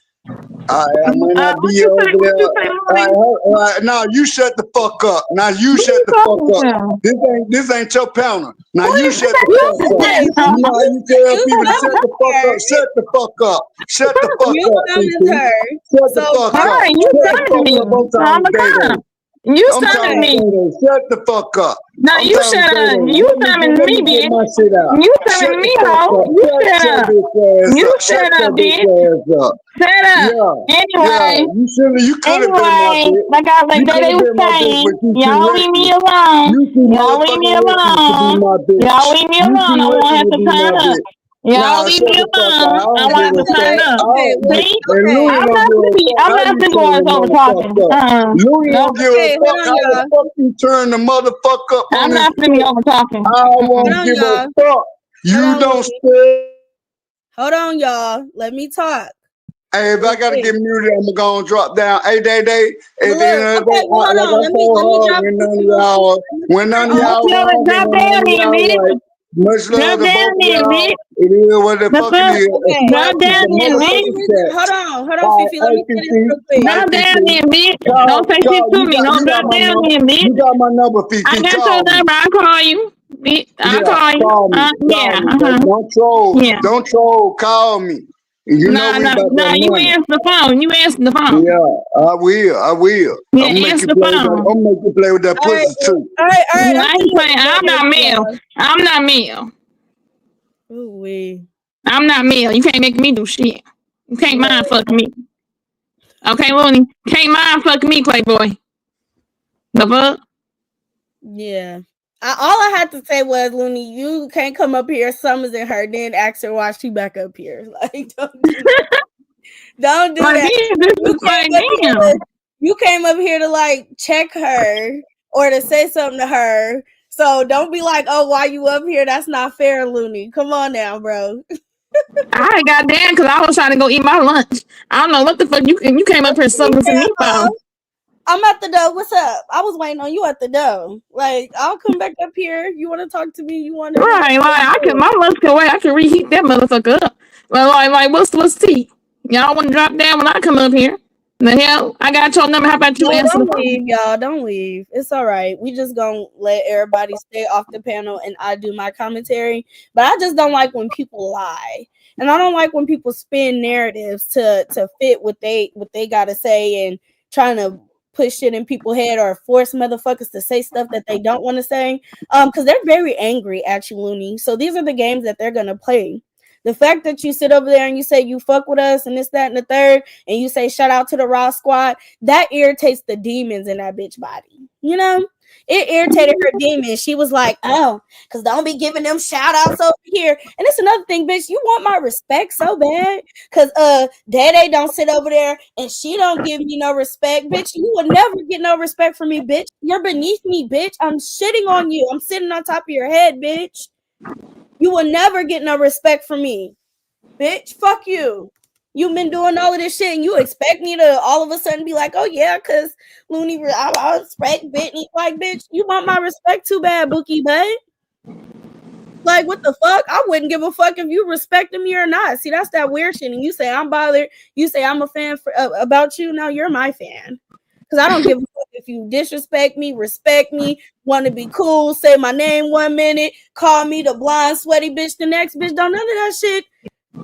S11: I might not
S9: What
S11: be
S9: you
S11: over
S9: say? What you say,
S11: there.
S9: Lonnie?
S11: Now you shut the fuck up. Now you
S9: Who
S11: shut
S9: you
S11: the fuck
S9: talking
S11: up.
S9: to?
S11: This ain't your panel. Now
S9: Who
S11: you
S9: is
S11: shut
S9: this?
S11: the fuck up.
S2: Hey,
S11: You know how you tell
S2: you
S11: people to shut
S2: summoned
S11: the fuck
S2: her.
S11: up. Shut the fuck up. Shut the fuck
S2: You
S11: up,
S2: summoned
S11: CP.
S2: her.
S11: Shut the
S2: So
S11: fuck
S9: All
S11: up.
S9: right, you
S11: Shut the
S9: summoned
S11: fuck
S9: me.
S11: up. I'm
S9: So I'm
S11: talking to
S9: gonna
S11: Day Day.
S9: come. You
S11: I'm
S9: summoned
S11: talking to
S9: me.
S11: Day Day. Shut the fuck up.
S9: Now
S11: I'm
S9: you
S11: talking to
S9: shut
S11: Day
S9: up.
S11: Day.
S9: You
S11: Let
S9: summoned
S11: me
S9: me,
S11: get
S9: bitch.
S11: my shit out.
S9: You
S11: Shut
S9: summoned
S11: the
S9: me,
S11: fuck
S9: hoe.
S11: up.
S9: You
S11: Shut
S9: shut
S11: your
S9: up.
S11: bitch ass
S9: You
S11: up. Shut
S9: shut
S11: your
S9: up,
S11: bitch
S9: bitch.
S11: ass up.
S9: Shut up.
S11: Yeah.
S9: Anyway,
S11: You could have been my bitch.
S9: like
S11: You could
S9: Daddy
S11: have
S9: was
S11: been my bitch,
S9: saying,
S11: but you too
S9: y'all leave me
S11: reckless.
S9: alone.
S11: You too
S9: Y'all leave me
S11: motherfucking reckless to be
S9: alone.
S11: my bitch.
S9: Y'all leave me
S11: You
S9: alone.
S11: too
S9: I won't
S11: reckless
S9: have
S11: to
S9: to
S11: be my
S9: turn up.
S11: bitch.
S9: Y'all
S11: Nah,
S9: leave
S11: shut
S9: me
S11: the fuck up.
S9: alone.
S11: I
S9: I
S11: don't
S9: won't
S11: give
S9: have
S11: a
S9: to turn
S11: fuck.
S9: up. See?
S11: And Louis
S9: I'm
S11: don't
S9: not
S11: give
S9: gonna
S11: a
S9: be.
S11: fuck
S9: I'm
S11: how
S9: not
S11: you
S9: gonna go
S11: turn
S9: as
S11: the
S9: over talking.
S11: motherfucker up. Louis
S9: Nope.
S11: don't give a
S2: Okay, hold
S11: fuck
S2: on,
S11: how the
S2: y'all.
S11: fuck you turn the motherfucker up
S9: I'm
S11: on this
S9: not gonna be
S11: shit.
S9: over talking.
S11: I
S2: Hold
S11: won't
S2: on,
S11: give a
S2: y'all.
S11: fuck. You
S2: Hold on,
S11: don't
S2: Looney.
S11: stay.
S2: Hold on, y'all. Let me talk.
S11: Hey, if I gotta get muted, I'm gonna drop down. Hey, Day,
S2: But
S11: at the end
S2: look,
S11: of the
S2: okay,
S11: day,
S2: well, hold
S11: like
S2: on.
S11: I
S2: Let me
S11: told her,
S2: drop this to Looney.
S11: when none of
S9: Don't
S11: y'all
S9: tell her
S11: wrong and
S9: drop
S11: when none
S9: down
S11: of
S9: then,
S11: y'all
S9: bitch.
S11: right, much
S9: Drop
S11: love to
S9: down
S11: both of
S9: then,
S11: y'all.
S9: bitch.
S11: It is what the
S9: The
S11: fuck it
S9: fuck?
S11: is. A
S2: Okay.
S9: Drop
S11: scratch is
S9: down
S11: a
S9: then,
S2: The only
S9: bitch.
S11: motherfucking
S2: reason,
S11: scratch.
S2: hold on, Fifi. Let me say this real quick.
S9: Drop down then, bitch. Don't say shit
S11: Call,
S9: to me. Don't
S11: you got
S9: drop
S11: my
S9: down
S11: number.
S9: then, bitch.
S11: You got my number,
S9: I
S11: Fifi.
S9: got your
S11: Call me.
S9: number. I'll call you. Bitch, I'll
S11: Yeah,
S9: call you.
S11: call me.
S9: Yeah,
S11: Call me, baby. Don't troll.
S9: yeah.
S11: Don't troll. Call me. You know
S9: Nah,
S11: we
S9: nah,
S11: about
S9: nah.
S11: that
S9: You
S11: money.
S9: answer the phone. You answer the phone.
S11: Yeah, I will.
S9: Yeah,
S11: I'm gonna make
S9: answer
S11: you
S9: the
S11: play with that.
S9: phone.
S11: I'm gonna make you play with that
S2: All right,
S11: pussy too.
S2: all right.
S9: Yeah,
S2: I'm
S9: I
S2: finna
S9: ain't
S2: hit
S9: playing.
S2: the
S9: I'm not male.
S2: y'all.
S9: I'm not male.
S2: Ooh wee.
S9: I'm not male. You can't make me do shit. You can't mind fuck me. Okay, Looney? Can't mind fuck me, Playboy. The fuck?
S2: Yeah. All I had to say was, Looney, you can't come up here summoning her, then ask her why she back up here. Like, don't do that. Don't do
S9: Like,
S2: that.
S9: this is like, damn.
S2: You came up here to like check her or to say something to her. So don't be like, oh, why you up here? That's not fair, Looney. Come on now, bro.
S9: I got damn because I was trying to go eat my lunch. I don't know what the fuck you came up here something to me for.
S2: I'm at the door. What's up? I was waiting on you at the door. Like, I'll come back up here. You want to talk to me? You want to do
S9: Right, like I can my lunch can wait. I can reheat that motherfucker up. Like what's tea? Y'all want to drop down when I come up here? The hell, I got your number. How about you
S2: No,
S9: answer the
S2: don't
S9: phone?
S2: leave, y'all. Don't leave. It's all right. We just gonna let everybody stay off the panel and I do my commentary. But I just don't like when people lie. And I don't like when people spin narratives to fit what they gotta say and trying to push shit in people's head or force motherfuckers to say stuff that they don't want to say. Because they're very angry at you, Looney. So these are the games that they're gonna play. The fact that you sit over there and you say you fuck with us and this, that, and the third, and you say shout out to the Raw Squad, that irritates the demons in that bitch body. You know? It irritated her demons. She was like, oh, because don't be giving them shout outs over here. And it's another thing, bitch. You want my respect so bad. Because Daddy don't sit over there and she don't give me no respect. Bitch, you will never get no respect from me, bitch. You're beneath me, bitch. I'm shitting on you. I'm sitting on top of your head, bitch. You will never get no respect from me. Bitch, fuck you. You've been doing all of this shit, and you expect me to all of a sudden be like, oh yeah, because Looney, I respect Brittany. Like, bitch, you want my respect too bad, Bookie, but like, what the fuck? I wouldn't give a fuck if you respected me or not. See, that's that weird shit. And you say I'm bothered. You say I'm a fan about you. No, you're my fan. Because I don't give a fuck if you disrespect me, respect me, want to be cool, say my name 1 minute, call me the blind, sweaty bitch the next bitch. Don't none of that shit.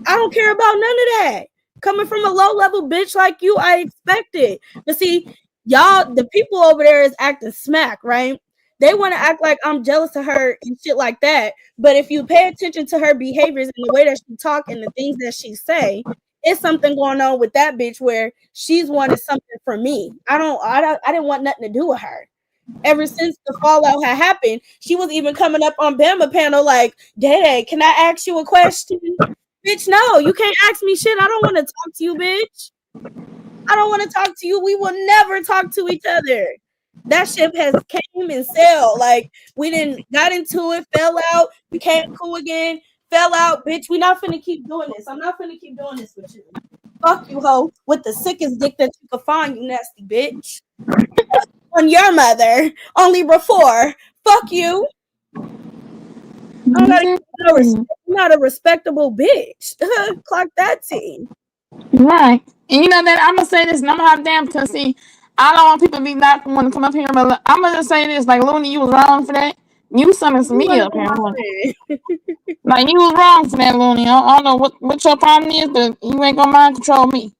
S2: I don't care about none of that. Coming from a low level bitch like you, I expect it. But see, y'all, the people over there is acting smack, right? They want to act like I'm jealous of her and shit like that. But if you pay attention to her behaviors and the way that she talk and the things that she say, it's something going on with that bitch where she's wanted something from me. I didn't want nothing to do with her. Ever since the fallout had happened, she was even coming up on Bama panel like, Dad, can I ask you a question? Bitch, no, you can't ask me shit. I don't want to talk to you, bitch. I don't want to talk to you. We will never talk to each other. That ship has came and sailed. Like, we didn't got into it, fell out, became cool again, fell out. Bitch, we not finna keep doing this. I'm not finna keep doing this with you. Fuck you, hoe, with the sickest dick that you could find, you nasty bitch. On your mother, only before. Fuck you. I'm not a respectable bitch. Clock that team.
S9: Right. And you know that I'm gonna say this, and I'm gonna have damn because see, I don't want people to be not want to come up here, but I'm gonna say this, like Looney, you was wrong for that. You summons me up here. Like you was wrong for that, Looney. I don't know what your problem is, but you ain't gonna mind control me.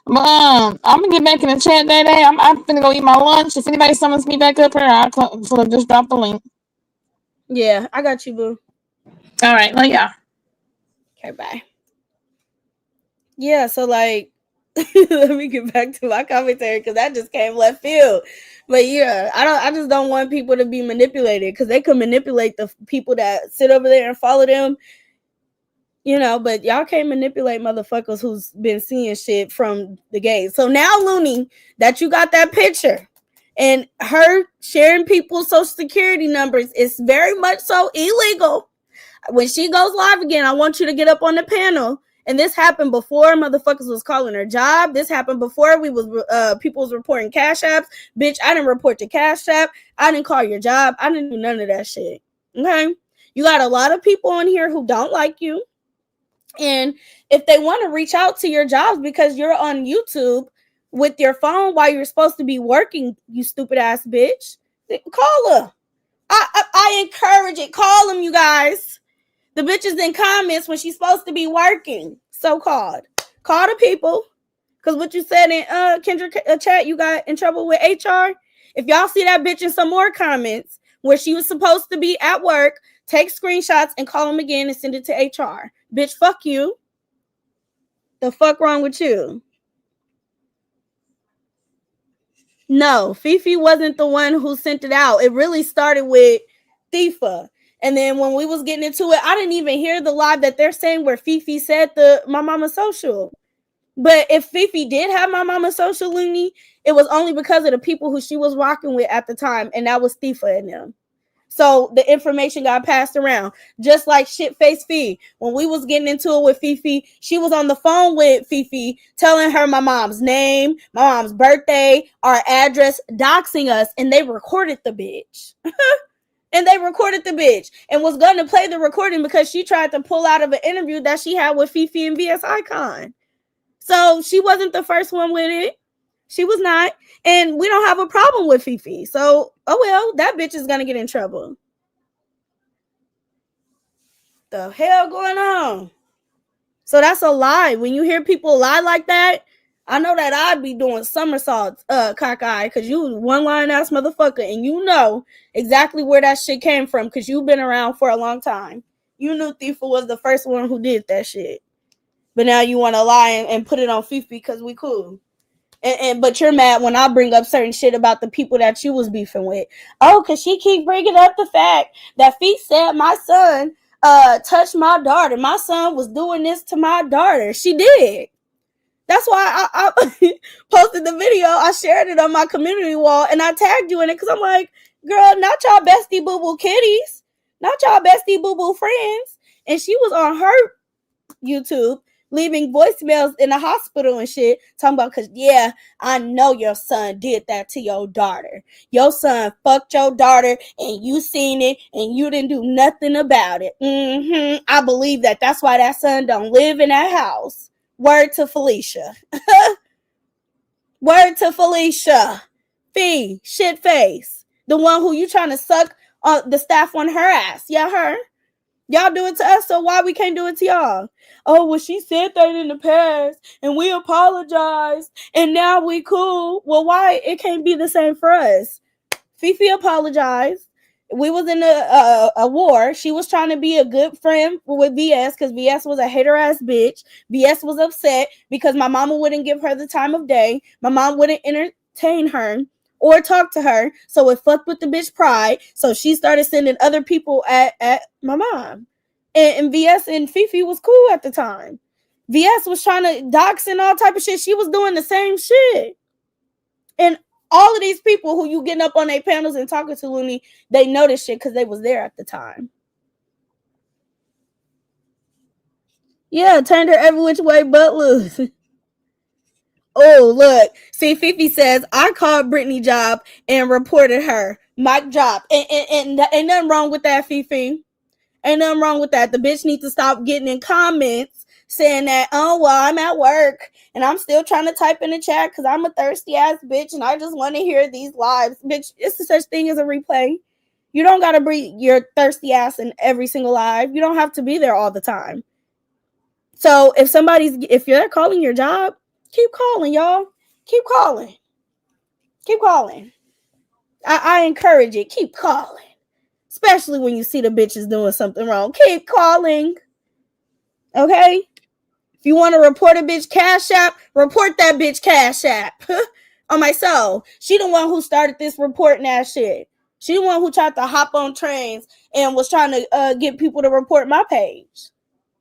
S9: But I'm gonna get back in the chat that day. I'm finna go eat my lunch. If anybody summons me back up here, I'll just drop the link.
S2: Yeah, I got you, boo.
S9: All right, well, yeah.
S2: Okay, bye. Yeah, so like, let me get back to my commentary because that just came left field. But yeah, I just don't want people to be manipulated because they could manipulate the people that sit over there and follow them. You know, but y'all can't manipulate motherfuckers who's been seeing shit from the gate. So now, Looney, that you got that picture and her sharing people's social security numbers is very much so illegal. When she goes live again, I want you to get up on the panel. And this happened before motherfuckers was calling her job. This happened before we was people was reporting cash apps. Bitch, I didn't report your cash app. I didn't call your job. I didn't do none of that shit. Okay? You got a lot of people on here who don't like you. And if they want to reach out to your jobs because you're on YouTube with your phone while you're supposed to be working, you stupid ass bitch, call her. I encourage it. Call them, you guys. The bitches in comments when she's supposed to be working, so-called. Call the people. Because what you said in Kendra chat, you got in trouble with HR. If y'all see that bitch in some more comments where she was supposed to be at work, take screenshots and call them again and send it to HR. Bitch, fuck you. The fuck wrong with you? No, Fifi wasn't the one who sent it out. It really started with Thifa. And then when we was getting into it, I didn't even hear the live that they're saying where Fifi said my mama social. But if Fifi did have my mama social, Looney, it was only because of the people who she was rocking with at the time, and that was Thifa and them. So the information got passed around, just like Shitface Fee. When we was getting into it with Fifi, she was on the phone with Fifi, telling her my mom's name, my mom's birthday, our address, doxing us, and they recorded the bitch. And they recorded the bitch and was going to play the recording because she tried to pull out of an interview that she had with Fifi and VS Icon. So she wasn't the first one with it. She was not. And we don't have a problem with Fifi. So, oh well, that bitch is going to get in trouble. The hell going on? So that's a lie. When you hear people lie like that, I know that I'd be doing somersaults, cockeye, because you one line ass motherfucker, and you know exactly where that shit came from because you've been around for a long time. You knew Thifa was the first one who did that shit. But now you want to lie and put it on Fifi because we cool. But you're mad when I bring up certain shit about the people that you was beefing with. Oh, because she keep bringing up the fact that Fifi said my son touched my daughter. My son was doing this to my daughter. She did. That's why I posted the video. I shared it on my community wall and I tagged you in it because I'm like, girl, not y'all bestie boo-boo kitties. Not y'all bestie boo-boo friends. And she was on her YouTube leaving voicemails in the hospital and shit, talking about, because, yeah, I know your son did that to your daughter. Your son fucked your daughter, and you seen it, and you didn't do nothing about it. I believe that. That's why that son don't live in that house. Word to Felicia. Word to Felicia. Fee, shit face. The one who you trying to suck the staff on her ass. Yeah, her. Y'all do it to us, so why we can't do it to y'all? Oh, well, she said that in the past, and we apologized, and now we cool. Well, why it can't be the same for us? Fifi apologized. We was in a war. She was trying to be a good friend with VS because VS was a hater ass bitch. VS was upset because my mama wouldn't give her the time of day. My mom wouldn't entertain her or talk to her, so it fucked with the bitch pride. So she started sending other people at my mom. And VS and Fifi was cool at the time. VS was trying to dox and all type of shit. She was doing the same shit. And all of these people who you getting up on their panels and talking to, Looney, they know this shit because they was there at the time. Yeah, turned her every which way but loose. Oh, look. See, Fifi says, I called Brittany Job and reported her. Mic drop. And ain't nothing wrong with that, Fifi. Ain't nothing wrong with that. The bitch needs to stop getting in comments saying that, oh, well, I'm at work and I'm still trying to type in the chat because I'm a thirsty ass bitch and I just want to hear these lives. Bitch, it's such thing as a replay. You don't got to bring your thirsty ass in every single live. You don't have to be there all the time. So if you're calling your job, keep calling, y'all. Keep calling. Keep calling. I encourage it. Keep calling. Especially when you see the bitches doing something wrong. Keep calling. Okay? If you want to report a bitch Cash App, report that bitch Cash App. On my soul. She the one who started this reporting ass shit. She the one who tried to hop on trains and was trying to get people to report my page.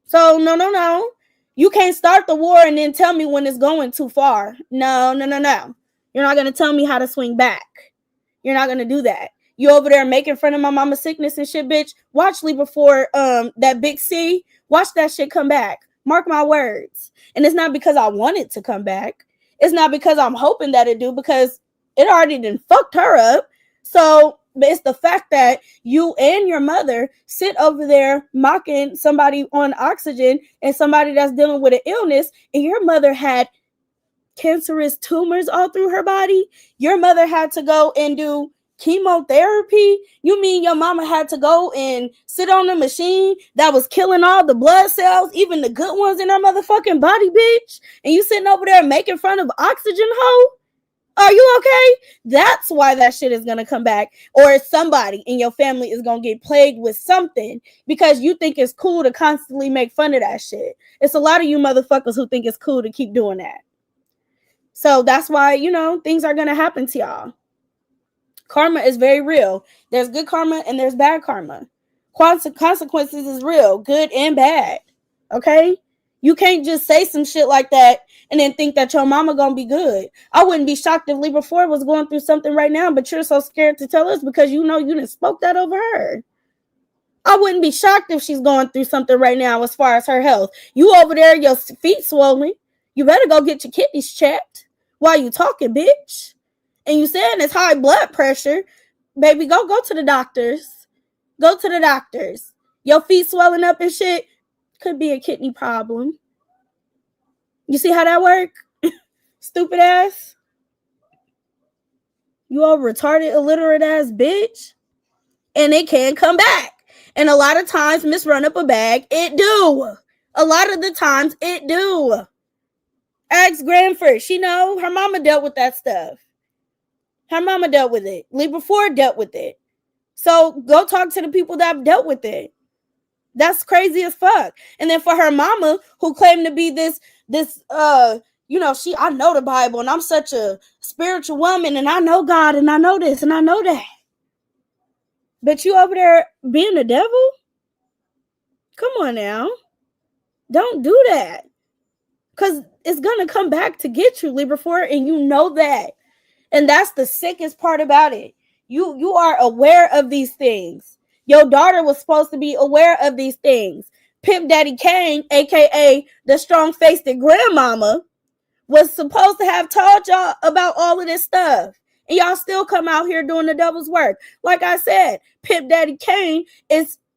S2: So, no. You can't start the war and then tell me when it's going too far. No. You're not going to tell me how to swing back. You're not going to do that. You over there making fun of my mama's sickness and shit, bitch. Watch Lee before that big C. Watch that shit come back. Mark my words. And it's not because I want it to come back. It's not because I'm hoping that it do, because it already done fucked her up. So it's the fact that you and your mother sit over there mocking somebody on oxygen and somebody that's dealing with an illness, and your mother had cancerous tumors all through her body. Your mother had to go and do chemotherapy. You mean your mama had to go and sit on a machine that was killing all the blood cells, even the good ones in her motherfucking body, bitch? And you sitting over there making fun of oxygen, hoe? Are you okay? That's why that shit is going to come back. Or somebody in your family is going to get plagued with something because you think it's cool to constantly make fun of that shit. It's a lot of you motherfuckers who think it's cool to keep doing that. So that's why, things are going to happen to y'all. Karma is very real. There's good karma and there's bad karma. Consequences is real, good and bad. Okay? You can't just say some shit like that and then think that your mama gonna be good. I wouldn't be shocked if Libra 4 was going through something right now, but you're so scared to tell us because you didn't spoke that over her. I wouldn't be shocked if she's going through something right now as far as her health. You over there, your feet swollen. You better go get your kidneys checked while you talking, bitch. And you saying it's high blood pressure. Baby, go to the doctors. Go to the doctors. Your feet swelling up and shit could be a kidney problem. You see how that work? Stupid ass. You all retarded, illiterate ass bitch. And it can come back. And a lot of times, miss run up a bag, it do. A lot of the times, it do. Ask Granford. She know her mama dealt with that stuff. Her mama dealt with it. Libra 4 dealt with it. So go talk to the people that have dealt with it. That's crazy as fuck. And then for her mama, who claimed to be this, I know the Bible and I'm such a spiritual woman and I know God and I know this and I know that. But you over there being the devil? Come on now. Don't do that. Because it's going to come back to get you, Libra 4, and you know that. And that's the sickest part about it. You are aware of these things. Your daughter was supposed to be aware of these things. Pimp Daddy Kane, aka the strong-faced grandmama, was supposed to have told y'all about all of this stuff. And y'all still come out here doing the devil's work. Like I said, Pimp Daddy Kane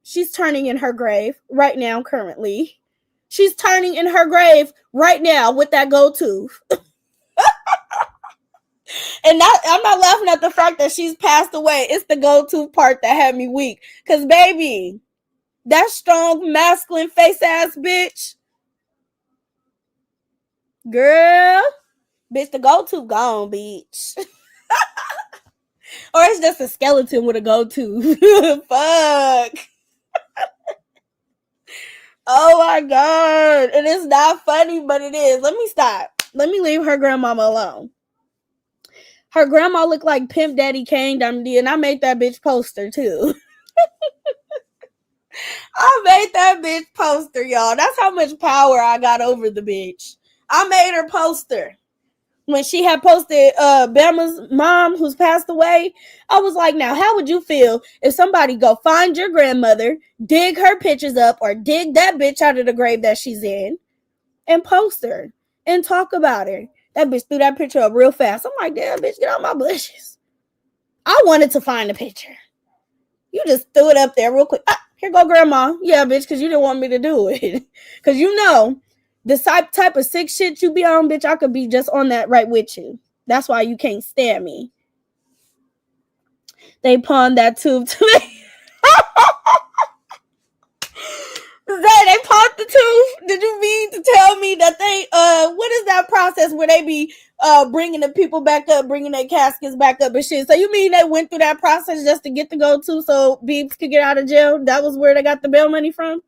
S2: she's turning in her grave right now, currently. She's turning in her grave right now with that gold tooth. And I'm not laughing at the fact that she's passed away. It's the gold tooth part that had me weak. Because, baby, that strong, masculine face-ass bitch, girl, bitch, the gold tooth gone, bitch. Or it's just a skeleton with a gold tooth. Fuck. Oh my God. And it's not funny, but it is. Let me stop. Let me leave her grandmama alone. Her grandma looked like Pimp Daddy Kane, and I made that bitch poster too. I made that bitch poster, y'all. That's how much power I got over the bitch. I made her poster. When she had posted Bama's mom who's passed away, I was like, now, how would you feel if somebody go find your grandmother, dig her pictures up, or dig that bitch out of the grave that she's in, and post her and talk about her? That bitch threw that picture up real fast. I'm like, damn, bitch, get out my bushes. I wanted to find a picture. You just threw it up there real quick. Here go grandma. Yeah, bitch, because you didn't want me to do it. Because you know, the type of sick shit you be on, bitch, I could be just on that right with you. That's why you can't stand me. They pawned that tube to me. They pawned the tooth. Did you mean to tell me that they what is that process where they be bringing the people back up, bringing their caskets back up and shit? So you mean they went through that process just to get the gold tooth so Beebs could get out of jail? That was where they got the bail money from?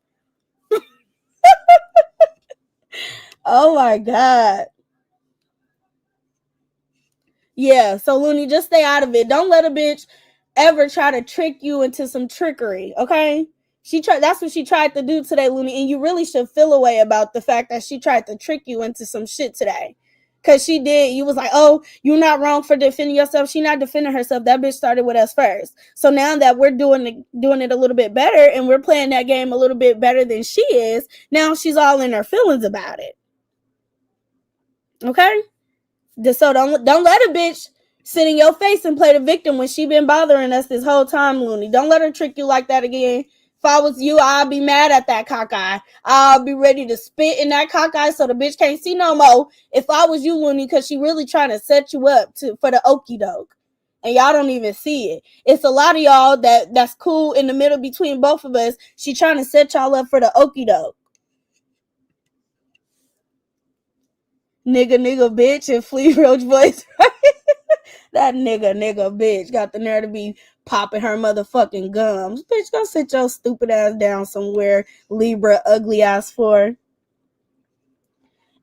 S2: Oh my God. Yeah, so Looney, just stay out of it. Don't let a bitch ever try to trick you into some trickery, okay? That's what she tried to do today, Looney, and you really should feel a way about the fact that she tried to trick you into some shit today. Cause she did. You was like, oh, you're not wrong for defending yourself. She not defending herself. That bitch started with us first. So now that we're doing it a little bit better and we're playing that game a little bit better than she is, now she's all in her feelings about it. Okay? So don't let a bitch sit in your face and play the victim when she been bothering us this whole time, Looney. Don't let her trick you like that again. If I was you, I'd be mad at that cockeye. I'll be ready to spit in that cockeye so the bitch can't see no more. If I was you, Looney, because she really trying to set you up for the okie doke. And y'all don't even see it. It's a lot of y'all that's cool in the middle between both of us. She trying to set y'all up for the okie doke. Nigga, bitch, and Flea Roach voice. That nigga, bitch, got the nerve to be popping her motherfucking gums. Bitch, go sit your stupid ass down somewhere, Libra ugly ass for.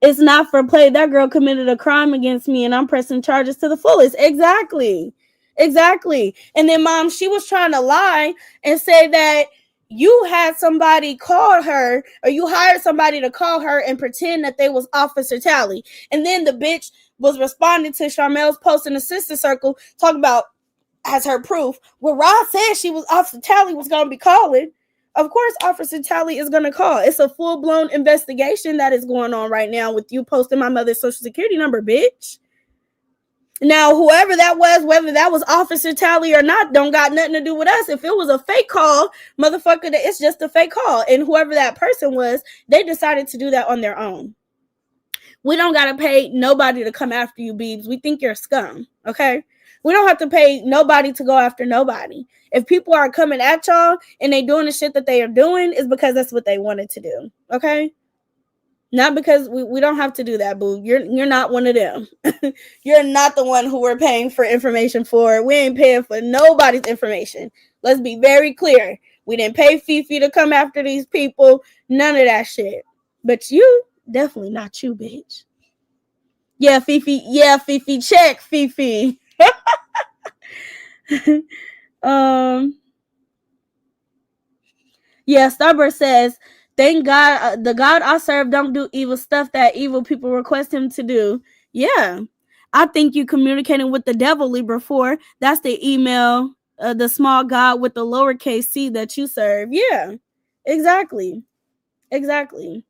S2: It's not for play. That girl committed a crime against me and I'm pressing charges to the fullest. Exactly. And then, Mom, she was trying to lie and say that you had somebody call her, or you hired somebody to call her and pretend that they was Officer Tally. And then the bitch was responding to Charmel's post in the sister circle, talking about as her proof. Well, Rod said Officer Tally was going to be calling. Of course, Officer Tally is going to call. It's a full-blown investigation that is going on right now with you posting my mother's social security number, bitch. Now, whoever that was, whether that was Officer Tally or not, don't got nothing to do with us. If it was a fake call, motherfucker, it's just a fake call. And whoever that person was, they decided to do that on their own. We don't got to pay nobody to come after you, Beebs. We think you're scum, okay? We don't have to pay nobody to go after nobody. If people are coming at y'all and they doing the shit that they are doing, it's because that's what they wanted to do, okay? Not because we don't have to do that, boo. You're not one of them. You're not the one who we're paying for information for. We ain't paying for nobody's information. Let's be very clear. We didn't pay Fifi to come after these people. None of that shit. But you, definitely not you, bitch. Yeah, Fifi. Yeah, Fifi. Check, Fifi. Yeah, Starburst says, thank God, the God I serve don't do evil stuff that evil people request him to do. Yeah. I think you communicating with the devil, Libra 4. That's the email, the small God with the lowercase c that you serve. Yeah, exactly. Exactly.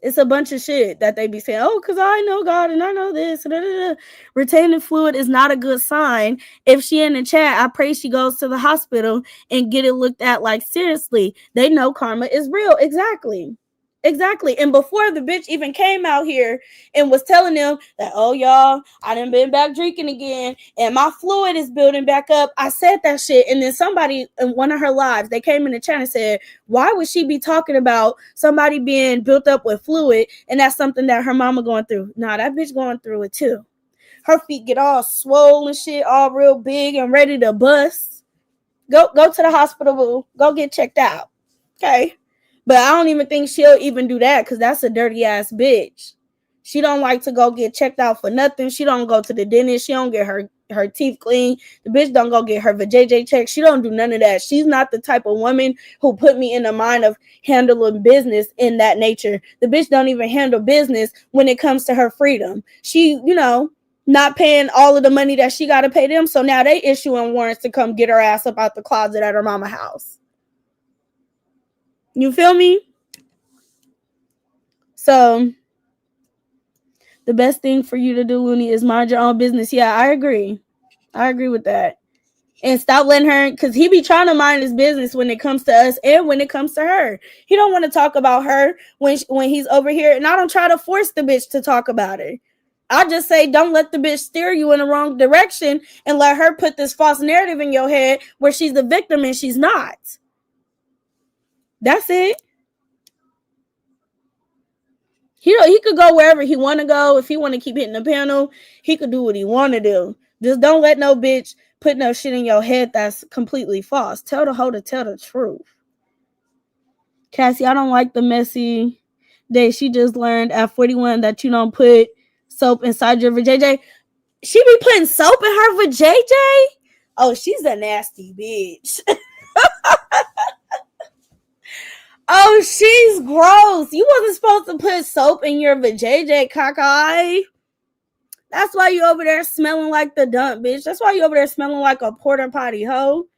S2: It's a bunch of shit that they be saying, oh, because I know God and I know this. Da, da, da. Retaining fluid is not a good sign. If she in the chat, I pray she goes to the hospital and get it looked at. Like, seriously, they know karma is real. Exactly. Exactly. And before the bitch even came out here and was telling them that, oh, y'all, I done been back drinking again and my fluid is building back up, I said that shit. And then somebody in one of her lives, they came in the chat and said, why would she be talking about somebody being built up with fluid and that's something that her mama going through? Nah, that bitch going through it too. Her feet get all swollen shit, all real big and ready to bust. Go to the hospital, boo. Go get checked out. Okay. But I don't even think she'll even do that because that's a dirty ass bitch. She don't like to go get checked out for nothing. She don't go to the dentist. She don't get her teeth clean. The bitch don't go get her vajayjay checked. She don't do none of that. She's not the type of woman who put me in the mind of handling business in that nature. The bitch don't even handle business when it comes to her freedom. She, not paying all of the money that she got to pay them. So now they issuing warrants to come get her ass up out the closet at her mama house. You feel me? So the best thing for you to do, Looney, is mind your own business. Yeah, I agree. I agree with that. And stop letting her, because he be trying to mind his business when it comes to us and when it comes to her. He don't want to talk about her when he's over here. And I don't try to force the bitch to talk about her. I just say, don't let the bitch steer you in the wrong direction and let her put this false narrative in your head where she's the victim and she's not. That's it. He could go wherever he want to go. If he want to keep hitting the panel, he could do what he want to do. Just don't let no bitch put no shit in your head that's completely false. Tell the hoe to tell the truth. Cassie, I don't like the messy day. She just learned at 41 that you don't put soap inside your vajayjay. She be putting soap in her vajayjay? Oh, she's a nasty bitch. Oh, she's gross. You wasn't supposed to put soap in your vajayjay, cockeye. That's why you over there smelling like the dump, bitch. That's why you over there smelling like a porta potty, hoe.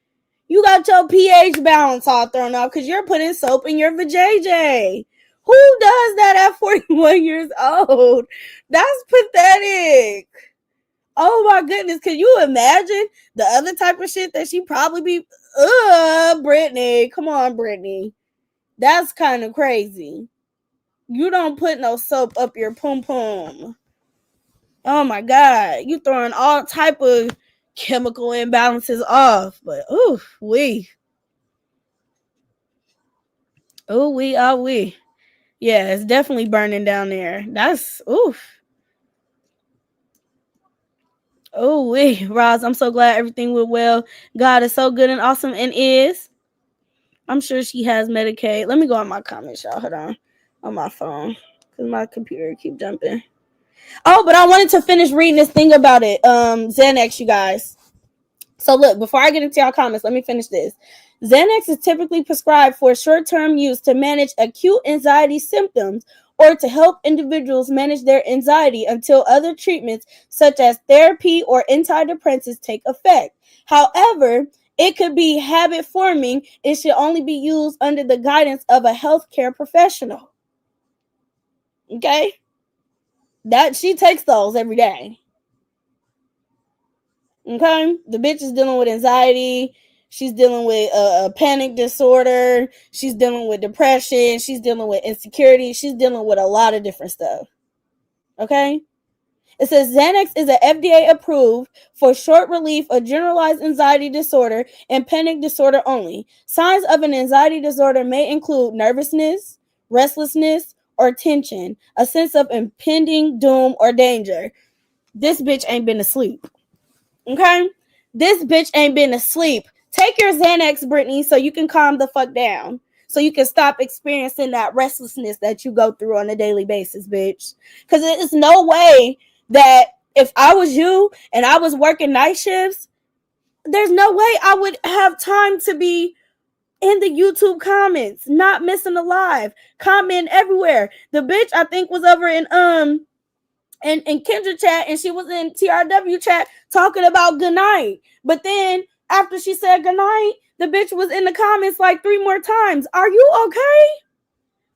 S2: You got your pH balance all thrown off because you're putting soap in your vajayjay. Who does that at 41 years old? That's pathetic. Oh my goodness. Can you imagine the other type of shit that she probably be? Brittany. Come on, Brittany. That's kind of crazy. You don't put no soap up your pum pum. Oh my God. You throwing all type of chemical imbalances off. But we. Yeah, it's definitely burning down there. That's oof. Roz, I'm so glad everything went well. God is so good and awesome and is. I'm sure she has Medicaid. Let me go on my comments, y'all. Hold on my phone because my computer keep jumping. Oh, but I wanted to finish reading this thing about it. Xanax, you guys. So look, before I get into y'all comments, let me finish this. Xanax is typically prescribed for short-term use to manage acute anxiety symptoms or to help individuals manage their anxiety until other treatments such as therapy or antidepressants take effect. However, it could be habit-forming. It should only be used under the guidance of a healthcare professional. Okay? That she takes those every day. Okay? The bitch is dealing with anxiety. She's dealing with a panic disorder. She's dealing with depression. She's dealing with insecurity. She's dealing with a lot of different stuff. Okay? It says Xanax is a FDA approved for short relief of generalized anxiety disorder and panic disorder only. Signs of an anxiety disorder may include nervousness, restlessness, or tension, a sense of impending doom or danger. This bitch ain't been asleep. Okay? This bitch ain't been asleep. Take your Xanax, Brittany, so you can calm the fuck down. So you can stop experiencing that restlessness that you go through on a daily basis, bitch. Because there's no way that if I was you and I was working night shifts, there's no way I would have time to be in the YouTube comments, not missing a live, comment everywhere. The bitch, I think, was over in Kendra chat, and she was in TRW chat talking about good night. But then after she said good night, the bitch was in the comments like 3 more times. Are you okay?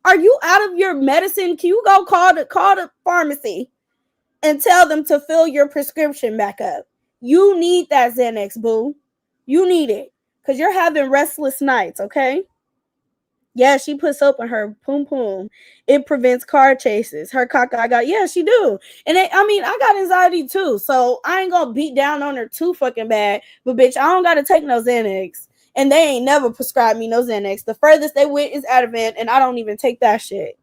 S2: Are you out of your medicine? Can you go call the pharmacy and tell them to fill your prescription back up? You need that Xanax, boo. You need it. Because you're having restless nights, okay? Yeah, she puts soap in her poom poom. It prevents car chases. Her caca got, yeah, she do. And I got anxiety too. So I ain't gonna beat down on her too fucking bad. But bitch, I don't gotta take no Xanax. And they ain't never prescribed me no Xanax. The furthest they went is Ativan, and I don't even take that shit.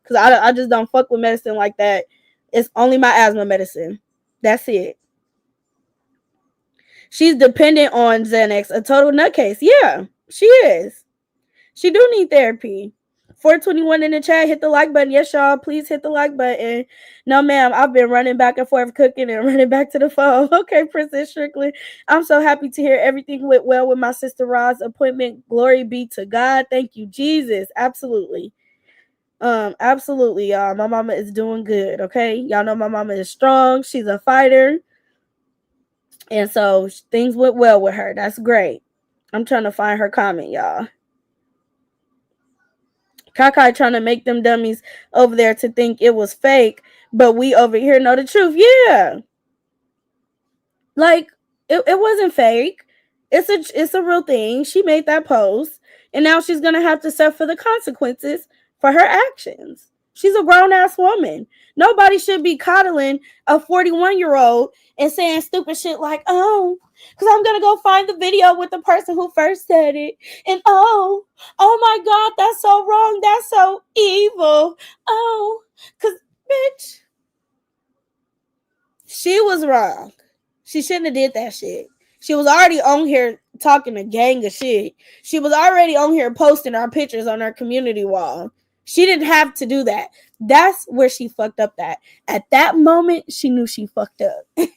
S2: Because I just don't fuck with medicine like that. It's only my asthma medicine. That's it. She's dependent on Xanax. A total nutcase. Yeah, she is. She do need therapy. 421 in the chat. Hit the like button. Yes, y'all. Please hit the like button. No, ma'am. I've been running back and forth cooking and running back to the phone. Okay, Princess Strickland. I'm so happy to hear everything went well with my sister Roz's appointment. Glory be to God. Thank you, Jesus. Absolutely. Absolutely, y'all. My mama is doing good. Okay, y'all know my mama is strong. She's a fighter, and so things went well with her. That's great. I'm trying to find her comment, y'all. Kakai trying to make them dummies over there to think it was fake, but we over here know the truth. Yeah, like it wasn't fake. It's a real thing. She made that post, and now she's gonna have to suffer the consequences for her actions. She's a grown-ass woman. Nobody should be coddling a 41-year-old and saying stupid shit like, oh, because I'm going to go find the video with the person who first said it. And oh my God, that's so wrong. That's so evil. Oh, because, bitch, she was wrong. She shouldn't have did that shit. She was already on here talking a gang of shit. She was already on here posting our pictures on our community wall. She didn't have to do that. That's where she fucked up at that moment, she knew she fucked up.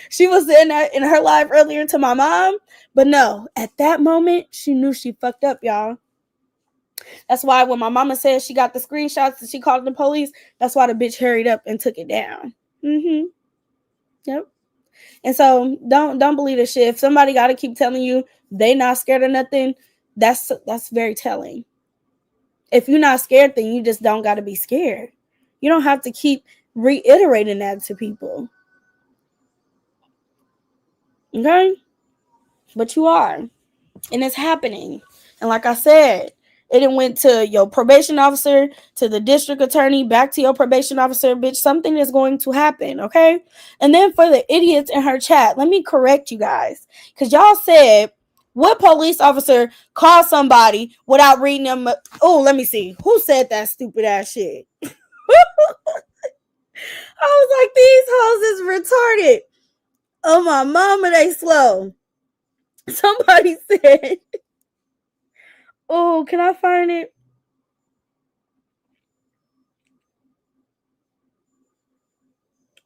S2: She was in her live earlier to my mom, but no, at that moment, she knew she fucked up, y'all. That's why when my mama said she got the screenshots and she called the police, that's why the bitch hurried up and took it down. Yep. And so don't believe the shit. If somebody got to keep telling you they not scared of nothing, that's very telling. If you're not scared, then you just don't got to be scared. You don't have to keep reiterating that to people. Okay? But you are. And it's happening. And like I said, it went to your probation officer, to the district attorney, back to your probation officer. Bitch, something is going to happen, okay? And then for the idiots in her chat, let me correct you guys. Because y'all said, what police officer called somebody without reading them? Oh, let me see. Who said that stupid ass shit? I was like, these hoes is retarded. Oh, my mama, they slow. Somebody said, oh, can I find it?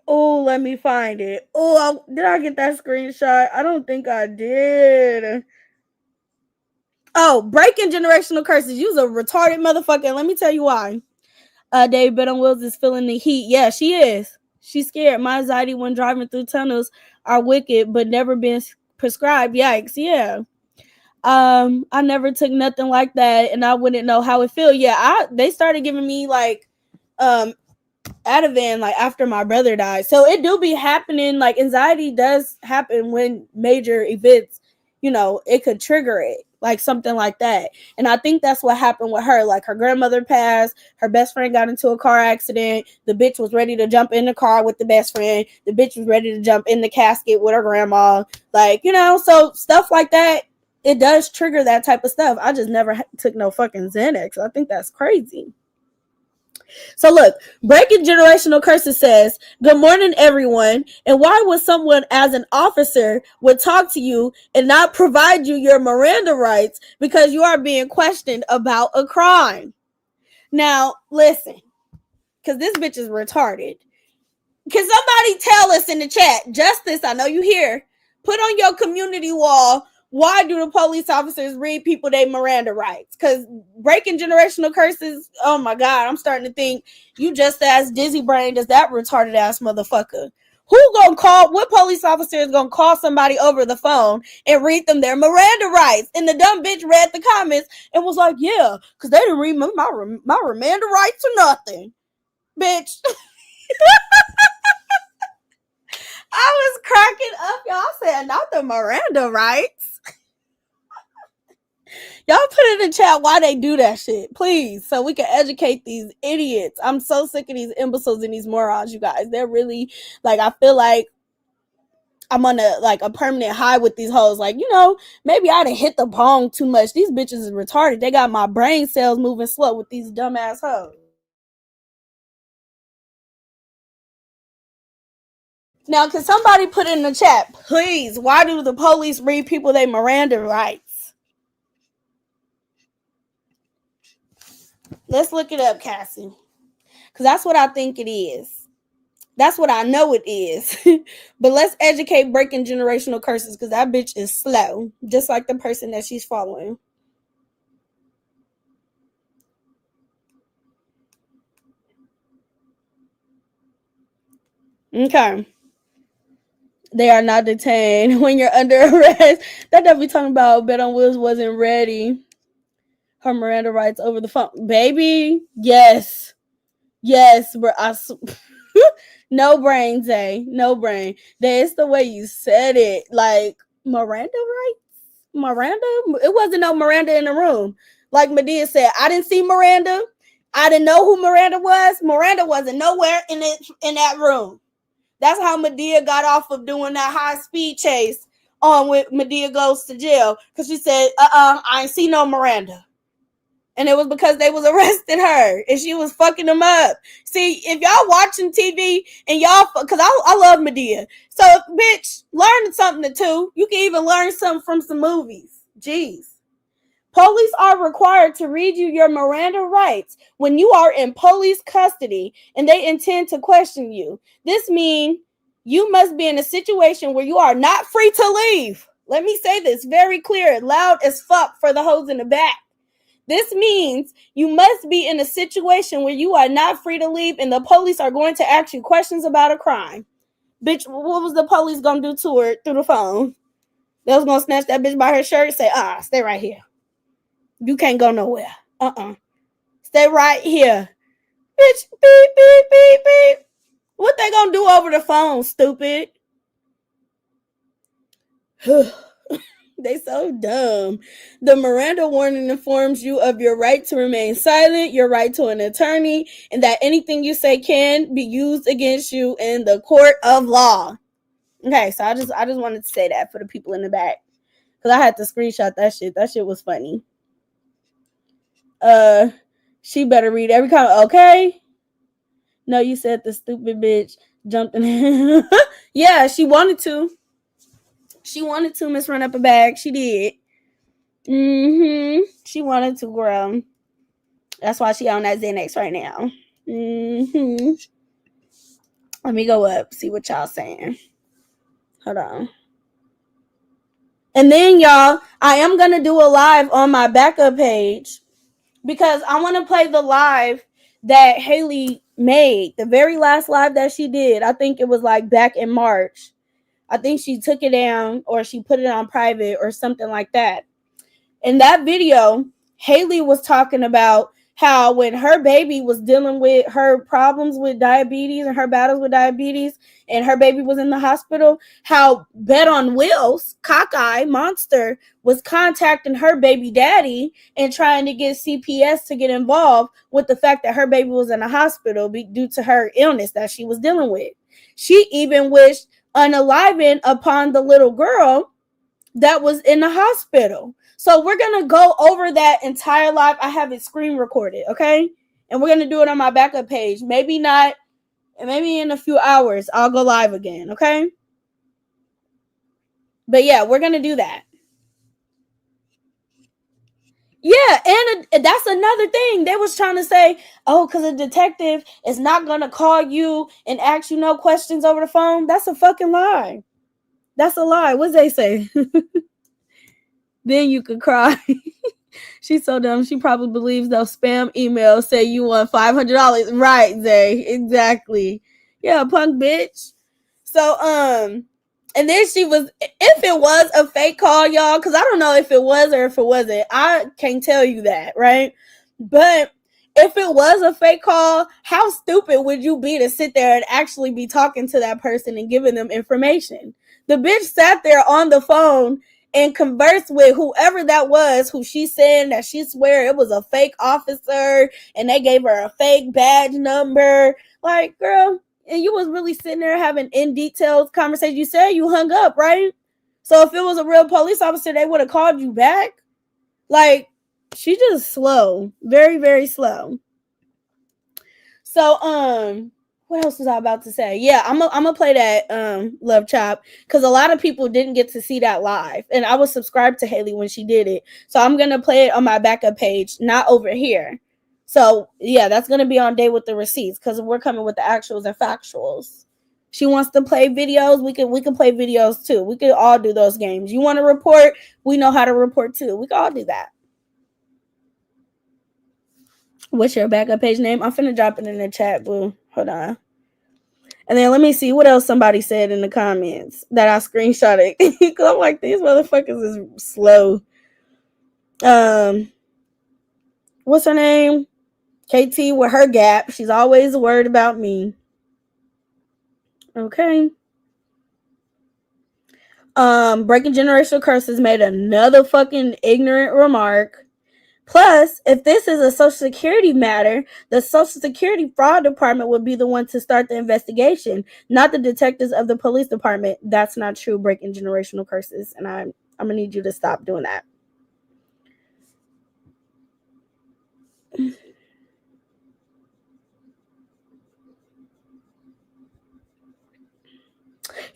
S2: Oh, let me find it. Oh, did I get that screenshot? I don't think I did. Oh, breaking generational curses. You's a retarded motherfucker. Let me tell you why. Dave Bet on Wheels is feeling the heat. Yeah, she is. She's scared. My anxiety when driving through tunnels are wicked, but never been prescribed. Yikes. Yeah. I never took nothing like that, and I wouldn't know how it feel. Yeah, they started giving me like Ativan like after my brother died. So it do be happening. Like anxiety does happen when major events, it could trigger it, like something like that. And I think that's what happened with her. Like her grandmother passed, her best friend got into a car accident. The bitch was ready to jump in the car with the best friend. The bitch was ready to jump in the casket with her grandma. Like, so stuff like that, it does trigger that type of stuff. I just never took no fucking Xanax. I think that's crazy. So look, breaking generational curses says, good morning, everyone. And why would someone as an officer would talk to you and not provide you your Miranda rights because you are being questioned about a crime? Now, listen, because this bitch is retarded. Can somebody tell us in the chat, Justice, I know you here, put on your community wall, why do the police officers read people their Miranda rights? Because breaking generational curses, oh my God, I'm starting to think you just as dizzy brained as that retarded ass motherfucker. What police officer is gonna call somebody over the phone and read them their Miranda rights? And the dumb bitch read the comments and was like, yeah, because they didn't read my Miranda rights or nothing. Bitch. I was cracking up. Y'all said not the Miranda rights. Y'all put in the chat why they do that shit, please, so we can educate these idiots. I'm so sick of these imbeciles and these morons, you guys. They're really, like, I feel like I'm on a permanent high with these hoes. Like, you know, maybe I done hit the bong too much. These bitches is retarded. They got my brain cells moving slow with these dumbass hoes. Now, can somebody put in the chat, please, why do the police read people their Miranda rights? Let's look it up, Cassie. Because that's what I think it is. That's what I know it is. But let's educate breaking generational curses, because that bitch is slow. Just like the person that she's following. Okay. They are not detained when you're under arrest. That don't be talking about Bet on Wheels wasn't ready. Her Miranda rights over the phone. Baby, yes. Yes, bro. No brain, Zay. No brain. That's the way you said it. Like, Miranda rights? Miranda? It wasn't no Miranda in the room. Like Medea said, I didn't see Miranda. I didn't know who Miranda was. Miranda wasn't nowhere in that room. That's how Medea got off of doing that high speed chase on with Medea Goes to Jail. Because she said, I ain't see no Miranda. And it was because they was arresting her and she was fucking them up. See, if y'all watching TV and y'all, because I love Medea. So, bitch, learn something too. You can even learn something from some movies. Jeez. Police are required to read you your Miranda rights when you are in police custody and they intend to question you. This means you must be in a situation where you are not free to leave. Let me say this very clear, loud as fuck for the hoes in the back. This means you must be in a situation where you are not free to leave and the police are going to ask you questions about a crime. Bitch, what was the police going to do to her through the phone? They was going to snatch that bitch by her shirt and say, stay right here. You can't go nowhere. Stay right here. Bitch, beep, beep, beep, beep. What they gonna do over the phone, stupid? They so dumb. The Miranda warning informs you of your right to remain silent, your right to an attorney, and that anything you say can be used against you in the court of law. Okay, so I just wanted to say that for the people in the back. Because I had to screenshot that shit. That shit was funny. She better read every comment. Okay. No, you said the stupid bitch jumped in. Yeah, she wanted to. She wanted to, Miss Run Up a Bag. She did. She wanted to, girl. That's why she on that Xanax right now. Let me go up, see what y'all saying. Hold on. And then, y'all, I am going to do a live on my backup page because I want to play the live that Haley made. The very last live that she did. I think it was like back in March. I think she took it down or she put it on private or something like that. In that video, Haley was talking about how when her baby was dealing with her problems with diabetes and her battles with diabetes and her baby was in the hospital, how Bet on Wheels, cockeye monster, was contacting her baby daddy and trying to get CPS to get involved with the fact that her baby was in the hospital due to her illness that she was dealing with. She even wished unaliving upon the little girl that was in the hospital. So we're going to go over that entire live. I have it screen recorded, okay? And we're going to do it on my backup page. Maybe not, maybe in a few hours, I'll go live again, okay? But yeah, we're going to do that. Yeah, and that's another thing. They was trying to say, oh, because a detective is not going to call you and ask you no questions over the phone. That's a fucking lie. That's a lie. What'd they say? Then you could cry. She's so dumb. She probably believes those spam emails say you want $500. Right, Zay. Exactly. Yeah, punk bitch. So, and then she was, if it was a fake call, y'all, because I don't know if it was or if it wasn't. I can't tell you that, right? But if it was a fake call, how stupid would you be to sit there and actually be talking to that person and giving them information? The bitch sat there on the phone and conversed with whoever that was, who she's saying that she swear it was a fake officer and they gave her a fake badge number. Like, girl, and you was really sitting there having in detailed conversation. You said you hung up, right? So if it was a real police officer, they would have called you back. Like, she just slow, very, very slow. So, what else was I about to say? Yeah, I'm gonna play that Love Chop, because a lot of people didn't get to see that live, and I was subscribed to Haley when she did it. So I'm gonna play it on my backup page, not over here. So yeah, that's gonna be on Day with the Receipts, because we're coming with the actuals and factuals. She wants to play videos. We can play videos too. We could all do those games. You want to report? We know how to report too. We can all do that. What's your backup page name? I'm finna drop it in the chat, boo. Hold on. And then let me see what else somebody said in the comments that I screenshotted. Because I'm like, these motherfuckers is slow. What's her name? KT with her gap. She's always worried about me. Okay. Breaking Generational Curses made another fucking ignorant remark. Plus, if this is a Social Security matter, the Social Security Fraud Department would be the one to start the investigation, not the detectives of the police department. That's not true, Breaking Generational Curses. And I'm going to need you to stop doing that.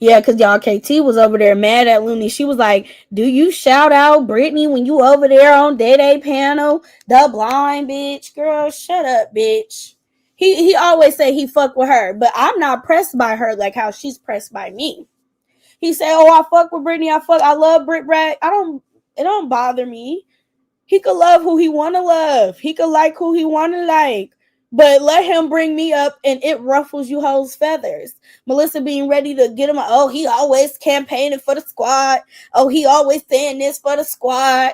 S2: Yeah, because y'all, KT was over there mad at Looney. She was like, do you shout out Brittany when you over there on Day panel? The blind bitch. Girl, shut up, bitch. He always say he fuck with her, but I'm not pressed by her like how she's pressed by me. He said, oh, I fuck with Brittany. I love Brit Bragg. It don't bother me. He could love who he want to love. He could like who he want to like. But let him bring me up and it ruffles you hoes' feathers. Melissa being ready to get him, oh, he always campaigning for the squad. Oh, he always saying this for the squad.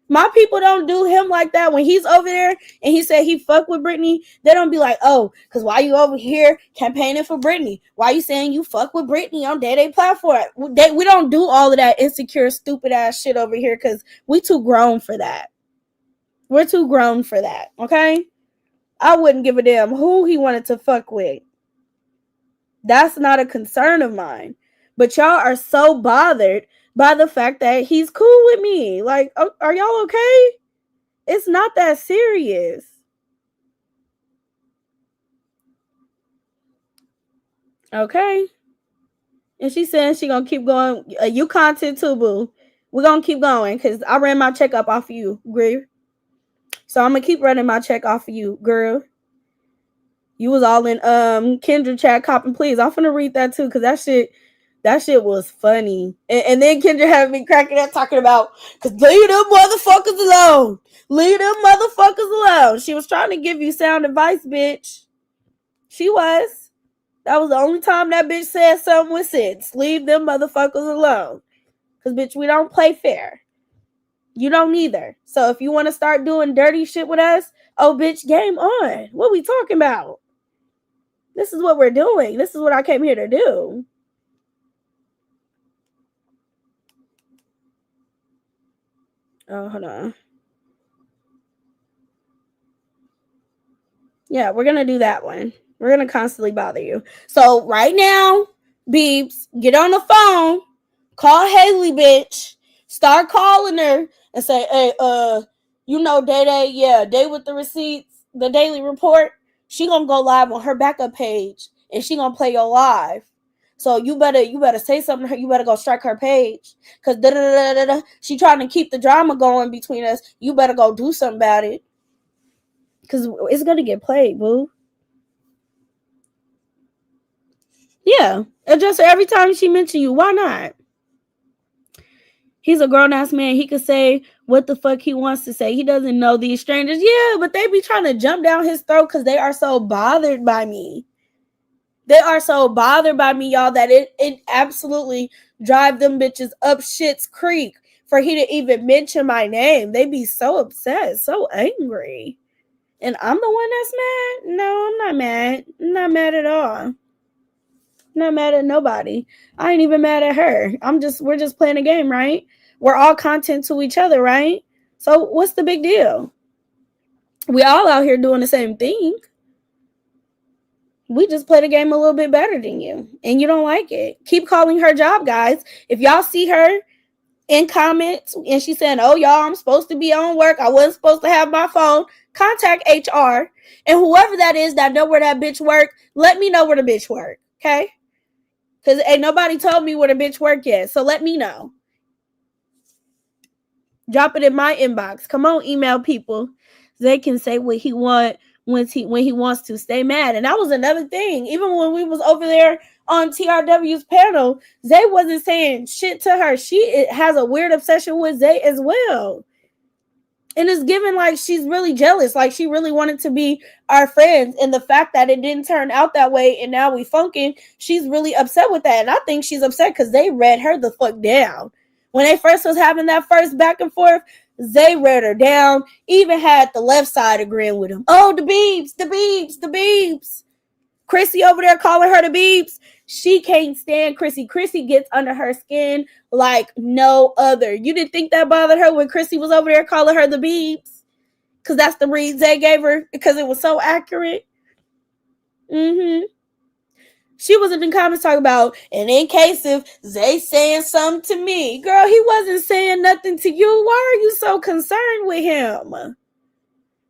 S2: My people don't do him like that. When he's over there and he said he fuck with Brittany, they don't be like, oh, because why you over here campaigning for Brittany? Why you saying you fuck with Brittany on Day platform? We don't do all of that insecure, stupid ass shit over here because we too grown for that. We're too grown for that, okay? I wouldn't give a damn who he wanted to fuck with. That's not a concern of mine. But y'all are so bothered by the fact that he's cool with me. Like, are y'all okay? It's not that serious. Okay. And she saying she gonna keep going. You content too, boo. We're gonna keep going because I ran my check up off of you, girl. So I'm gonna keep running my check off of you, girl. You was all in Kendra chat copping, please. I'm finna read that too, because that shit was funny. And then Kendra had me cracking up talking about, because leave them motherfuckers alone. Leave them motherfuckers alone. She was trying to give you sound advice, bitch. She was. That was the only time that bitch said something with sense. Leave them motherfuckers alone. Because, bitch, we don't play fair. You don't either. So if you want to start doing dirty shit with us, oh, bitch, game on. What we talking about? This is what we're doing. This is what I came here to do. Oh, hold on. Yeah, we're going to do that one. We're going to constantly bother you. So right now, Beeps, get on the phone. Call Haley, bitch. Start calling her and say, hey, you know, Day with the Receipts, the daily report. She going to go live on her backup page and she going to play your live. So you better say something to her. You better go strike her page. Because she trying to keep the drama going between us. You better go do something about it. Because it's going to get played, boo. Yeah. Address her every time she mention you. Why not? He's a grown-ass man. He could say what the fuck he wants to say. He doesn't know these strangers. Yeah, but they be trying to jump down his throat because they are so bothered by me. They are so bothered by me, y'all, that it absolutely drive them bitches up shit's creek for he to even mention my name. They be so upset, so angry. And I'm the one that's mad? No, I'm not mad. I'm not mad at all. Not mad at nobody. I ain't even mad at her. We're just playing a game, right? We're all content to each other, right? So what's the big deal? We all out here doing the same thing. We just play the game a little bit better than you, and you don't like it. Keep calling her job, guys. If y'all see her in comments and she's saying, oh, y'all, I'm supposed to be on work, I wasn't supposed to have my phone, contact HR, and whoever that is that know where that bitch work, let me know where the bitch work, okay? Because ain't nobody told me where the bitch work yet, so let me know. Drop it in my inbox. Come on, email people. They can say what he want when he wants to. Stay mad. And that was another thing. Even when we was over there on TRW's panel, Zay wasn't saying shit to her. She has a weird obsession with Zay as well. And it's given like she's really jealous. Like she really wanted to be our friends. And the fact that it didn't turn out that way and now we funking, she's really upset with that. And I think she's upset because they read her the fuck down. When they first was having that first back and forth, Zay read her down. Even had the left side agreeing with him. Oh, the beeps, the beeps, the beeps. Chrissy over there calling her the beeps. She can't stand Chrissy. Chrissy gets under her skin like no other. You didn't think that bothered her when Chrissy was over there calling her the beeps? Because that's the read Zay gave her because it was so accurate. She was in the comments talking about, and in case if Zay saying something to me, girl, he wasn't saying nothing to you. Why are you so concerned with him?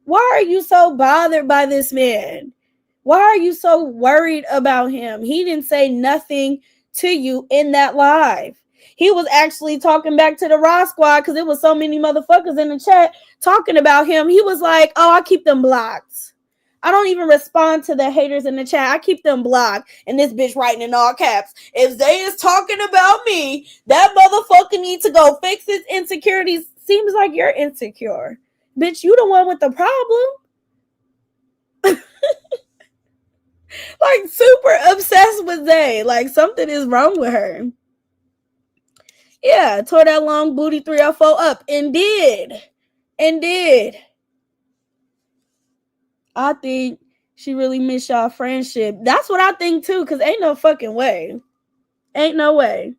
S2: Why are you so bothered by this man? Why are you so worried about him? He didn't say nothing to you in that live. He was actually talking back to the Raw Squad because there was so many motherfuckers in the chat talking about him. He was like, oh, I keep them blocked. I don't even respond to the haters in the chat. I keep them blocked. And this bitch writing in all caps. If Zay is talking about me, that motherfucker needs to go fix his insecurities. Seems like you're insecure. Bitch, you the one with the problem. Like super obsessed with Zay. Like something is wrong with her. Yeah, tore that long booty 304 up and did. I think she really missed y'all friendship. That's what I think too, because ain't no fucking way. Ain't no way.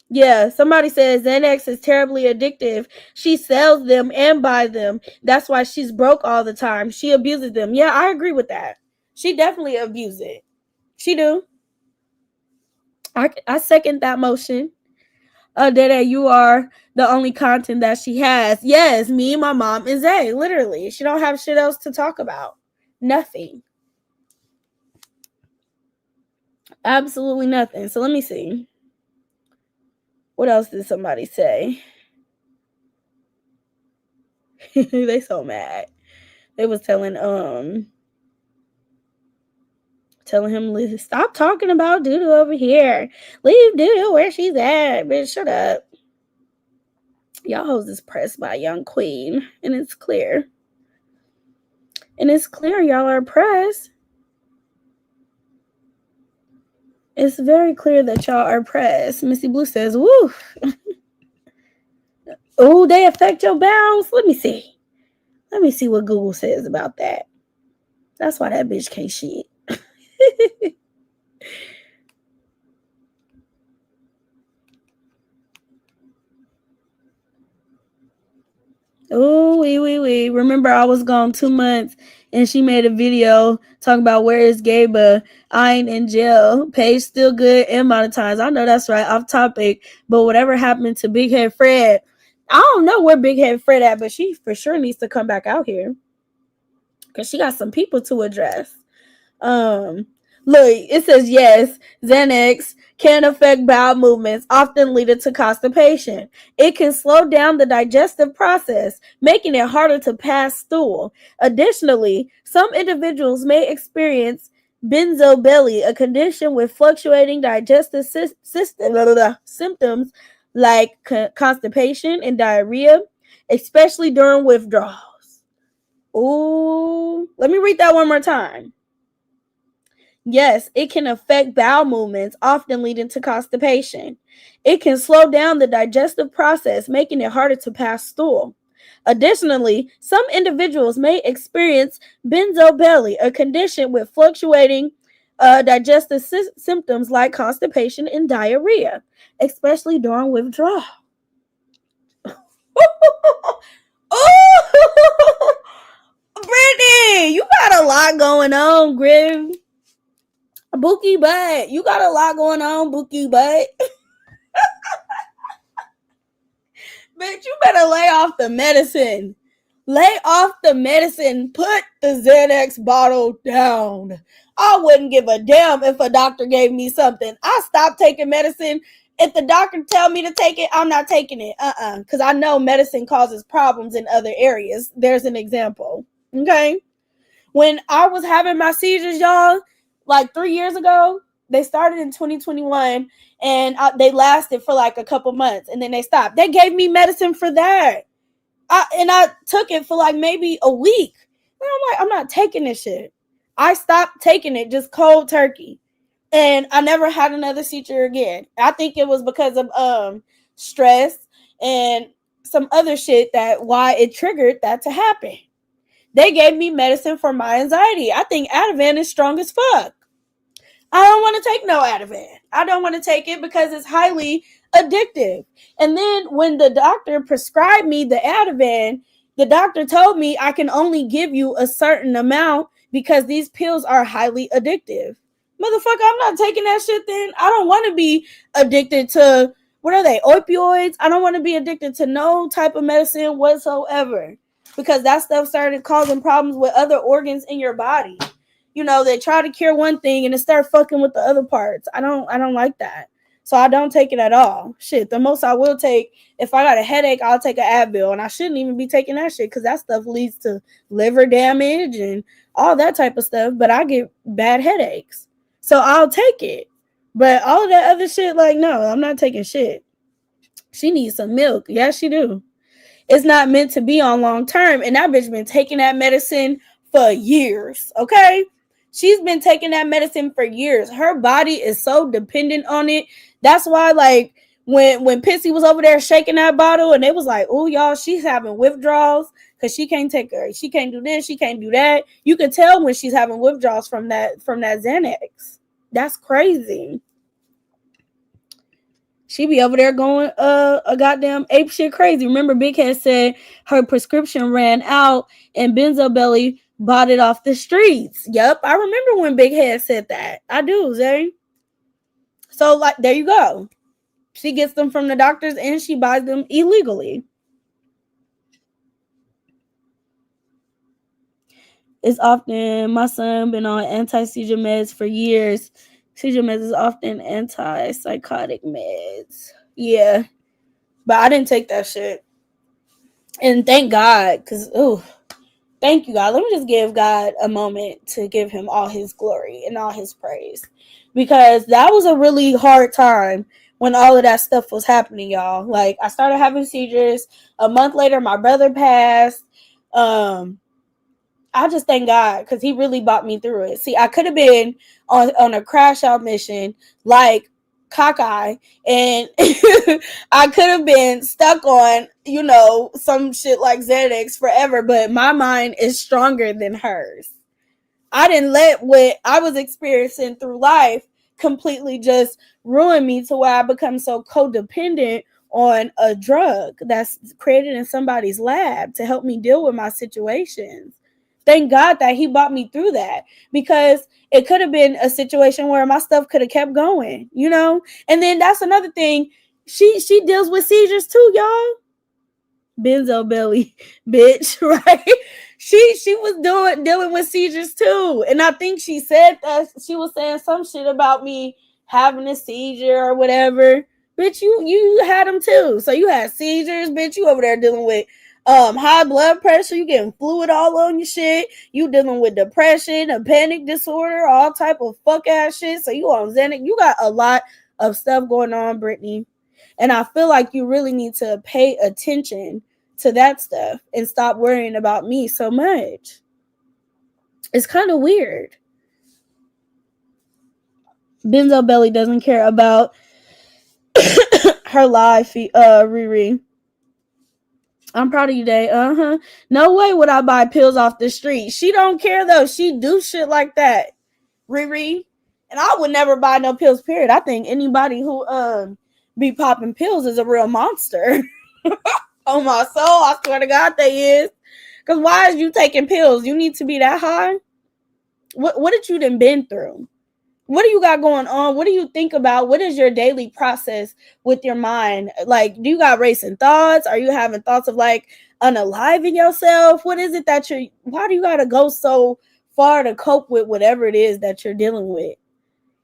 S2: Yeah, somebody says Xanax is terribly addictive. She sells them and buys them. That's why she's broke all the time. She abuses them. Yeah, I agree with that. She definitely abuses it. She do. I second that motion. That you are the only content that she has. Yes, me, my mom, and Zay. Literally. She don't have shit else to talk about. Nothing. Absolutely nothing. So let me see. What else did somebody say? They so mad. They was telling him, stop talking about Doodoo over here. Leave Doodoo where she's at. Bitch, shut up. Y'all hoes is pressed by a young queen. And it's clear. Y'all are pressed. It's very clear that y'all are pressed. Missy Blue says, woo. Oh, they affect your bounce. Let me see. Let me see what Google says about that. That's why that bitch can't shit. Oh, wee. Remember, I was gone 2 months and she made a video talking about where is Gabe. I ain't in jail. Page still good and monetized. I know that's right. Off topic. But whatever happened to Big Head Fred, I don't know where Big Head Fred at, but she for sure needs to come back out here because she got some people to address. Look, it says yes, Xanax can affect bowel movements, often leading to constipation. It can slow down the digestive process, making it harder to pass stool. Additionally, some individuals may experience benzobelly, a condition with fluctuating digestive symptoms like constipation and diarrhea, especially during withdrawals. Ooh, let me read that one more time. Yes, it can affect bowel movements, often leading to constipation. It can slow down the digestive process, making it harder to pass stool. Additionally, some individuals may experience benzo belly, a condition with fluctuating digestive symptoms like constipation and diarrhea, especially during withdrawal. Oh, Brittany, you got a lot going on, Grim. Bookie butt. You got a lot going on, Bookie butt. Bitch, you better lay off the medicine. Lay off the medicine. Put the Xanax bottle down. I wouldn't give a damn if a doctor gave me something. I stopped taking medicine. If the doctor tell me to take it, I'm not taking it. Because I know medicine causes problems in other areas. There's an example. Okay? When I was having my seizures, y'all, like 3 years ago, they started in 2021 and they lasted for like a couple months and then they stopped. They gave me medicine for that. I took it for like maybe a week. And I'm like, I'm not taking this shit. I stopped taking it just cold turkey. And I never had another seizure again. I think it was because of stress and some other shit that why it triggered that to happen. They gave me medicine for my anxiety. I think Ativan is strong as fuck. I don't want to take no Ativan. I don't want to take it because it's highly addictive. And then when the doctor prescribed me the Ativan, the doctor told me I can only give you a certain amount because these pills are highly addictive. Motherfucker, I'm not taking that shit then. I don't want to be addicted to, what are they, opioids? I don't want to be addicted to no type of medicine whatsoever because that stuff started causing problems with other organs in your body. You know, they try to cure one thing and it start fucking with the other parts. I don't like that. So I don't take it at all. Shit, the most I will take, if I got a headache, I'll take an Advil. And I shouldn't even be taking that shit because that stuff leads to liver damage and all that type of stuff. But I get bad headaches. So I'll take it. But all of that other shit, like, no, I'm not taking shit. She needs some milk. Yes, she do. It's not meant to be on long term. And that bitch been taking that medicine for years. Okay? She's been taking that medicine for years. Her body is so dependent on it. That's why, like, when Pissy was over there shaking that bottle and it was like, oh, y'all, she's having withdrawals because she can't take her. She can't do this. She can't do that. You can tell when she's having withdrawals from that Xanax. That's crazy. She be over there going a goddamn ape shit crazy. Remember, Big Head said her prescription ran out and Benzo Belly bought it off the streets. Yep, I remember when Big Head said that. I do, Zay. So, like, there you go. She gets them from the doctors and she buys them illegally. It's often, my son been on anti-seizure meds for years. Seizure meds is often antipsychotic meds. Yeah. But I didn't take that shit. And thank God, because, thank you, God. Let me just give God a moment to give him all his glory and all his praise. Because that was a really hard time when all of that stuff was happening, y'all. Like, I started having seizures. A month later, my brother passed. I just thank God because he really brought me through it. See, I could have been on a crash out mission like Cockeye, and I could have been stuck on, some shit like Xanax forever, but my mind is stronger than hers. I didn't let what I was experiencing through life completely just ruin me to where I become so codependent on a drug that's created in somebody's lab to help me deal with my situations. Thank God that he brought me through that, because it could have been a situation where my stuff could have kept going, And then that's another thing. She deals with seizures too, y'all. Benzo belly, bitch, right? She was dealing with seizures too. And I think she said that she was saying some shit about me having a seizure or whatever. Bitch, you had them too. So you had seizures, bitch. You over there dealing with high blood pressure, you getting fluid all on your shit, you dealing with depression, a panic disorder, all type of fuck ass shit. So you on Xanax, you got a lot of stuff going on, Brittany. And I feel like you really need to pay attention to that stuff and stop worrying about me so much. It's kind of weird. Benzo Belly doesn't care about her live, Riri. I'm proud of you, Day. No way would I buy pills off the street. She don't care though. She do shit like that, Riri. And I would never buy no pills. Period. I think anybody who be popping pills is a real monster. Oh my soul, I swear to God they is. Cause why is you taking pills? You need to be that high. What did you done been through? What do you got going on? What do you think about? What is your daily process with your mind? Like, do you got racing thoughts? Are you having thoughts of like unaliving yourself? What is it that why do you got to go so far to cope with whatever it is that you're dealing with?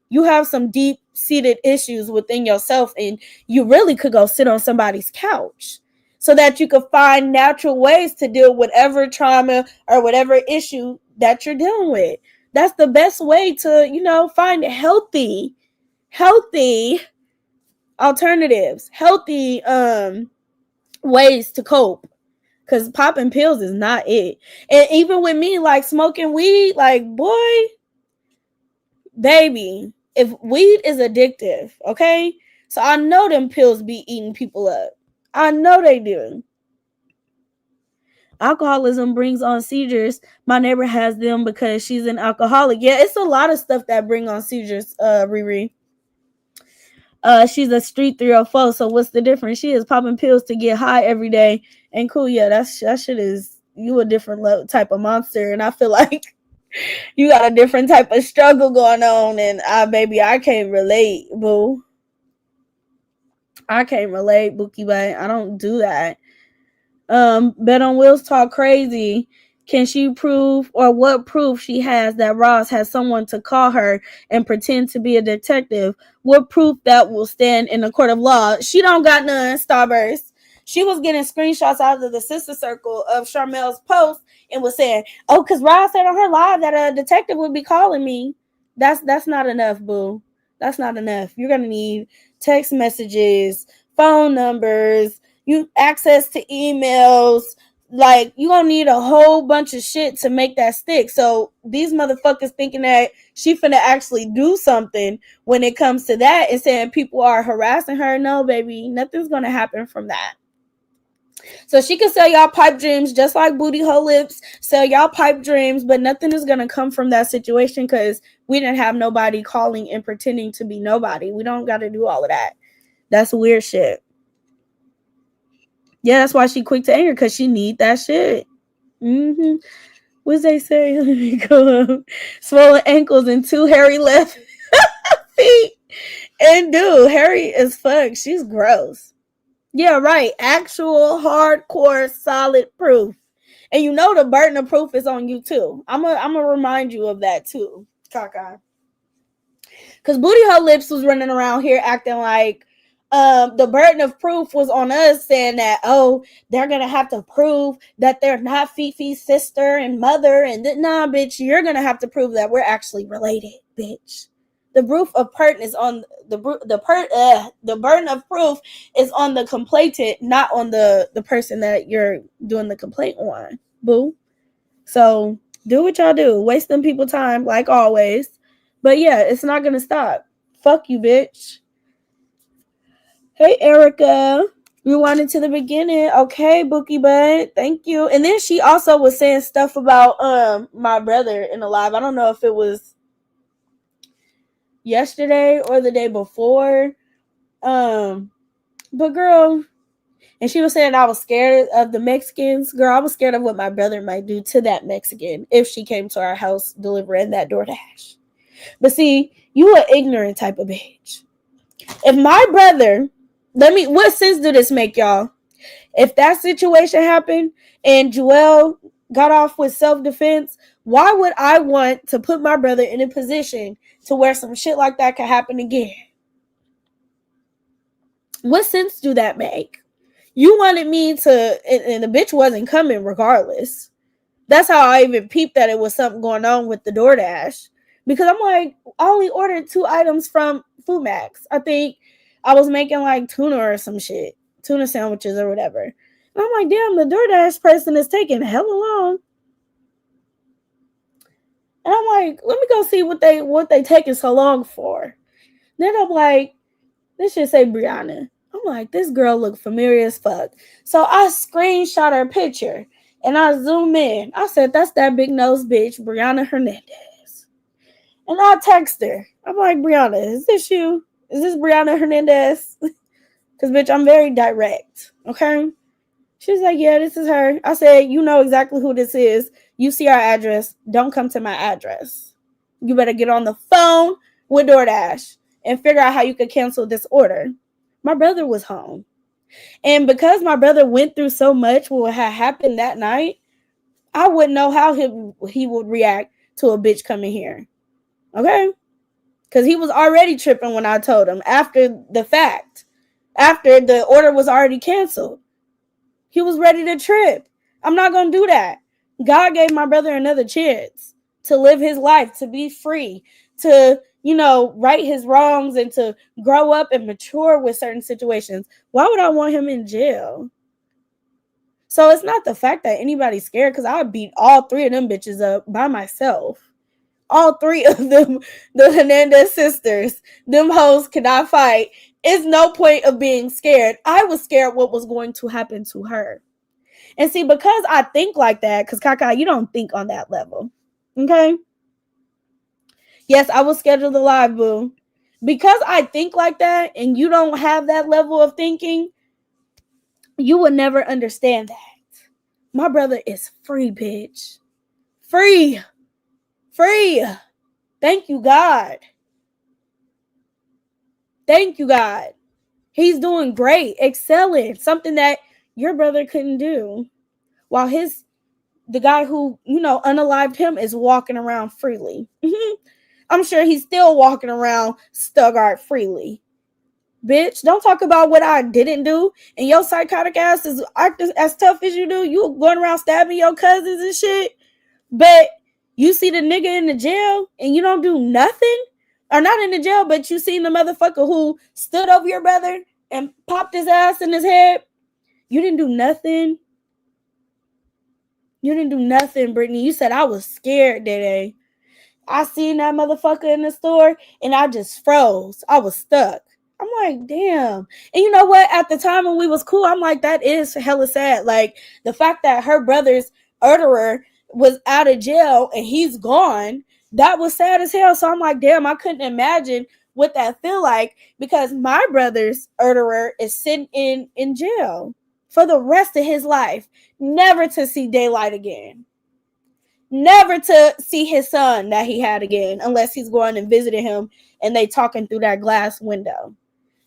S2: You have some deep seated issues within yourself, and you really could go sit on somebody's couch so that you could find natural ways to deal with whatever trauma or whatever issue that you're dealing with. That's the best way to, find healthy alternatives, healthy ways to cope. Because popping pills is not it. And even with me, like smoking weed, like, boy, baby, if weed is addictive, okay? So I know them pills be eating people up. I know they do. Alcoholism brings on seizures. My neighbor has them because she's an alcoholic. Yeah, it's a lot of stuff that bring on seizures, Riri. She's a street 304, so what's the difference? She is popping pills to get high every day. And cool, yeah, that shit is, you a different type of monster. And I feel like you got a different type of struggle going on. And I can't relate, boo. I can't relate, Bookie, but I don't do that. Bet on Wheels talk crazy. Can she prove, or what proof she has that Ross has someone to call her and pretend to be a detective? What proof that will stand in a court of law? She don't got none, Starburst. She was getting screenshots out of the sister circle of Charmel's post and was saying, oh, because Ross said on her live that a detective would be calling me. That's not enough, boo. That's not enough. You're going to need text messages, phone numbers, you access to emails. Like, you gonna need a whole bunch of shit to make that stick. So these motherfuckers thinking that she finna actually do something when it comes to that and saying people are harassing her. No, baby, nothing's gonna happen from that. So she can sell y'all pipe dreams just like Booty Hole Lips sell y'all pipe dreams, but nothing is gonna come from that situation because we didn't have nobody calling and pretending to be nobody. We don't gotta do all of that. That's weird shit. Yeah, that's why she quick to anger, because she need that shit. What's they say? Let me go up. Swollen ankles and 2 hairy left feet. And dude, hairy as fuck. She's gross. Yeah, right. Actual hardcore solid proof. And you know the burden of proof is on you too. I'm gonna remind you of that too, Kaka. Because Booty Hole Lips was running around here acting like the burden of proof was on us, saying that, oh, they're going to have to prove that they're not Fifi's sister and mother. And nah, bitch, you're going to have to prove that we're actually related, bitch. The proof of burden is on the burden of proof is on the complainant, not on the person that you're doing the complaint on, boo. So do what y'all do. Waste them people time like always. But yeah, it's not going to stop. Fuck you, bitch. Hey, Erica. Rewind to the beginning. Okay, Bookie Bud. Thank you. And then she also was saying stuff about my brother in the live. I don't know if it was yesterday or the day before. But girl, and she was saying I was scared of the Mexicans. Girl, I was scared of what my brother might do to that Mexican if she came to our house delivering that DoorDash. But see, you an ignorant type of bitch. If my brother, what sense do this make, y'all? If that situation happened and Joelle got off with self-defense, why would I want to put my brother in a position to where some shit like that could happen again? What sense do that make? You wanted me to, and the bitch wasn't coming regardless. That's how I even peeped that it was something going on with the DoorDash. Because I'm like, I only ordered 2 items from Food Max. I think I was making like tuna or some shit. Tuna sandwiches or whatever. And I'm like, damn, the DoorDash person is taking hella long. And I'm like, let me go see what they taking so long for. Then I'm like, this should say Brianna. I'm like, this girl look familiar as fuck. So I screenshot her picture and I zoom in. I said, that's that big nose bitch, Brianna Hernandez. And I text her. I'm like, Brianna, is this you? Is this Brianna Hernandez? Because, bitch, I'm very direct. Okay? She's like, yeah, this is her. I said, you know exactly who this is. You see our address. Don't come to my address. You better get on the phone with DoorDash and figure out how you could cancel this order. My brother was home. And because my brother went through so much what had happened that night, I wouldn't know how he would react to a bitch coming here. Okay? Because he was already tripping when I told him after the fact. After the order was already canceled. He was ready to trip. I'm not going to do that. God gave my brother another chance to live his life, to be free, to, right his wrongs and to grow up and mature with certain situations. Why would I want him in jail? So it's not the fact that anybody's scared, because I beat all three of them bitches up by myself. All three of them, the Hernandez sisters, them hoes cannot fight. It's no point of being scared. I was scared what was going to happen to her. And see, because I think like that, because Kaka, you don't think on that level. Okay? Yes, I will schedule the live, boo. Because I think like that and you don't have that level of thinking, you would never understand that. My brother is free, bitch. Free. Free. Thank you, God. Thank you, God. He's doing great, excelling, something that your brother couldn't do. While the guy who, unalived him is walking around freely. I'm sure he's still walking around Stuttgart freely. Bitch, don't talk about what I didn't do. And your psychotic ass is acting as tough as you do. You going around stabbing your cousins and shit. But you see the nigga in the jail and you don't do nothing? Or not in the jail, but you seen the motherfucker who stood over your brother and popped his ass in his head? You didn't do nothing. You didn't do nothing, Brittany. You said I was scared, Dede. I seen that motherfucker in the store and I just froze. I was stuck. I'm like, damn. And you know what? At the time when we was cool, I'm like, that is hella sad. Like, the fact that her brother's murderer was out of jail and he's gone, that was sad as hell. So I'm like, damn, I couldn't imagine what that feel like, because my brother's murderer is sitting in jail for the rest of his life, never to see daylight again. Never to see his son that he had again, unless he's going and visiting him and they talking through that glass window.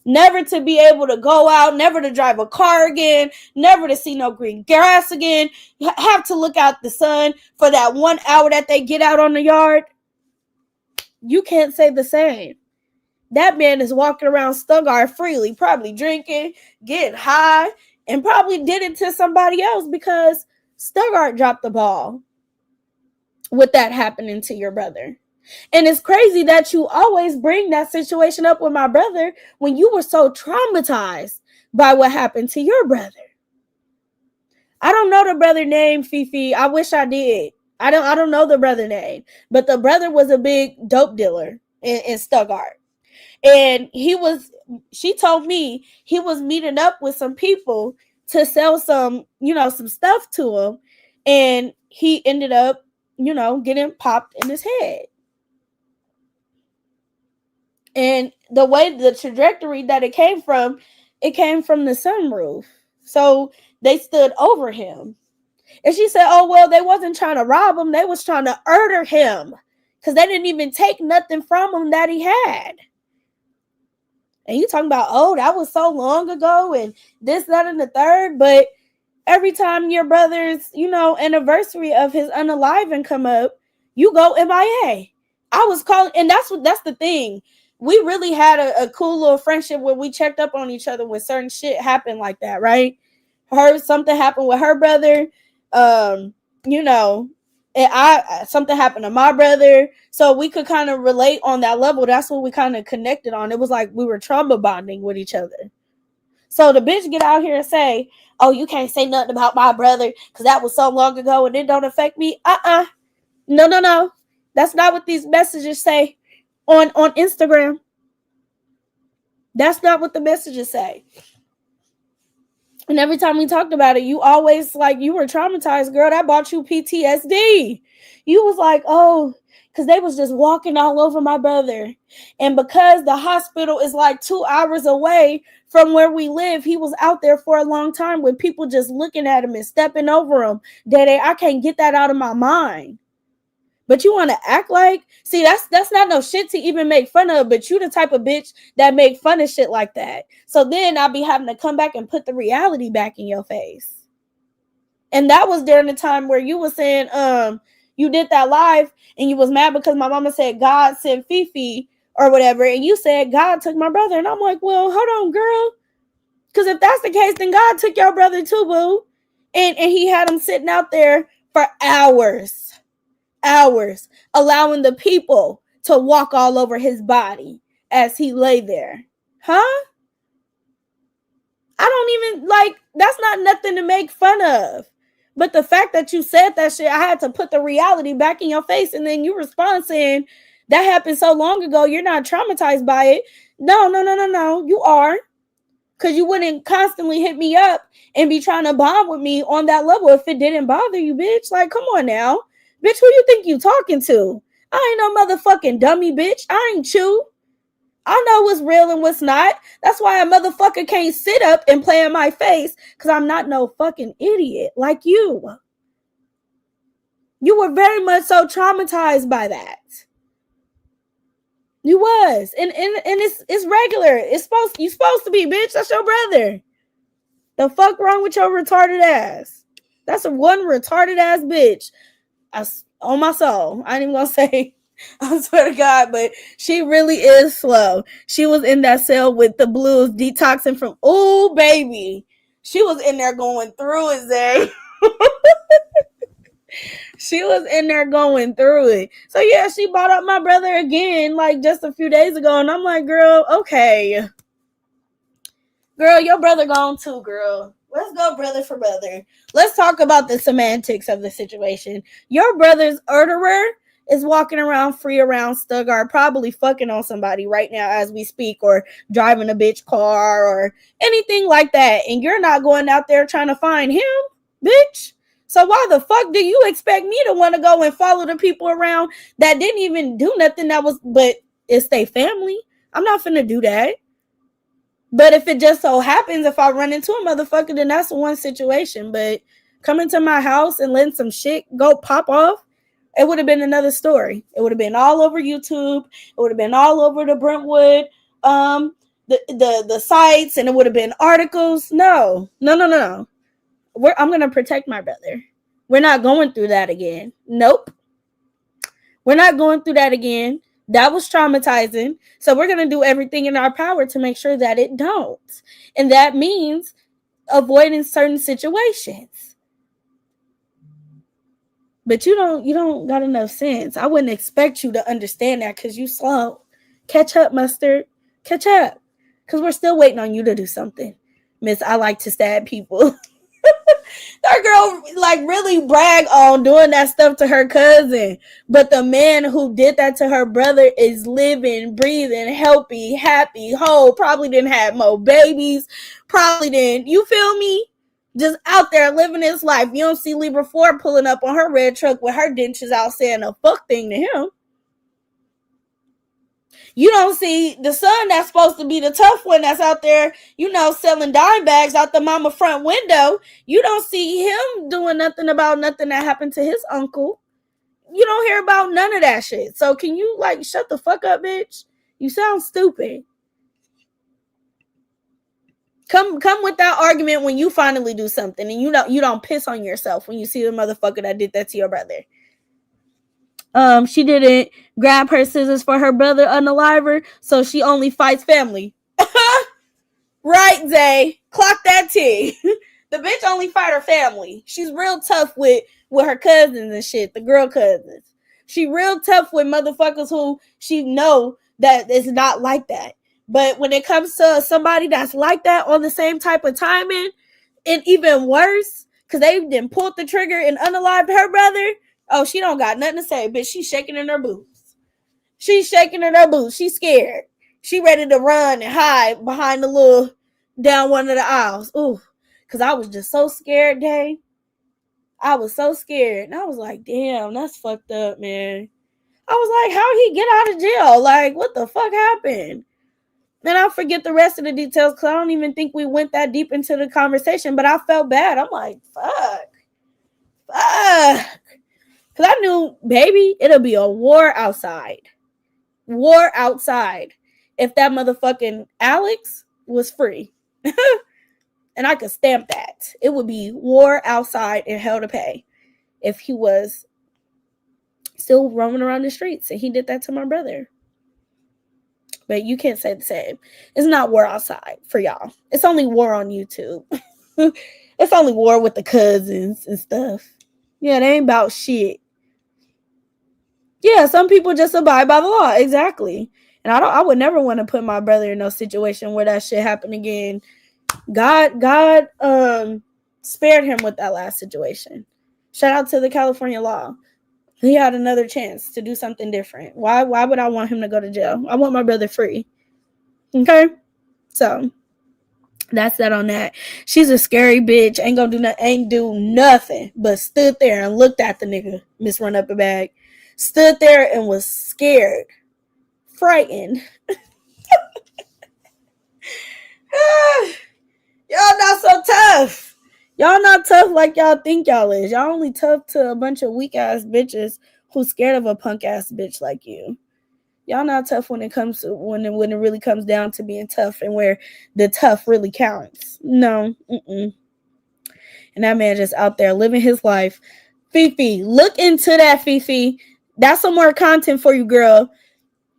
S2: Never to be able to go out, never to drive a car again, never to see no green grass again, have to look out the sun for that 1 hour that they get out on the yard. You can't say the same. That man is walking around Stuttgart freely, probably drinking, getting high, and probably did it to somebody else because Stuttgart dropped the ball with that happening to your brother. And it's crazy that you always bring that situation up with my brother when you were so traumatized by what happened to your brother. I don't know the brother name, Fifi. I wish I did. I don't know the brother name. But the brother was a big dope dealer in Stuttgart. And she told me he was meeting up with some people to sell some stuff to him. And he ended up, getting popped in his head. And the trajectory that it came from the sunroof. So they stood over him. And she said, oh, well, they wasn't trying to rob him. They was trying to murder him because they didn't even take nothing from him that he had. And you talking about, oh, that was so long ago and this, that, and the third. But every time your brother's, anniversary of his unaliving come up, you go MIA. I was calling, and that's the thing. We really had a cool little friendship where we checked up on each other when certain shit happened like that, right? Something happened with her brother, and something happened to my brother, so we could kind of relate on that level. That's what we kind of connected on. It was like we were trauma bonding with each other. So the bitch get out here and say, oh, you can't say nothing about my brother because that was so long ago and it don't affect me. No. That's not what these messages say on Instagram. That's not what the messages say. And every time we talked about it, you always like, you were traumatized, girl. That brought you PTSD. You was like, oh, because they was just walking all over my brother. And because the hospital is like 2 hours away from where we live, he was out there for a long time with people just looking at him and stepping over him. Daddy, I can't get that out of my mind. But you want to act like, see, that's not no shit to even make fun of, but you the type of bitch that make fun of shit like that. So then I'll be having to come back and put the reality back in your face. And that was during the time where you was saying, you did that live and you was mad because my mama said God sent Fifi or whatever, and you said God took my brother. And I'm like, well, hold on, girl. Because if that's the case, then God took your brother too, boo. And he had him sitting out there for hours, allowing the people to walk all over his body as he lay there. Huh? I don't even, like, that's not nothing to make fun of. But the fact that you said that shit, I had to put the reality back in your face. And then you respond saying, that happened so long ago, you're not traumatized by it. No, you are. Because you wouldn't constantly hit me up and be trying to bond with me on that level if it didn't bother you, bitch. Like, come on now. Bitch, who you think you talking to? I ain't no motherfucking dummy, bitch. I ain't you. I know what's real and what's not. That's why a motherfucker can't sit up and play in my face, because I'm not no fucking idiot like you. You were very much so traumatized by that. You was. And it's regular. You supposed to be, bitch. That's your brother. The fuck wrong with your retarded ass? That's a one retarded ass bitch. On my soul. I ain't even gonna say, I swear to God, but she really is slow. She was in that cell with the blues, detoxing from, oh baby. She was in there going through it, Zay. She was in there going through it. So yeah, she brought up my brother again, like just a few days ago. And I'm like, girl, okay. Girl, your brother gone too, girl. Let's go brother for brother. Let's talk about the semantics of the situation. Your brother's murderer is walking around free around Stuttgart, probably fucking on somebody right now as we speak, or driving a bitch car or anything like that. And you're not going out there trying to find him, bitch. So why the fuck do you expect me to want to go and follow the people around that didn't even do nothing but it's their family? I'm not finna do that. But if it just so happens, if I run into a motherfucker, then that's one situation. But coming to my house and letting some shit go pop off, it would have been another story. It would have been all over YouTube. It would have been all over the Brentwood, the sites, and it would have been articles. No. I'm gonna protect my brother. We're not going through that again. Nope. We're not going through that again. That was traumatizing. So we're going to do everything in our power to make sure that it don't. And that means avoiding certain situations. But you don't got enough sense. I wouldn't expect you to understand that because you slow. Catch up, Mustard. Catch up. Because we're still waiting on you to do something. Miss, I like to stab people. That girl like really brag on doing that stuff to her cousin, but the man who did that to her brother is living, breathing, healthy, happy, whole, probably didn't have more babies, probably didn't, you feel me, just out there living his life. You don't see Libra Ford pulling up on her red truck with her dentures out saying a fuck thing to him. You don't see the son that's supposed to be the tough one that's out there, selling dime bags out the mama front window. You don't see him doing nothing about nothing that happened to his uncle. You don't hear about none of that shit. So can you shut the fuck up, bitch? You sound stupid. Come with that argument when you finally do something and you don't piss on yourself when you see the motherfucker that did that to your brother. She didn't grab her scissors for her brother unalive her, so she only fights family. Right, Zay. Clock that T. The bitch only fight her family. She's real tough with her cousins and shit, the girl cousins. She real tough with motherfuckers who she know that is not like that. But when it comes to somebody that's like that on the same type of timing, and even worse, because they then pulled the trigger and unalived her brother, oh, she don't got nothing to say, bitch. She's shaking in her boots. She's shaking in her boots. She's scared. She ready to run and hide behind the little down one of the aisles. Ooh, because I was just so scared, Day. I was so scared. And I was like, damn, that's fucked up, man. I was like, how'd he get out of jail? Like, what the fuck happened? And I forget the rest of the details because I don't even think we went that deep into the conversation, but I felt bad. I'm like, fuck. Because I knew, baby, it'll be a war outside. War outside. If that motherfucking Alex was free. And I could stamp that. It would be war outside and hell to pay if he was still roaming around the streets and he did that to my brother. But you can't say the same. It's not war outside for y'all. It's only war on YouTube. It's only war with the cousins and stuff. Yeah, they ain't about shit. Yeah, some people just abide by the law. Exactly. And I would never want to put my brother in no situation where that shit happened again. God spared him with that last situation. Shout out to the California law. He had another chance to do something different. Why would I want him to go to jail? I want my brother free. Okay? So that's that on that. She's a scary bitch. Ain't do nothing but stood there and looked at the nigga. Miss Run Up a Bag. Stood there and was scared. Frightened. Y'all not so tough. Y'all not tough like y'all think y'all is. Y'all only tough to a bunch of weak ass bitches who's scared of a punk ass bitch like you. Y'all not tough when it comes to when it really comes down to being tough and where the tough really counts. No. And that man just out there living his life. Fifi, look into that, Fifi. That's some more content for you, girl.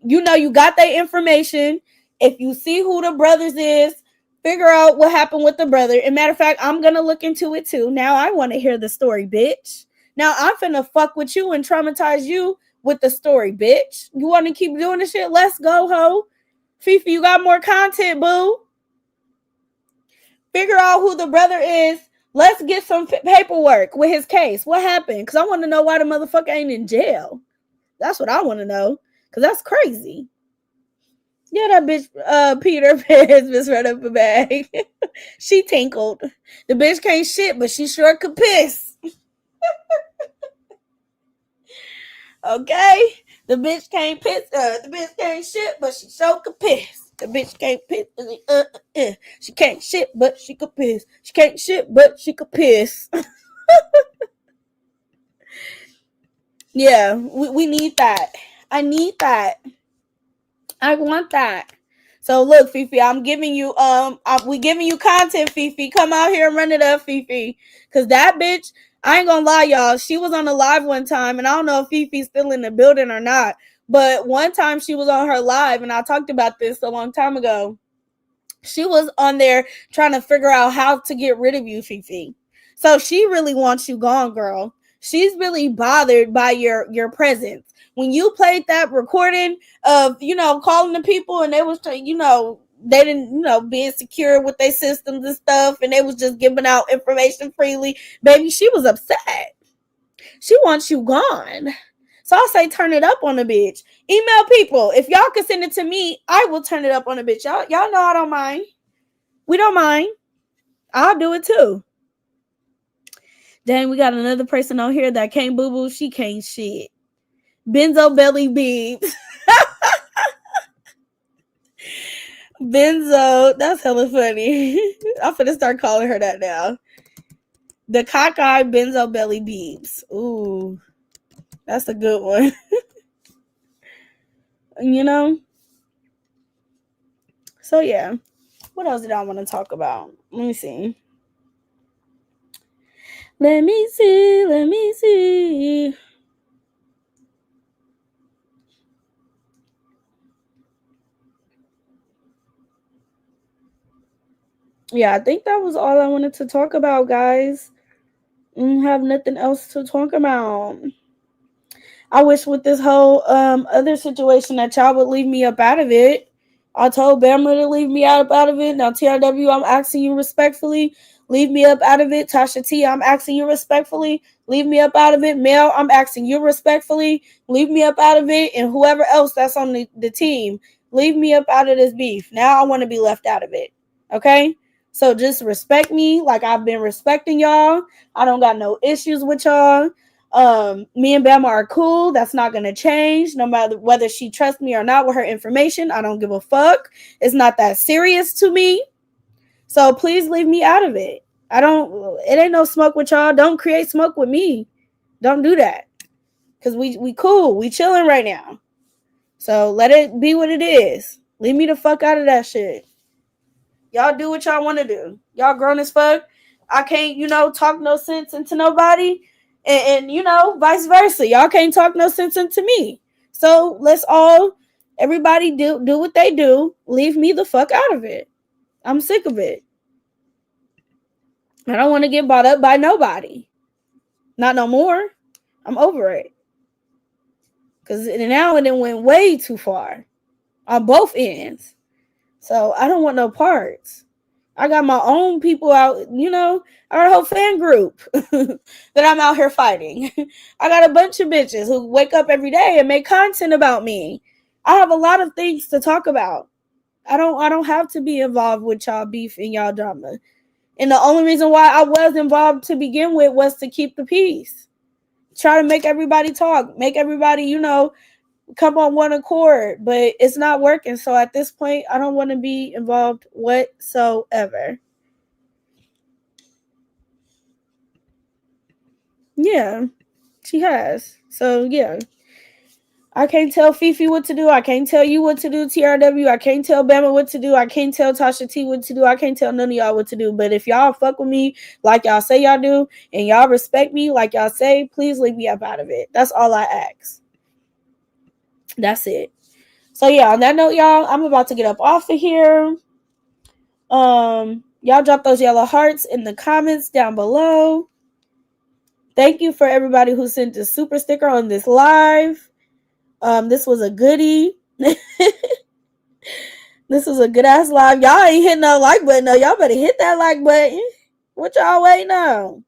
S2: You know you got that information. If you see who the brothers is, figure out what happened with the brother. And matter of fact, I'm going to look into it too. Now I want to hear the story, bitch. Now I'm finna fuck with you and traumatize you with the story, bitch. You want to keep doing this shit? Let's go, ho. Fifi, you got more content, boo. Figure out who the brother is. Let's get some paperwork with his case. What happened? Because I want to know why the motherfucker ain't in jail. That's what I want to know. Because that's crazy. Yeah, that bitch, Peter Pan's Miss Run Up a Bag. She tinkled. The bitch can't shit, but she sure could piss. Okay? The bitch can't piss. The bitch can't shit, but she sure could piss. The bitch can't piss. She can't shit, but she could piss. She can't shit, but she could piss. Yeah, we need that. I need that. I want that. So look, Fifi, I'm giving you we giving you content, Fifi. Come out here and run it up, Fifi. Cause that bitch, I ain't gonna lie, y'all. She was on the live one time, and I don't know if Fifi's still in the building or not. But one time she was on her live, and I talked about this a long time ago. She was on there trying to figure out how to get rid of you, Fifi. So she really wants you gone, girl. She's really bothered by your presence. When you played that recording of, calling the people and they was, they didn't, being secure with their systems and stuff, and they was just giving out information freely, baby, she was upset. She wants you gone. So I say turn it up on the bitch. Email people. If y'all can send it to me, I will turn it up on the bitch. Y'all know I don't mind. We don't mind. I'll do it too. Dang, we got another person on here that can't boo-boo. She can't shit. Benzo Belly Beebs. Benzo, that's hella funny. I'm finna start calling her that now. The cockeyed Benzo Belly Beebs. Ooh, that's a good one. So yeah. What else did I want to talk about? Let me see. Yeah, I think that was all I wanted to talk about, guys. I don't have nothing else to talk about. I wish with this whole other situation that y'all would leave me up out of it. I told Bama to leave me out of it. Now, TRW, I'm asking you respectfully. Leave me up out of it. Tasha T, I'm asking you respectfully. Leave me up out of it. Mel, I'm asking you respectfully. Leave me up out of it. And whoever else that's on the team, Leave me up out of this beef. Now I want to be left out of it. Okay? So just respect me like I've been respecting y'all. I don't got no issues with y'all. Me and Bama are cool. That's not gonna change, no matter whether she trusts me or not with her information. I don't give a fuck. It's not that serious to me. So please leave me out of it. It ain't no smoke with y'all. Don't create smoke with me. Don't do that. Cause we cool. We chilling right now. So let it be what it is. Leave me the fuck out of that shit. Y'all do what y'all want to do. Y'all grown as fuck. I can't, talk no sense into nobody. And vice versa. Y'all can't talk no sense into me. So everybody do what they do. Leave me the fuck out of it. I'm sick of it. I don't want to get bought up by nobody. Not no more. I'm over it. Because now it went way too far. On both ends. So I don't want no parts. I got my own people out, our whole fan group that I'm out here fighting. I got a bunch of bitches who wake up every day and make content about me. I have a lot of things to talk about. I don't have to be involved with y'all beef and y'all drama. And the only reason why I was involved to begin with was to keep the peace. Try to make everybody talk, make everybody, come on one accord, but it's not working. So at this point, I don't want to be involved whatsoever. Yeah, she has. So yeah, I can't tell Fifi what to do. I can't tell you what to do, TRW. I can't tell Bama what to do. I can't tell Tasha T what to do. I can't tell none of y'all what to do. But if y'all fuck with me like y'all say y'all do, and y'all respect me like y'all say, please leave me up out of it. That's all I ask. That's it. So yeah, on that note, y'all, I'm about to get up off of here. Y'all drop those yellow hearts in the comments down below. Thank you for everybody who sent a super sticker on this live. This was a goodie. This was a good ass live. Y'all ain't hitting no like button though. Y'all better hit that like button. What y'all waiting on?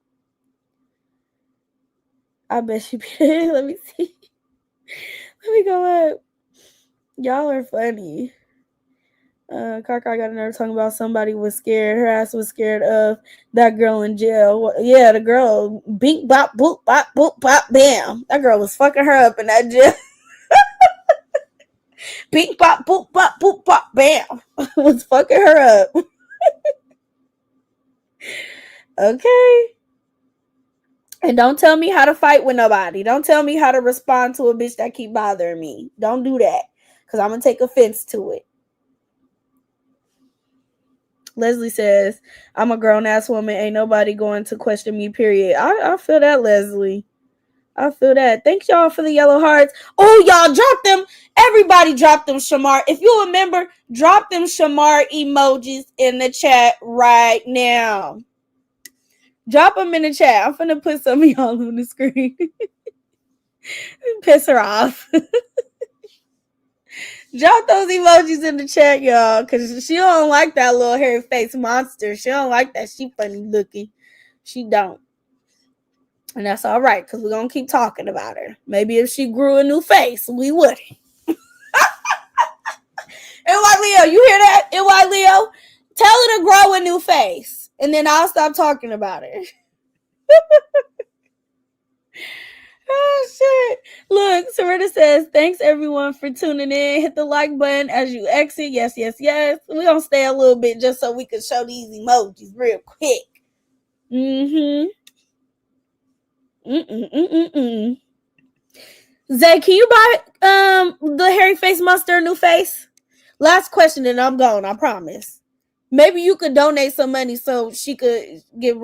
S2: I bet you be. Let me see. Let me go up. Y'all are funny. Kaka got another talking about somebody was scared. Her ass was scared of that girl in jail. Yeah, the girl. Bink, bop, boop, bop, boop, bop, bam. That girl was fucking her up in that jail. Bink, bop, boop, bop, boop, bop, bam. Was fucking her up. Okay. And don't tell me how to fight with nobody. Don't tell me how to respond to a bitch that keep bothering me. Don't do that. Because I'm going to take offense to it. Leslie says, I'm a grown-ass woman. Ain't nobody going to question me, period. I feel that, Leslie. I feel that. Thank y'all for the yellow hearts. Oh, y'all drop them. Everybody drop them Shamar. If you remember, drop them Shamar emojis in the chat right now. Drop them in the chat. I'm finna put some of y'all on the screen. Piss her off. Drop those emojis in the chat, y'all, because she don't like that little hairy face monster. She don't like that. She funny looking. She don't. And that's all right, because we're going to keep talking about her. Maybe if she grew a new face, we wouldn't. NY Leo, you hear that? NY Leo? Tell her to grow a new face, and then I'll stop talking about her. Oh, shit. Look, Sarita says, thanks, everyone, for tuning in. Hit the like button as you exit. Yes, yes, yes. We're going to stay a little bit just so we can show these emojis real quick. Zay, can you buy the hairy face monster a new face? Last question, and I'm gone, I promise. Maybe you could donate some money so she could get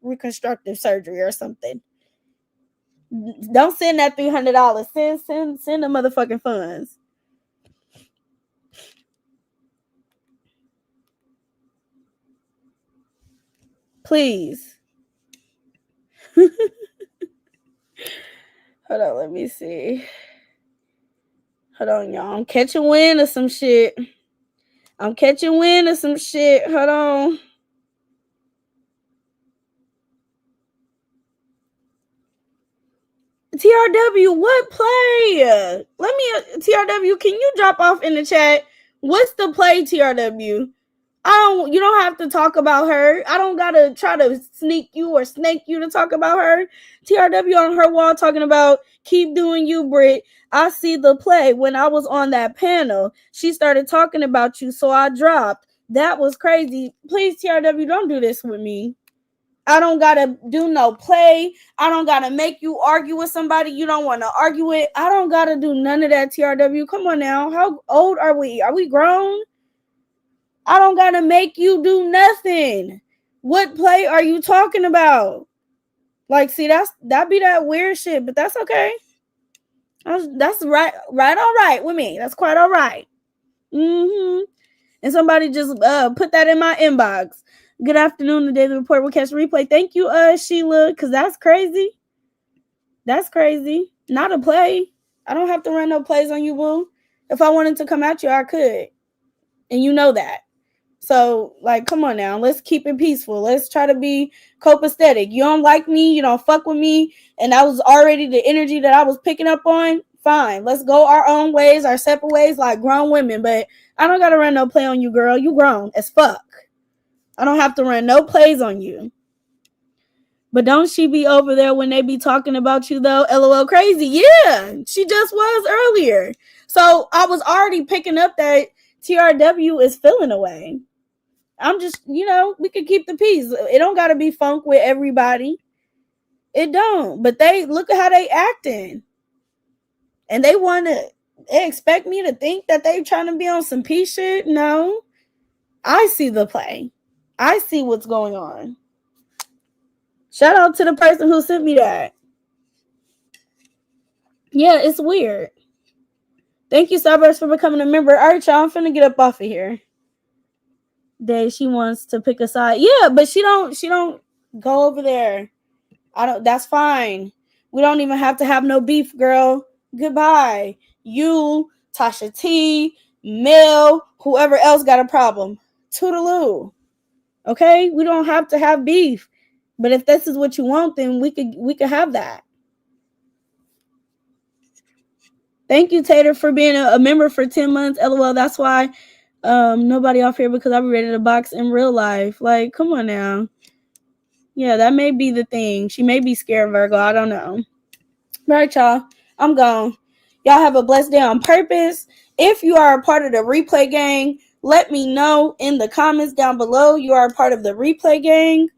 S2: reconstructive surgery or something. Don't send that $300. Send the motherfucking funds. Please. Hold on, let me see. Hold on, y'all. I'm catching wind of some shit. Hold on. TRW, what play? TRW, can you drop off in the chat What's the play, TRW? You don't have to talk about her. I don't gotta try to sneak you or snake you to talk about her. TRW on her wall talking about keep doing you, Brit. I see the play. When I was on that panel, she started talking about you, so I dropped. That was crazy. Please, TRW, don't do this with me. I don't gotta do no play. I don't gotta make you argue with somebody you don't want to argue with. I don't gotta do none of that, TRW. Come on now. How old are we? Are we grown? I don't gotta make you do nothing. What play are you talking about? Like, see, that be that weird shit, but that's okay. That's right, all right with me. That's quite all right. Mm-hmm. And somebody just put that in my inbox. Good afternoon, the Daily Report will catch replay. Thank you, Sheila, because that's crazy. That's crazy. Not a play. I don't have to run no plays on you, boo. If I wanted to come at you, I could. And you know that. So, like, come on now. Let's keep it peaceful. Let's try to be copacetic. You don't like me. You don't fuck with me. And that was already the energy that I was picking up on. Fine. Let's go our own ways, our separate ways, like grown women. But I don't got to run no play on you, girl. You grown as fuck. I don't have to run no plays on you. But don't she be over there when they be talking about you, though? LOL crazy. Yeah, she just was earlier. So I was already picking up that TRW is feeling away. I'm just, we could keep the peace. It don't got to be funk with everybody. It don't. But they look at how they acting. And they expect me to think that they trying to be on some peace shit. No. I see the play. I see what's going on. Shout out to the person who sent me that. Yeah, it's weird. Thank you, Starburst, for becoming a member. All right, y'all, I'm finna get up off of here. Day, she wants to pick a side. Yeah, but she don't go over there. That's fine. We don't even have to have no beef, girl. Goodbye. You, Tasha T, Mel, whoever else got a problem. Toodaloo. Okay? We don't have to have beef. But if this is what you want, then we could have that. Thank you, Tater, for being a member for 10 months. LOL, that's why nobody off here, because I'm ready to box in real life. Like, come on now. Yeah, that may be the thing. She may be scared, Virgo. I don't know. All right, y'all. I'm gone. Y'all have a blessed day on purpose. If you are a part of the replay gang, let me know in the comments down below. You are a part of the replay gang.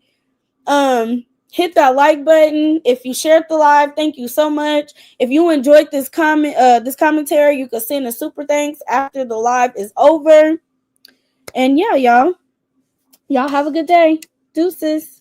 S2: Hit that like button. If you shared the live, thank you so much. If you enjoyed this commentary, you can send a super thanks after the live is over. And yeah, y'all have a good day. Deuces.